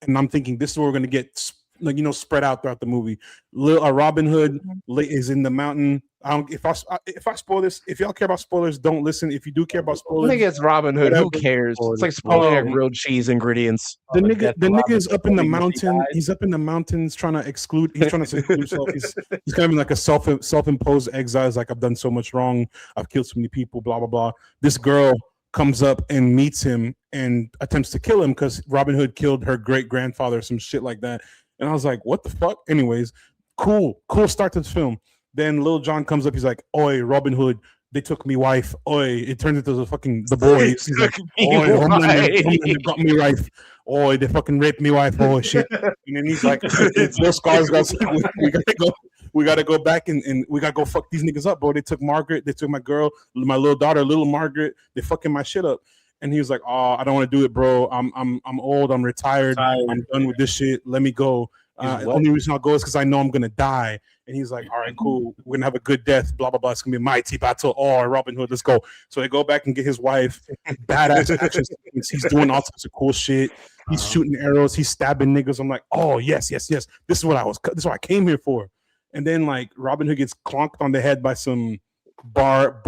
and I'm thinking this is where we're gonna get spread out throughout the movie. Robin Hood is in the mountain. If I spoil this, if y'all care about spoilers, don't listen. If you do care about I spoilers, think it's Robin Hood. Who whatever. cares? It's like spoiling a grilled cheese ingredients. The nigga is up in the Robin Hood, mountain. he He's up in the mountains trying to exclude. He's trying to seclude himself. He's kind of like a self-imposed exile. He's like, I've done so much wrong. I've killed so many people. Blah blah blah. This girl comes up and meets him and attempts to kill him because Robin Hood killed her great grandfather, some shit like that. And I was like, what the fuck? Anyways, cool start to the film. Then Lil Jon comes up. He's like, "Oi, Robin Hood, they took me wife. Oi!" It turns into the boys. He's like, "Oi, Homelander got me wife. Oi, they fucking raped me wife. Oh shit!" And then he's like, "Those scars got. We gotta go back and we gotta go fuck these niggas up, bro. They took Margaret. They took my girl, my little daughter, little Margaret. They fucking my shit up." And he was like, "Oh, I don't want to do it, bro. I'm old. I'm retired. I'm done with this shit. Let me go." The only reason I'll go is because I know I'm gonna die. And he's like, all right, cool. We're gonna have a good death. Blah blah blah. It's gonna be a mighty battle. Oh, Robin Hood, let's go. So they go back and get his wife. Badass action sequence. He's doing all sorts of cool shit. He's shooting arrows. He's stabbing niggas. I'm like, oh yes. This is what I came here for. And then like Robin Hood gets clonked on the head by some Boar,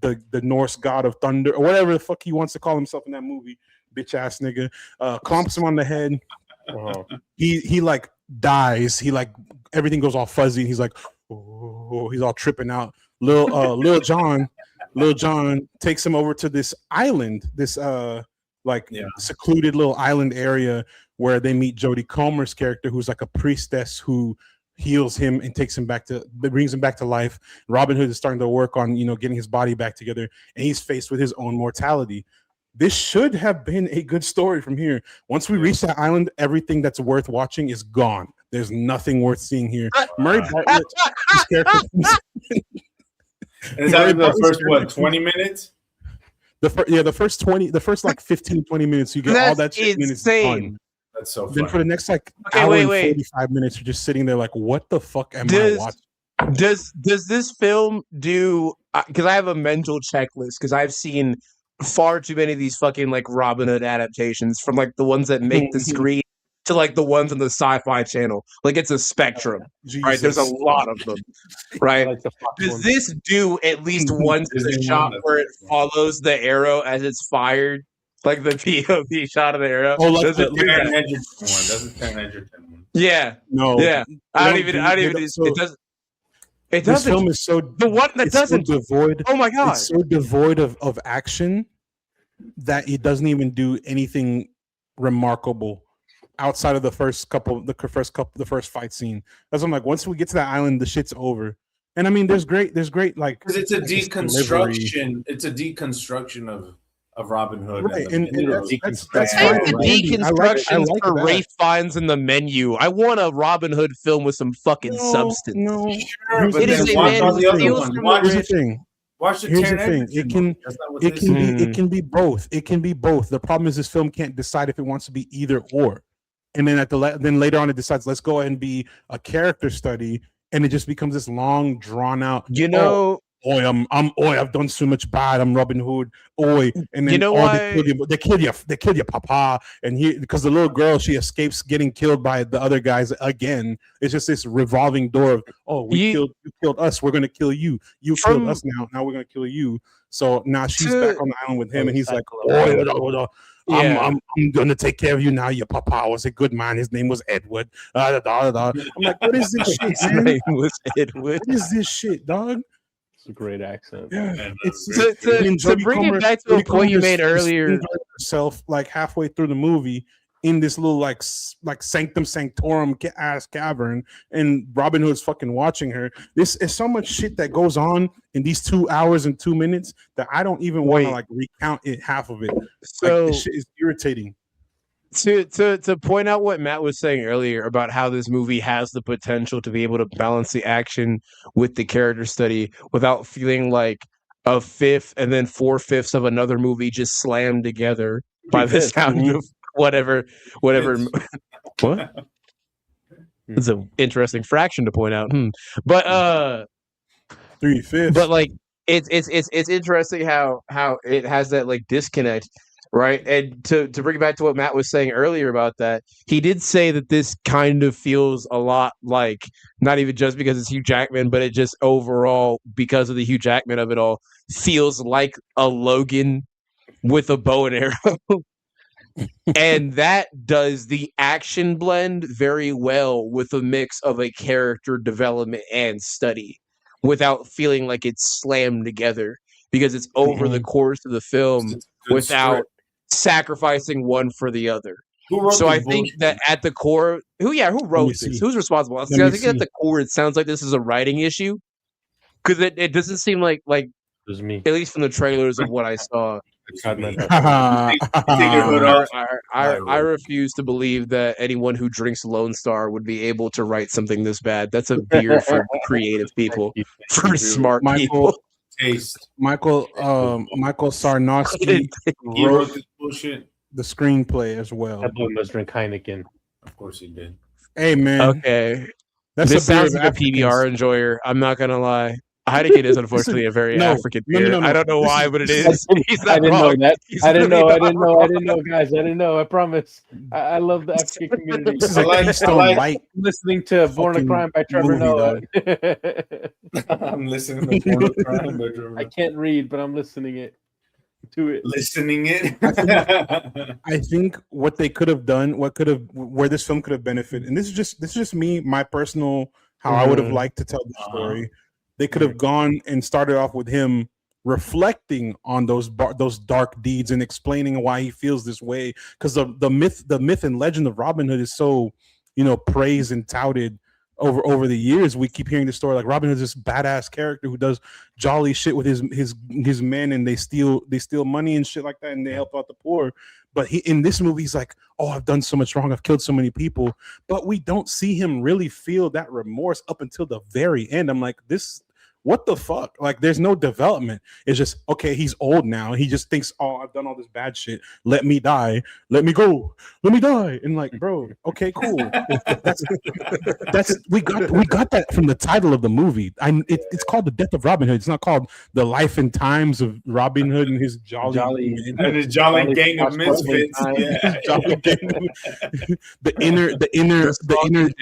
the Norse god of thunder, or whatever the fuck he wants to call himself in that movie. Bitch ass nigga. Clomps him on the head. He like dies. He like everything goes all fuzzy. He's like, oh, he's all tripping out. Lil Jon takes him over to this island, this secluded little island area where they meet Jodie Comer's character, who's like a priestess who heals him and brings him back to life. Robin Hood is starting to work on getting his body back together, and he's faced with his own mortality. This should have been a good story from here. Once we reach that island, everything that's worth watching is gone. There's nothing worth seeing here. Murray Bartlett, his character. Is that the first 20 minutes? The first like 15, 20 minutes, you get all that shit and it's done. That's so funny. Then for the next hour and 45 minutes, you're just sitting there like, what the fuck am I watching? Does this film do? Because I have a mental checklist because I've seen far too many of these fucking like Robin Hood adaptations, from like the ones that make the screen to like the ones on the Sci-Fi Channel. Like it's a spectrum, right? There's a lot of them, right? Like Does this do at least once a shot where it follows the arrow as it's fired, like the POV shot of the arrow? Oh, like Does it do that? Yeah. No. Yeah. I don't even. It doesn't. It doesn't. This film is so the one that doesn't so devoid. Oh my god! It's so devoid of action that it doesn't even do anything remarkable outside of the first fight scene. That's what I'm like. Once we get to that island, the shit's over. And I mean, there's great like because it's a deconstruction. It's a deconstruction of Robin Hood, right? And that's fine. The deconstructions for Rafe finds in the menu. I want a Robin Hood film with some fucking substance. No, sure, it is a man who steals from the rich. Watch the Here's the thing. It can be both. It can be both. The problem is this film can't decide if it wants to be either or. And then then later on it decides let's go ahead and be a character study, and it just becomes this long drawn out. I've done so much bad. I'm Robin Hood. And then they kill you, papa. And because the little girl, she escapes getting killed by the other guys again. It's just this revolving door of you killed us, we're gonna kill you. You killed us now we're gonna kill you. So now she's back on the island with him, and he's like, I'm gonna take care of you now. Your papa was a good man. His name was Edward. I'm like, what is this shit? His name was Edward. What is this shit, dog? A great accent. Yeah, to bring it back to a point you made earlier. Herself like halfway through the movie in this little like sanctum sanctorum ass cavern, and Robin Hood's fucking watching her. This is so much shit that goes on in these 2 hours and 2 minutes that I don't even want to like recount it, half of it. So like, this shit is irritating. To point out what Matt was saying earlier about how this movie has the potential to be able to balance the action with the character study without feeling like a fifth and then 4/5 of another movie just slammed together by the sound of whatever. What? It's an interesting fraction to point out. But 3/5. But like it's interesting how it has that like disconnect, right? And to bring it back to what Matt was saying earlier about that, he did say that this kind of feels a lot like, not even just because it's Hugh Jackman, but it just overall, because of the Hugh Jackman of it all, feels like a Logan with a bow and arrow. And that does the action blend very well with a mix of a character development and study without feeling like it's slammed together, because it's over the course of the film without sacrificing one for the other. So I think that at the core, who wrote this? Who's responsible? I think at the core, it sounds like this is a writing issue, because it doesn't seem like It was me. at least from the trailers of what I saw. I refuse to believe that anyone who drinks Lone Star would be able to write something this bad. That's a beer for creative people, for smart people. Michael Sarnowski wrote this bullshit. The screenplay as well. That boy must drink Heineken. Of course he did. Hey man. Okay. This sounds like a PBR enjoyer. I'm not gonna lie. Heineken is unfortunately a very African beer. I don't know why, but it is. I didn't know that. I didn't know, guys. I didn't know. I promise. I love the African community. This is like listening to Born a Crime by Trevor Noah. I'm listening to Born a Crime by Trevor Noah. I can't read, but I'm listening to it. Listening it. I think what they could have done, where this film could have benefited, and this is just me, my personal, how I would have liked to tell the story. They could have gone and started off with him reflecting on those dark deeds and explaining why he feels this way. Because the myth and legend of Robin Hood is so, praised and touted over the years. We keep hearing the story like Robin Hood's this badass character who does jolly shit with his men, and they steal money and shit like that, and they help out the poor. But in this movie, he's like, oh, I've done so much wrong. I've killed so many people. But we don't see him really feel that remorse up until the very end. I'm like, what the fuck? Like, there's no development. It's just, okay, he's old now. He just thinks, oh, I've done all this bad shit. Let me die. Let me go. Let me die. And like, bro, okay, cool. We got that from the title of the movie. It's called The Death of Robin Hood. It's not called The Life and Times of Robin Hood and his jolly gang of misfits. The inner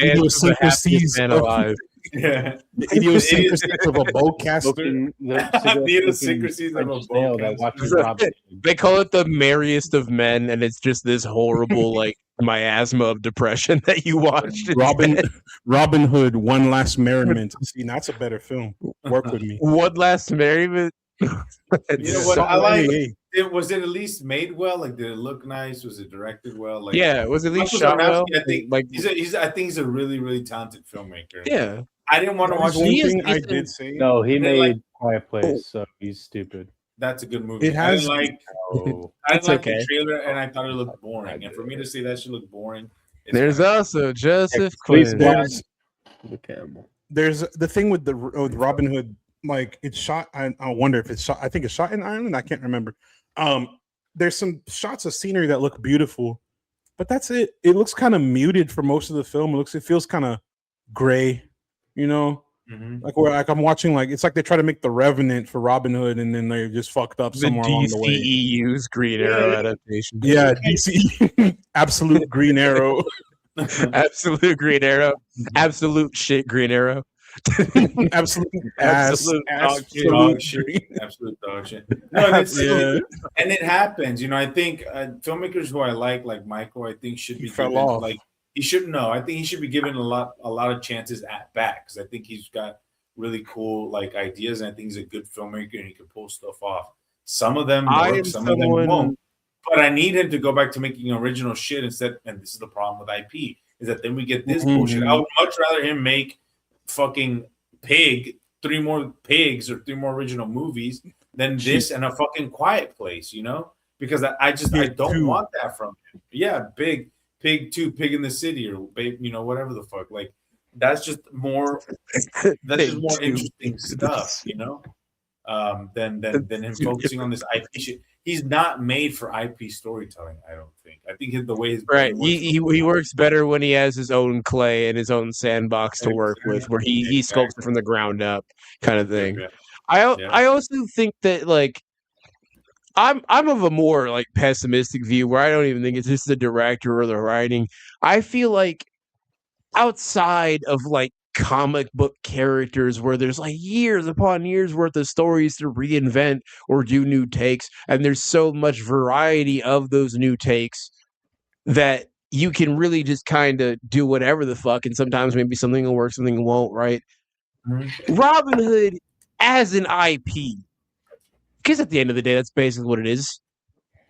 idiosyncrasies of yeah. The idiosyncrasies of a bowcaster. The idiosyncrasies of a bowcaster. They call it the merriest of men, and it's just this horrible like miasma of depression that you watched. Robin Hood, One Last Merriment. See, that's a better film. Work with me. One Last Merriment. You know what I like? Was it at least made well? Like, did it look nice? Was it directed well? Like, yeah, was it at least shot well? I think he's a really, really talented filmmaker. Yeah, I didn't want to watch anything. I did say no. He made Quiet Place, so he's stupid. That's a good movie. It has. I didn't like the trailer, and I thought it looked boring. And for me to say that should look boring. There's also Joseph Quinn. There's the thing with Robin Hood. Like, it's shot. I wonder if it's shot. I think it's shot in Ireland. I can't remember. There's some shots of scenery that look beautiful, but that's it. It looks kind of muted for most of the film. It feels kind of gray, Like I'm watching, like, it's like they try to make The Revenant for Robin Hood, and then they just fucked up somewhere along the way. DCEU's Green Arrow adaptation. Yeah, DC absolute Green Arrow. Absolute Green Arrow. Absolute shit Green Arrow. Absolute dog shit. No, and it happens. I think filmmakers who I like Michael, I think should be given, like, he should know. I think he should be given a lot of chances at bat, because I think he's got really cool like ideas, and I think he's a good filmmaker and he can pull stuff off. Some of them work, some of them won't. But I need him to go back to making original shit instead. And this is the problem with IP, is that then we get this bullshit. I would much rather him make fucking Pig, 3 more Pigs or 3 more original movies than this and a fucking Quiet Place, you know? Because I don't want that from him. Yeah, Pig 2, Pig in the City, or you know, whatever the fuck. Like, that's just more interesting stuff, you know? Than him focusing on this IP shit. He's not made for IP storytelling, I don't think. I think the way his right, he works better when he has his own clay and his own sandbox to work with, where he sculpts it from the ground up, kind of thing. I also think that, like, I'm of a more like pessimistic view, where I don't even think it's just the director or the writing. I feel like outside of like comic book characters, where there's like years upon years worth of stories to reinvent or do new takes, and there's so much variety of those new takes that you can really just kind of do whatever the fuck, and sometimes maybe something will work, something won't, right? Robin Hood as an IP, because at the end of the day, that's basically what it is.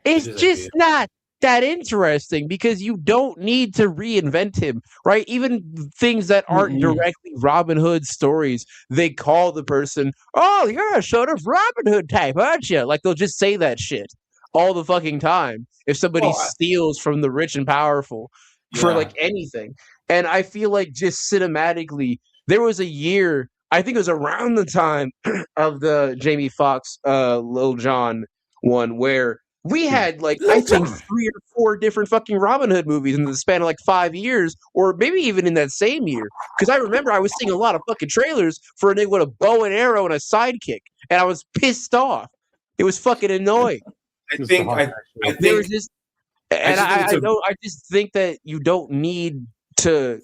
It's just not that interesting, because you don't need to reinvent him, right? Even things that aren't directly Robin Hood stories, they call the person, "Oh, you're a sort of Robin Hood type, aren't you?" Like, they'll just say that shit all the fucking time if somebody steals from the rich and powerful for like anything. And I feel like just cinematically, there was a year, I think it was around the time of the Jamie Foxx Lil Jon one, where we had like, I think 3 or 4 different fucking Robin Hood movies in the span of like 5 years, or maybe even in that same year. Because I remember I was seeing a lot of fucking trailers for a nigga with a bow and arrow and a sidekick, and I was pissed off. It was fucking annoying. I think just think that you don't need to.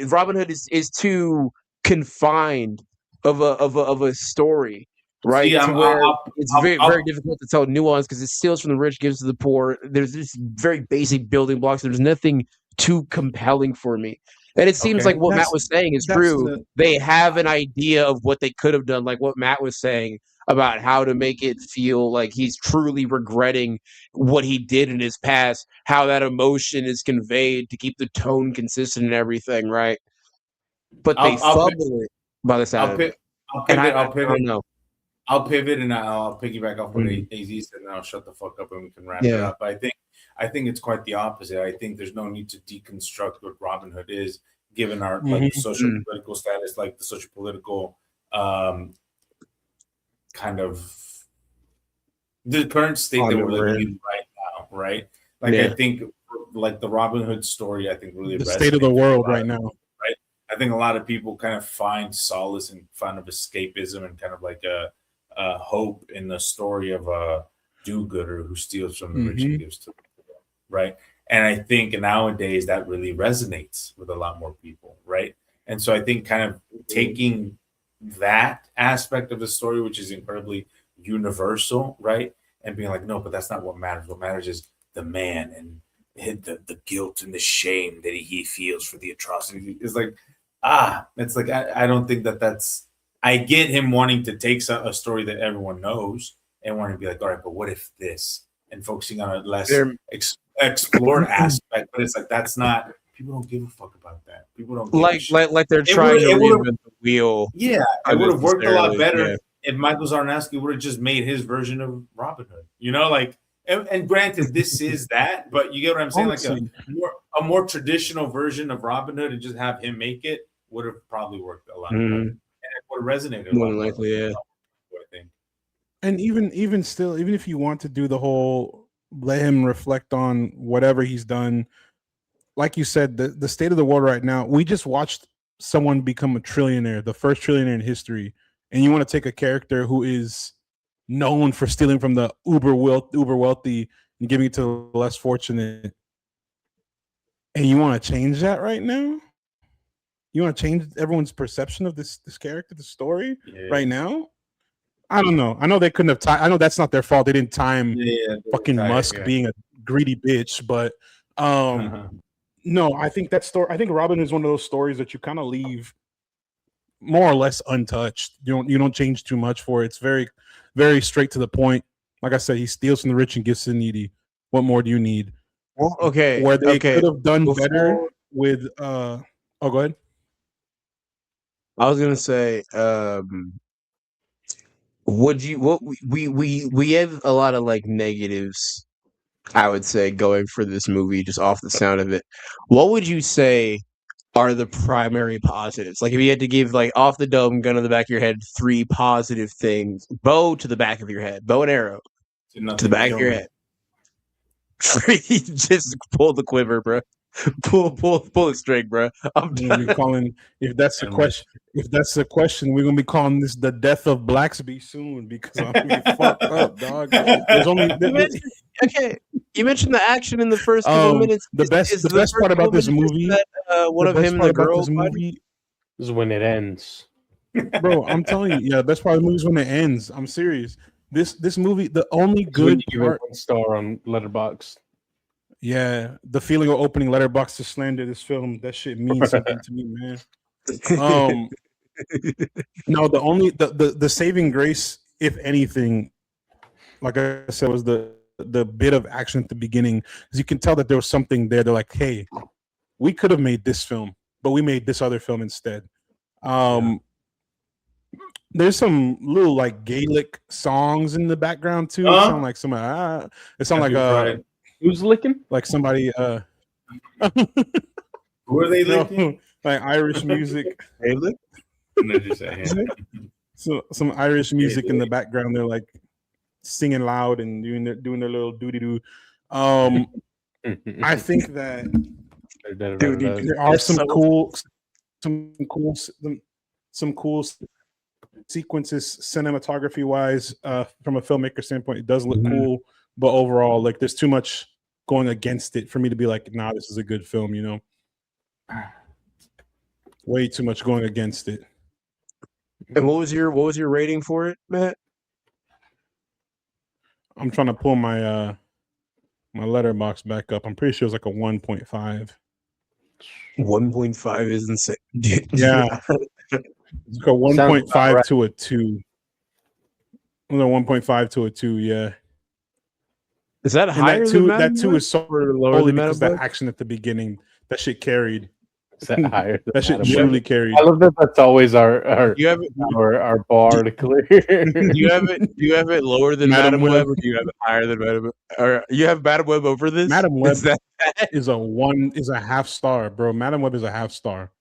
Robin Hood is too confined of a story. Right, it's very difficult to tell nuance, because it steals from the rich, gives to the poor. There's just very basic building blocks. There's nothing too compelling for me, and it seems like what Matt was saying is true. They have an idea of what they could have done, like what Matt was saying about how to make it feel like he's truly regretting what he did in his past, how that emotion is conveyed to keep the tone consistent and everything, right? But they fumble it by the sound. I'll pivot and I'll piggyback off what AZ said, and I'll shut the fuck up and we can wrap it up. But I think it's quite the opposite. I think there's no need to deconstruct what Robin Hood is, given our like social political status, like the social political kind of the current state that we're living in right now, right? Like I think like the Robin Hood story, I think really the state of the world right now. Right. I think a lot of people kind of find solace and kind of escapism and kind of like a hope in the story of a do-gooder who steals from the rich and gives to the poor, right? And I think nowadays that really resonates with a lot more people, right? And so I think kind of taking that aspect of the story, which is incredibly universal, right? And being like, no, but that's not what matters. What matters is the man and the guilt and the shame that he feels for the atrocity. It's like, it's like, I don't think that's, I get him wanting to take a story that everyone knows and wanting to be like, all right, but what if this? And focusing on a less explored aspect, but it's like, that's not, people don't give a fuck about that. People don't like they're trying to reinvent the wheel. Yeah, it would have worked a lot better if Michael Zarnaski would have just made his version of Robin Hood. You know, like, and granted, this is that, but you get what I'm saying? Like a more traditional version of Robin Hood, and just have him make it would have probably worked a lot better. And it would have resonated more likely, I think. And even still, even if you want to do the whole let him reflect on whatever he's done, like you said, the state of the world right now, we just watched someone become a trillionaire, the first trillionaire in history, and you want to take a character who is known for stealing from the uber wealthy and giving it to the less fortunate, and you want to change that right now? You want to change everyone's perception of this character, the story right now? I don't know. I know they couldn't have I know that's not their fault. They didn't time fucking Musk being a greedy bitch, but no, I think that story. I think Robin is one of those stories that you kind of leave more or less untouched. You don't change too much for it. It's very, very straight to the point. Like I said, he steals from the rich and gives to the needy. What more do you need? Well, okay. Where they okay. could have done Before- better with oh, go ahead. I was gonna say, would you? What we have a lot of like negatives. I would say going for this movie just off the sound of it. What would you say are the primary positives? Like if you had to give like off the dome, gun to the back of your head, 3 positive things. Bow to the back of your head. Bow and arrow to the back of your head. Just pull the quiver, bro. Pull the string, bro. I'm We're gonna be calling if that's the question. If that's the question, we're gonna be calling this the death of Blacksby soon because I'm gonna be fucked up, dog. There's only Okay, you mentioned the action in the first couple minutes. The best part about this movie, that, one the of best him and part the about girl. this movie, This is when it ends. bro. I'm telling you, yeah, best part of the movie is when it ends. I'm serious. This movie, the only It's when good you give it part, 1 star on Letterboxd. yeah, the feeling of opening Letterboxd to slander this film, that shit means something to me, man. No, the only the saving grace, if anything, like I said, was the bit of action at the beginning, because you can tell that there was something there. They're like, hey, we could have made this film, but we made this other film instead. There's some little like Gaelic songs in the background too. It sound like somebody. It sound like who's licking? Like somebody. Who are they licking? Like Irish music. Gaelic? So some Irish music in the background. They're like singing loud and doing their little doody doo. I think that there are some cool sequences cinematography wise. From a filmmaker standpoint, it does look cool, but overall, like there's too much going against it for me to be like, nah, this is a good film. You know, way too much going against it. And what was your rating for it, Matt? I'm trying to pull my my letterbox back up. I'm pretty sure it's like a 1.5. 1.5 is insane. Yeah. It's like a 1.5 to a 2. 1.5 to a 2, yeah. Is that higher that 2, than that 2 is so lower because that that action at the beginning, that shit carried. Is that higher? That shit truly carried. I love that. That's always our bar to clear. Do you have it lower than Madam Web, or do you have it higher than Madam Web? Or you have Madam Web over this? Madam Web is a half star, bro. Madam Web is a half star.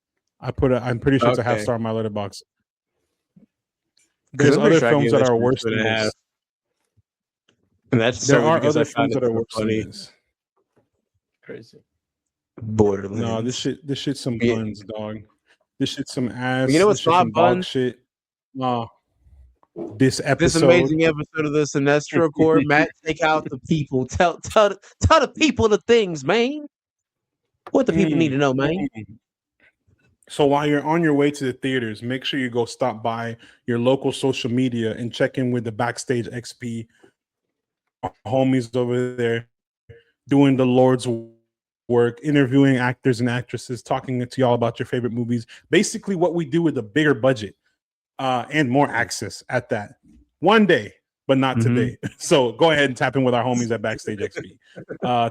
I'm pretty sure it's a half star on my letterbox. There's other films that are worse than this. And that's there are other films that are worse than this. Crazy. Borderlands. No, this shit's some buns, dog. This shit's some ass. You know what's not buns? Shit. No. This episode. This amazing episode of the Cinestro Court. Matt, take out the people. Tell the people the things, man. What the people need to know, man. So while you're on your way to the theaters, make sure you go stop by your local social media and check in with the Backstage XP homies over there doing the Lord's work, interviewing actors and actresses, talking to y'all about your favorite movies. Basically what we do with a bigger budget and more access at that. One day, but not today. So go ahead and tap in with our homies at Backstage XP.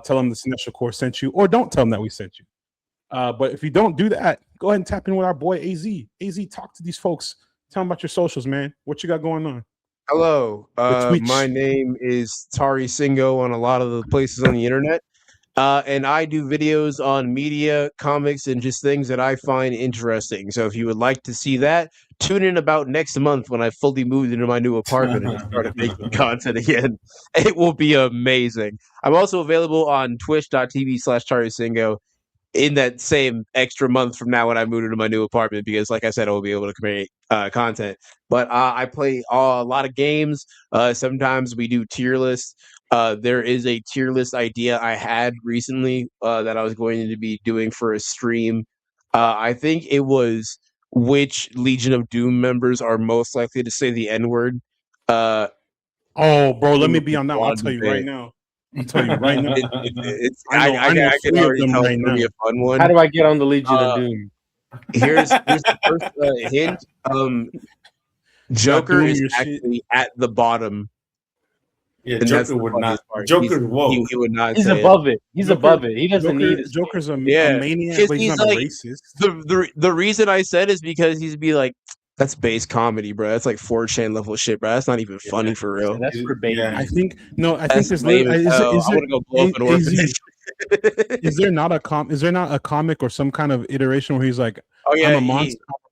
Tell them the Cinestro Core sent you, or don't tell them that we sent you. But if you don't do that, go ahead and tap in with our boy AZ. AZ, talk to these folks. Tell them about your socials, man. What you got going on? Hello. My name is Tari Singo on a lot of the places on the internet. And I do videos on media, comics, and just things that I find interesting. So if you would like to see that, tune in about next month when I fully moved into my new apartment and started making content again. It will be amazing. I'm also available on twitch.tv/Tari Singo in that same extra month from now when I moved into my new apartment, because like I said, I will be able to create content. But I play a lot of games. Sometimes we do tier lists. There is a tier list idea I had recently that I was going to be doing for a stream. I think it was which Legion of Doom members are most likely to say the N-word. Oh, bro, let me be on that one. I'll tell you right now. I'll tell you right now. I can already tell it's going to be a fun one. How do I get on the Legion of Doom? Here's the first hint. Joker is actually at the bottom. Yeah, And that's Joker the would funniest not. part. Joker's woke. He would not. He's say above it. He's Joker- above it. He doesn't need his Joker's a Yeah. maniac, Because but he's he's not like- a racist. The reason I said is because he's be like, that's base comedy, bro. That's like 4chan level shit, bro. That's not even funny for real. And that's for baby. Yeah. I think That's there's lame is, as hell. is I want to go blow up an orphanage. is there not a comic or some kind of iteration where he's like, Oh yeah, I'm a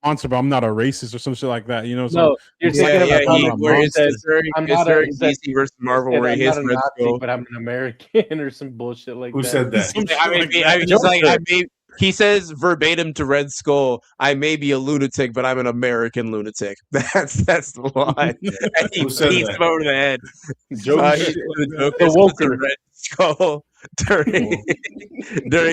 monster, but I'm not a racist or some shit like that, you know? So No, you're talking about comic where where it's says, very, I'm it's not very a- says- DC versus Marvel, said, where I'm he not hits a Red Nazi, Skull. but I'm an American or some bullshit like Who that. said that? He says verbatim to Red Skull, "I may be a lunatic, but I'm an American lunatic." That's the line. And he Who said beats that? him over the head. Joker. The Woker. Red Skull during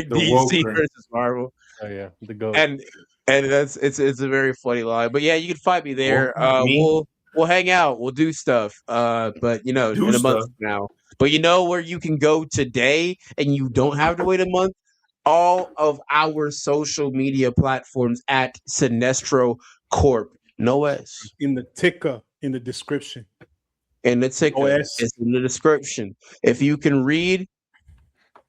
The DC Woker. versus Marvel, Oh yeah, the goat. and that's it's a very funny line. But yeah, you can find me there. Me? We'll hang out. We'll do stuff. But in a month stuff. from now. But you know where you can go today, and you don't have to wait a month. All of our social media platforms at Cinestro Corp. No S. in the ticker in the description. And the ticker OS. is in the description. If you can read,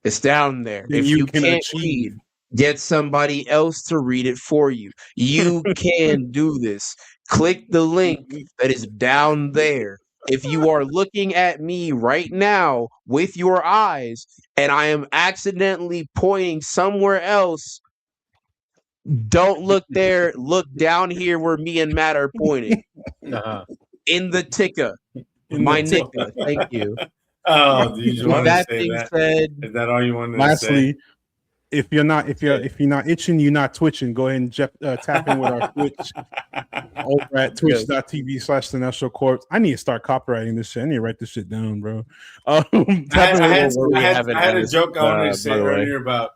it's down there. Then If you you can can't achieve. read, get somebody else to read it for you. You can do this. Click the link that is down there. If you are looking at me right now with your eyes and I am accidentally pointing somewhere else, don't look there. Look down here where me and Matt are pointing. Uh-huh. In the ticker. In My the ticker. ticker. Thank you. Oh, you just With wanted that to say being that? said, Is that all you wanted to say? Lastly, if you're not itching, you're not twitching, go ahead and tap in with our Twitch over at twitch.tv/Cinestro Corp. I need to start copywriting this shit. I need to write this shit down, bro. I had a this, joke I wanted to by say the way. earlier about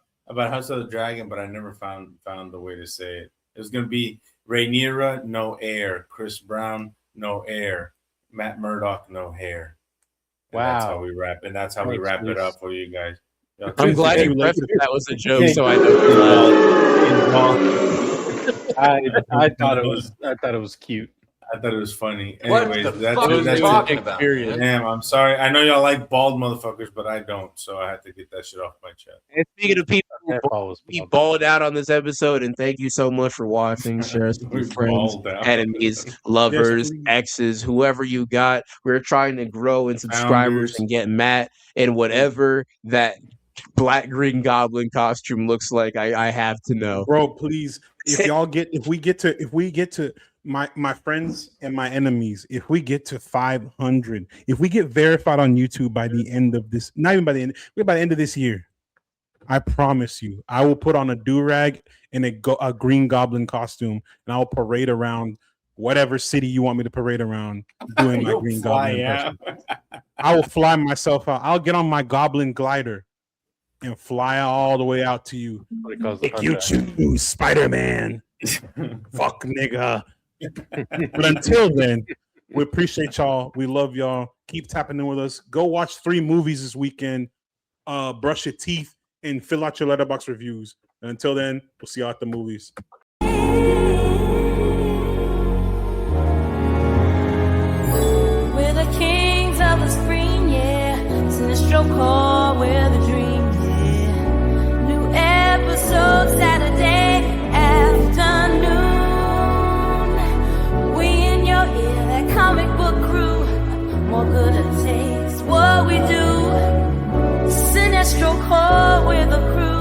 House of the Dragon, but I never found the way to say it. It was gonna be Rhaenyra, no air. Chris Brown, no air. Matt Murdock, no hair. And that's how Wow. we wrap, and that's how we Thanks, wrap it Luis. up for you guys. Y'all I'm take glad care. you prefaced that was a joke, Yeah, so I know. I thought it was cute. I thought it was funny. What Anyways, the that's fuck it. are you That's talking it. about? Period. man? Damn, I'm sorry. I know y'all like bald motherfuckers, but I don't. So I had to get that shit off my chest. And speaking of people That follows we Bob. balled out on this episode, and thank you so much for watching. Share us with We your friends, balled out. enemies, lovers, please. exes, whoever you got. We're trying to grow in subscribers Founders. and get Matt in whatever that Black Green Goblin costume looks like. I have to know. Bro, please, if we get to my friends and my enemies, if we get to 500, if we get verified on YouTube by the end of this, not even by the end, by the end of this year, I promise you, I will put on a do-rag and a green goblin costume, and I'll parade around whatever city you want me to parade around doing my You'll green fly goblin out. costume. I will fly myself out. I'll get on my goblin glider and fly all the way out to you. What he calls the If you hunter. choose Spider-Man, fuck nigga. But until then, we appreciate y'all. We love y'all. Keep tapping in with us. Go watch 3 movies this weekend. Brush your teeth and fill out your letterbox reviews. And until then, we'll see y'all at the movies. We're the kings of the screen, yeah. Cinestro core, we're the dream, yeah. New episode Saturday afternoon. We in your ear, that comic book crew. More good it takes what we do. Cinestro core, we're the crew.